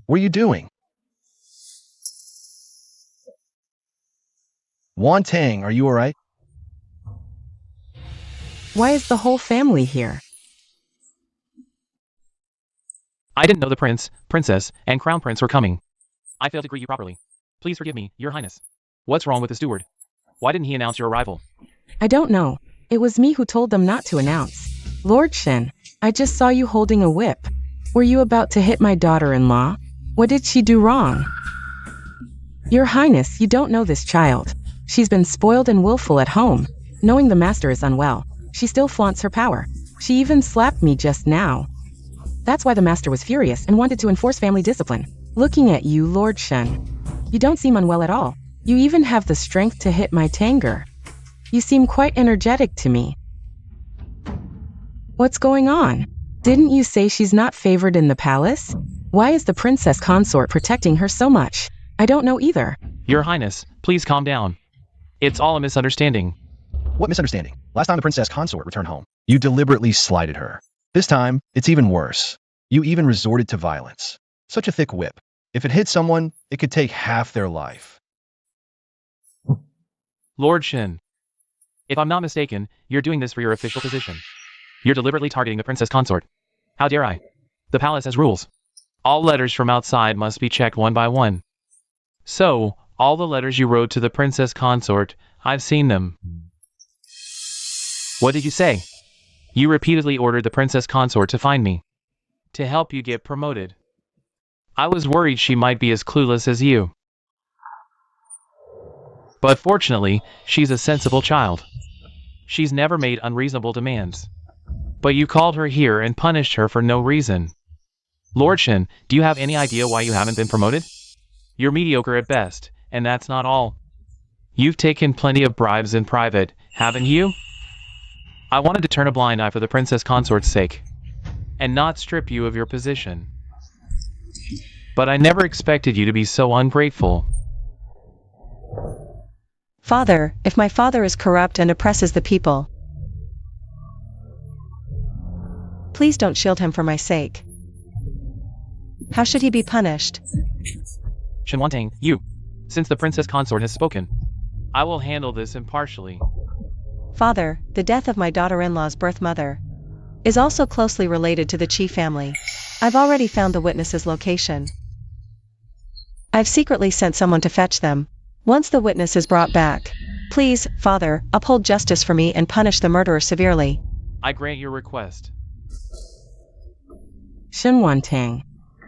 What are you doing? Wan Tang, are you alright? Why is the whole family here? I didn't know the prince, princess, and crown prince were coming. I failed to greet you properly. Please forgive me, your highness. What's wrong with the steward? Why didn't he announce your arrival? I don't know. It was me who told them not to announce. Lord Shen, I just saw you holding a whip. Were you about to hit my daughter-in-law? What did she do wrong? Your highness, you don't know this child. She's been spoiled and willful at home. Knowing the master is unwell, she still flaunts her power. She even slapped me just now. That's why the master was furious and wanted to enforce family discipline. Looking at you, Lord Shen, you don't seem unwell at all. You even have the strength to hit my Tanger. You seem quite energetic to me. What's going on? Didn't you say she's not favored in the palace? Why is the princess consort protecting her so much? I don't know either. Your highness, please calm down. It's all a misunderstanding. What misunderstanding? Last time the princess consort returned home, you deliberately slighted her. This time, it's even worse. You even resorted to violence. Such a thick whip. If it hit someone, it could take half their life. Lord Shen, if I'm not mistaken, you're doing this for your official position. You're deliberately targeting the princess consort. How dare I? The palace has rules. All letters from outside must be checked one by one. So, all the letters you wrote to the princess consort, I've seen them. What did you say? You repeatedly ordered the princess consort to find me, to help you get promoted. I was worried she might be as clueless as you. But fortunately, she's a sensible child. She's never made unreasonable demands. But you called her here and punished her for no reason. Lord Shen, do you have any idea why you haven't been promoted? You're mediocre at best, and that's not all. You've taken plenty of bribes in private, haven't you? I wanted to turn a blind eye for the princess consort's sake, and not strip you of your position. But I never expected you to be so ungrateful. Father, if my father is corrupt and oppresses the people, please don't shield him for my sake. How should he be punished? Shenwantang, you. Since the princess consort has spoken, I will handle this impartially. Father, the death of my daughter-in-law's birth mother is also closely related to the Qi family. I've already found the witness's location. I've secretly sent someone to fetch them. Once the witness is brought back, please, Father, uphold justice for me and punish the murderer severely. I grant your request. Shenwantang,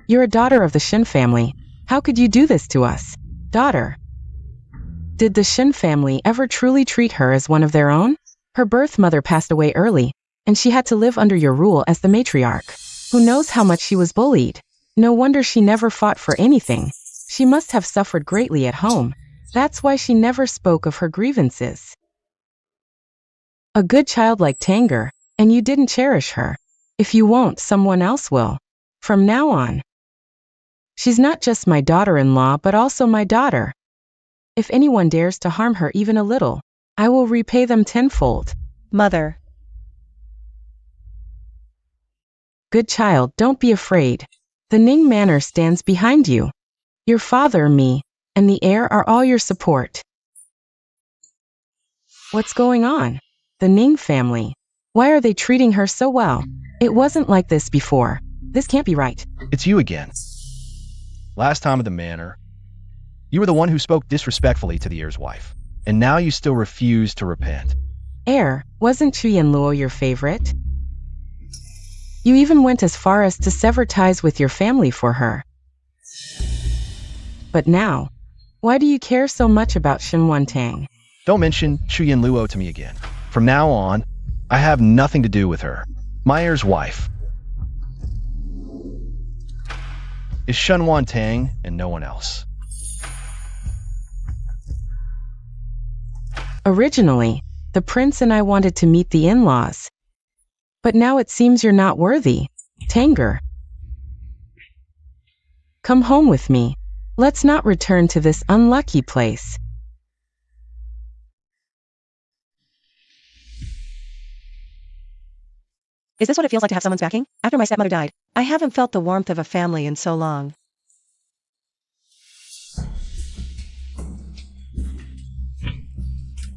you're a daughter of the Shin family. How could you do this to us? Daughter. Did the Shin family ever truly treat her as one of their own? Her birth mother passed away early, and she had to live under your rule as the matriarch. Who knows how much she was bullied? No wonder she never fought for anything. She must have suffered greatly at home. That's why she never spoke of her grievances. A good child like Tanger, and you didn't cherish her. If you won't, someone else will. From now on. She's not just my daughter-in-law but also my daughter. If anyone dares to harm her even a little, I will repay them tenfold. Mother. Good child, don't be afraid. The Ning Manor stands behind you. Your father, me, and the heir are all your support. What's going on? The Ning family. Why are they treating her so well? It wasn't like this before. This can't be right. It's you again. Last time at the manor, you were the one who spoke disrespectfully to the heir's wife, and now you still refuse to repent. Heir, wasn't Chu Yanluo your favorite? You even went as far as to sever ties with your family for her. But now, why do you care so much about Shenwantang? Don't mention Chu Yanluo to me again. From now on, I have nothing to do with her. My heir's wife is Shen Tang and no one else. Originally, the prince and I wanted to meet the in-laws. But now it seems you're not worthy, Tanger. Come home with me. Let's not return to this unlucky place. Is this what it feels like to have someone's backing? After my stepmother died, I haven't felt the warmth of a family in so long.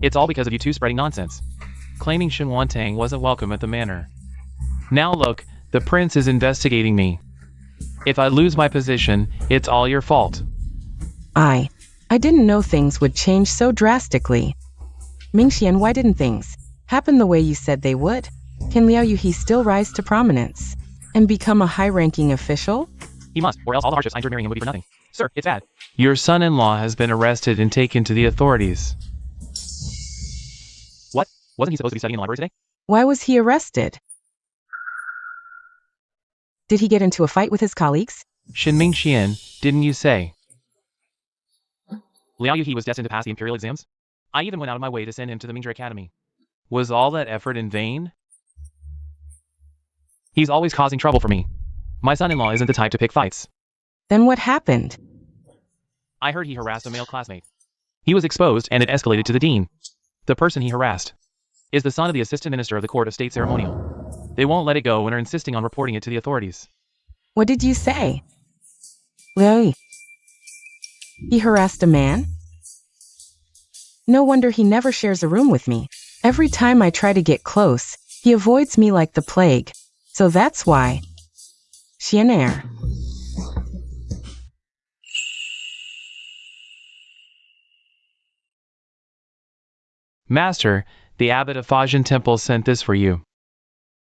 It's all because of you two spreading nonsense, claiming Shen Tang wasn't welcome at the manor. Now look, the prince is investigating me. If I lose my position, it's all your fault. I didn't know things would change so drastically. Mingxian, why didn't things happen the way you said they would? Can Liao Yuhi still rise to prominence and become a high-ranking official? He must, or else all the hardships I endured marrying him would be for nothing. Sir, it's bad. Your son-in-law has been arrested and taken to the authorities. What? Wasn't he supposed to be studying in the library today? Why was he arrested? Did he get into a fight with his colleagues? Shen Mingxian, didn't you say? Liao Yuhi was destined to pass the imperial exams? I even went out of my way to send him to the Mingzhi Academy. Was all that effort in vain? He's always causing trouble for me. My son-in-law isn't the type to pick fights. Then what happened? I heard he harassed a male classmate. He was exposed and it escalated to the dean. The person he harassed is the son of the assistant minister of the court of state ceremonial. They won't let it go and are insisting on reporting it to the authorities. What did you say? Liao, he harassed a man? No wonder he never shares a room with me. Every time I try to get close, he avoids me like the plague. So that's why. Xianer. Master, the abbot of Fajin Temple sent this for you.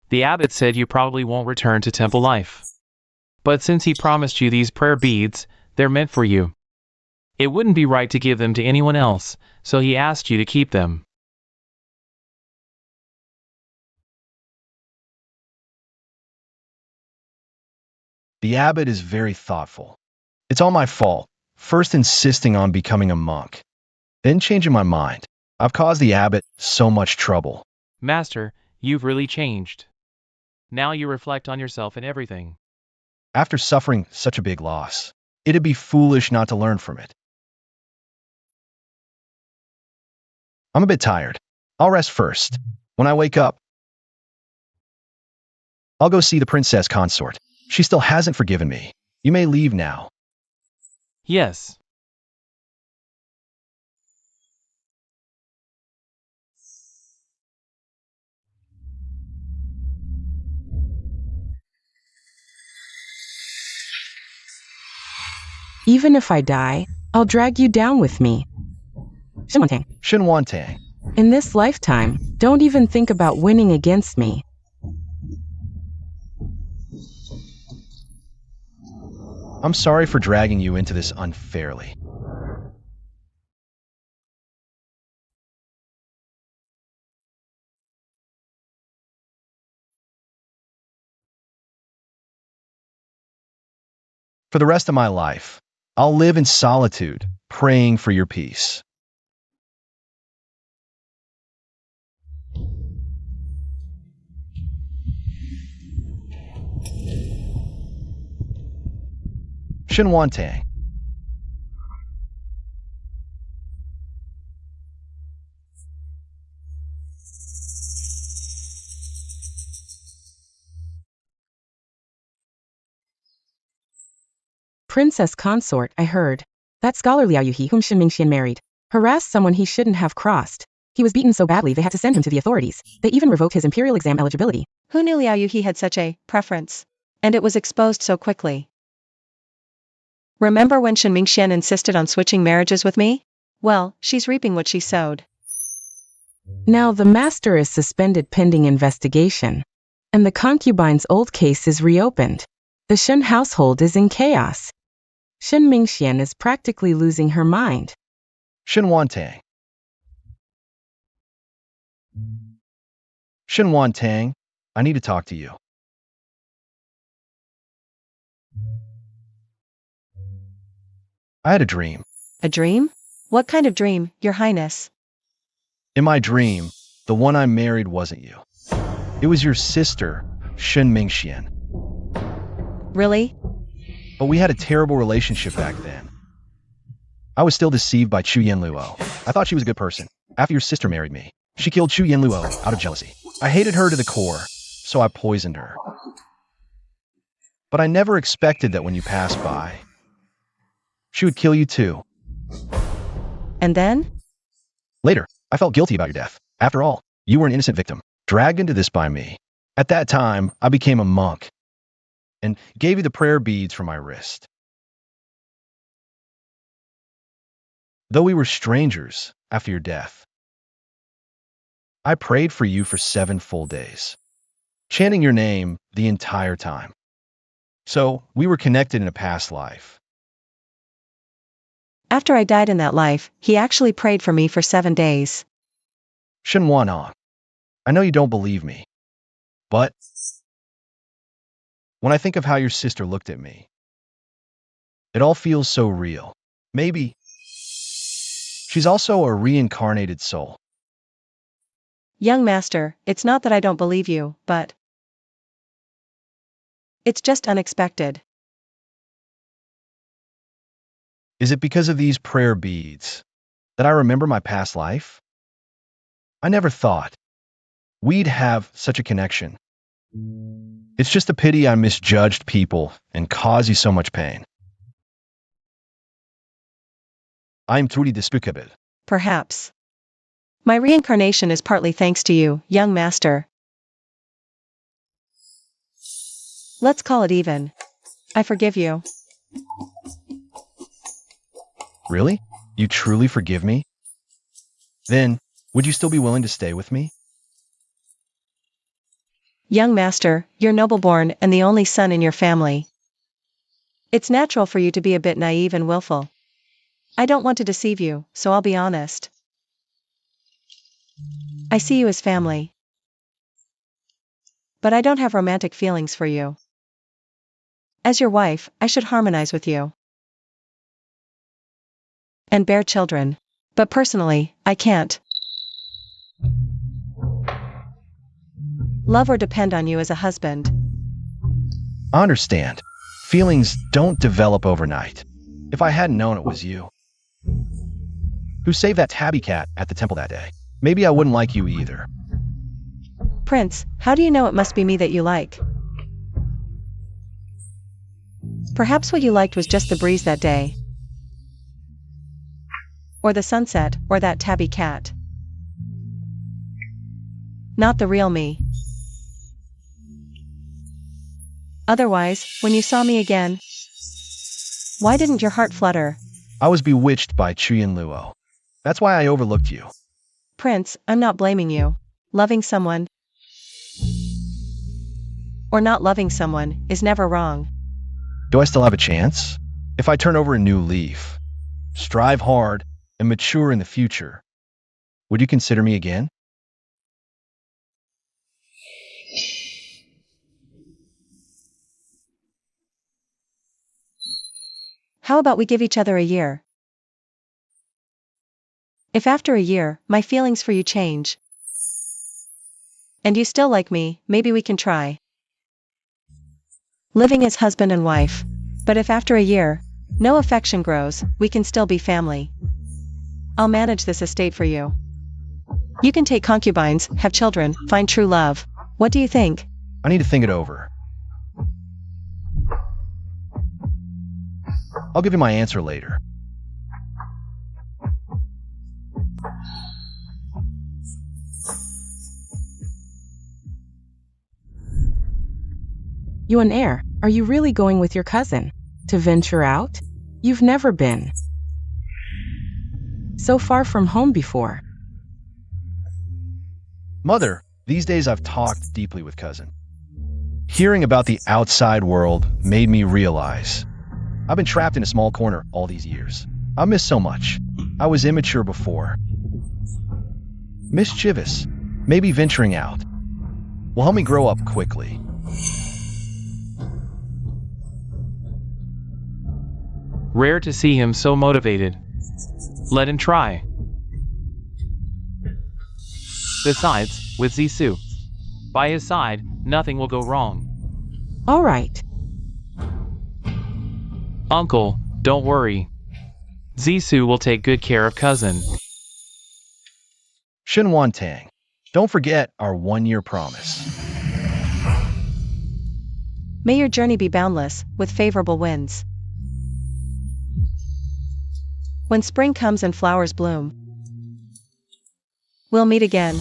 The abbot said you probably won't return to temple life. But since he promised you these prayer beads, they're meant for you. It wouldn't be right to give them to anyone else, so he asked you to keep them. The abbot is very thoughtful. It's all my fault, first insisting on becoming a monk, then changing my mind. I've caused the abbot so much trouble. Master, you've really changed. Now you reflect on yourself and everything. After suffering such a big loss, it'd be foolish not to learn from it. I'm a bit tired. I'll rest first. When I wake up, I'll go see the princess consort. She still hasn't forgiven me. You may leave now. Yes. Even if I die, I'll drag you down with me. Shen Tang. In this lifetime, don't even think about winning against me. I'm sorry for dragging you into this unfairly. For the rest of my life, I'll live in solitude, praying for your peace. Shen Tang. Princess consort, I heard. That scholar Liao Yuhi whom Shen Mingxian married harassed someone he shouldn't have crossed. He was beaten so badly they had to send him to the authorities. They even revoked his imperial exam eligibility. Who knew Liao Yuhi had such a preference? And it was exposed so quickly. Remember when Shen Mingxian insisted on switching marriages with me? Well, she's reaping what she sowed. Now the master is suspended pending investigation. And the concubine's old case is reopened. The Shen household is in chaos. Shen Mingxian is practically losing her mind. Shen Tang. Shenwan Tang, I need to talk to you. I had a dream. A dream? What kind of dream, Your Highness? In my dream, the one I married wasn't you. It was your sister, Shen Mingxian. Really? But we had a terrible relationship back then. I was still deceived by Chu Yanluo. I thought she was a good person. After your sister married me, she killed Chu Yanluo out of jealousy. I hated her to the core, so I poisoned her. But I never expected that when you passed by, she would kill you too. And then? Later, I felt guilty about your death. After all, you were an innocent victim, dragged into this by me. At that time, I became a monk and gave you the prayer beads from my wrist. Though we were strangers after your death, I prayed for you for 7 full days, chanting your name the entire time. So we were connected in a past life. After I died in that life, he actually prayed for me for 7 days. Shenwan, I know you don't believe me, but when I think of how your sister looked at me, it all feels so real. Maybe she's also a reincarnated soul. Young master, it's not that I don't believe you, but it's just unexpected. Is it because of these prayer beads that I remember my past life? I never thought we'd have such a connection. It's just a pity I misjudged people and caused you so much pain. I'm truly despicable. Perhaps. My reincarnation is partly thanks to you, young master. Let's call it even. I forgive you. Really? You truly forgive me? Then, would you still be willing to stay with me? Young master, you're noble-born and the only son in your family. It's natural for you to be a bit naive and willful. I don't want to deceive you, so I'll be honest. I see you as family. But I don't have romantic feelings for you. As your wife, I should harmonize with you and bear children. But personally, I can't love or depend on you as a husband. I understand. Feelings don't develop overnight. If I hadn't known it was you who saved that tabby cat at the temple that day, maybe I wouldn't like you either. Prince, how do you know it must be me that you like? Perhaps what you liked was just the breeze that day, or the sunset, or that tabby cat. Not the real me. Otherwise, when you saw me again, why didn't your heart flutter? I was bewitched by Chuyan Luo. That's why I overlooked you. Prince, I'm not blaming you. Loving someone or not loving someone is never wrong. Do I still have a chance? If I turn over a new leaf, strive hard, and mature in the future, would you consider me again? How about we give each other a year? If after a year, my feelings for you change, and you still like me, maybe we can try living as husband and wife. But if after a year, no affection grows, we can still be family. I'll manage this estate for you. You can take concubines, have children, find true love. What do you think? I need to think it over. I'll give you my answer later. Yuan Air, are you really going with your cousin to venture out? You've never been so far from home before. Mother, these days I've talked deeply with cousin. Hearing about the outside world made me realize I've been trapped in a small corner all these years. I miss so much. I was immature before. Mischievous, maybe venturing out. will help me grow up quickly. Rare to see him so motivated. Let him try. Besides, with Zissou by his side, nothing will go wrong. All right. Uncle, don't worry. Zissou will take good care of cousin. Xin Tang, don't forget our 1-year promise. May your journey be boundless, with favorable winds. When spring comes and flowers bloom, we'll meet again,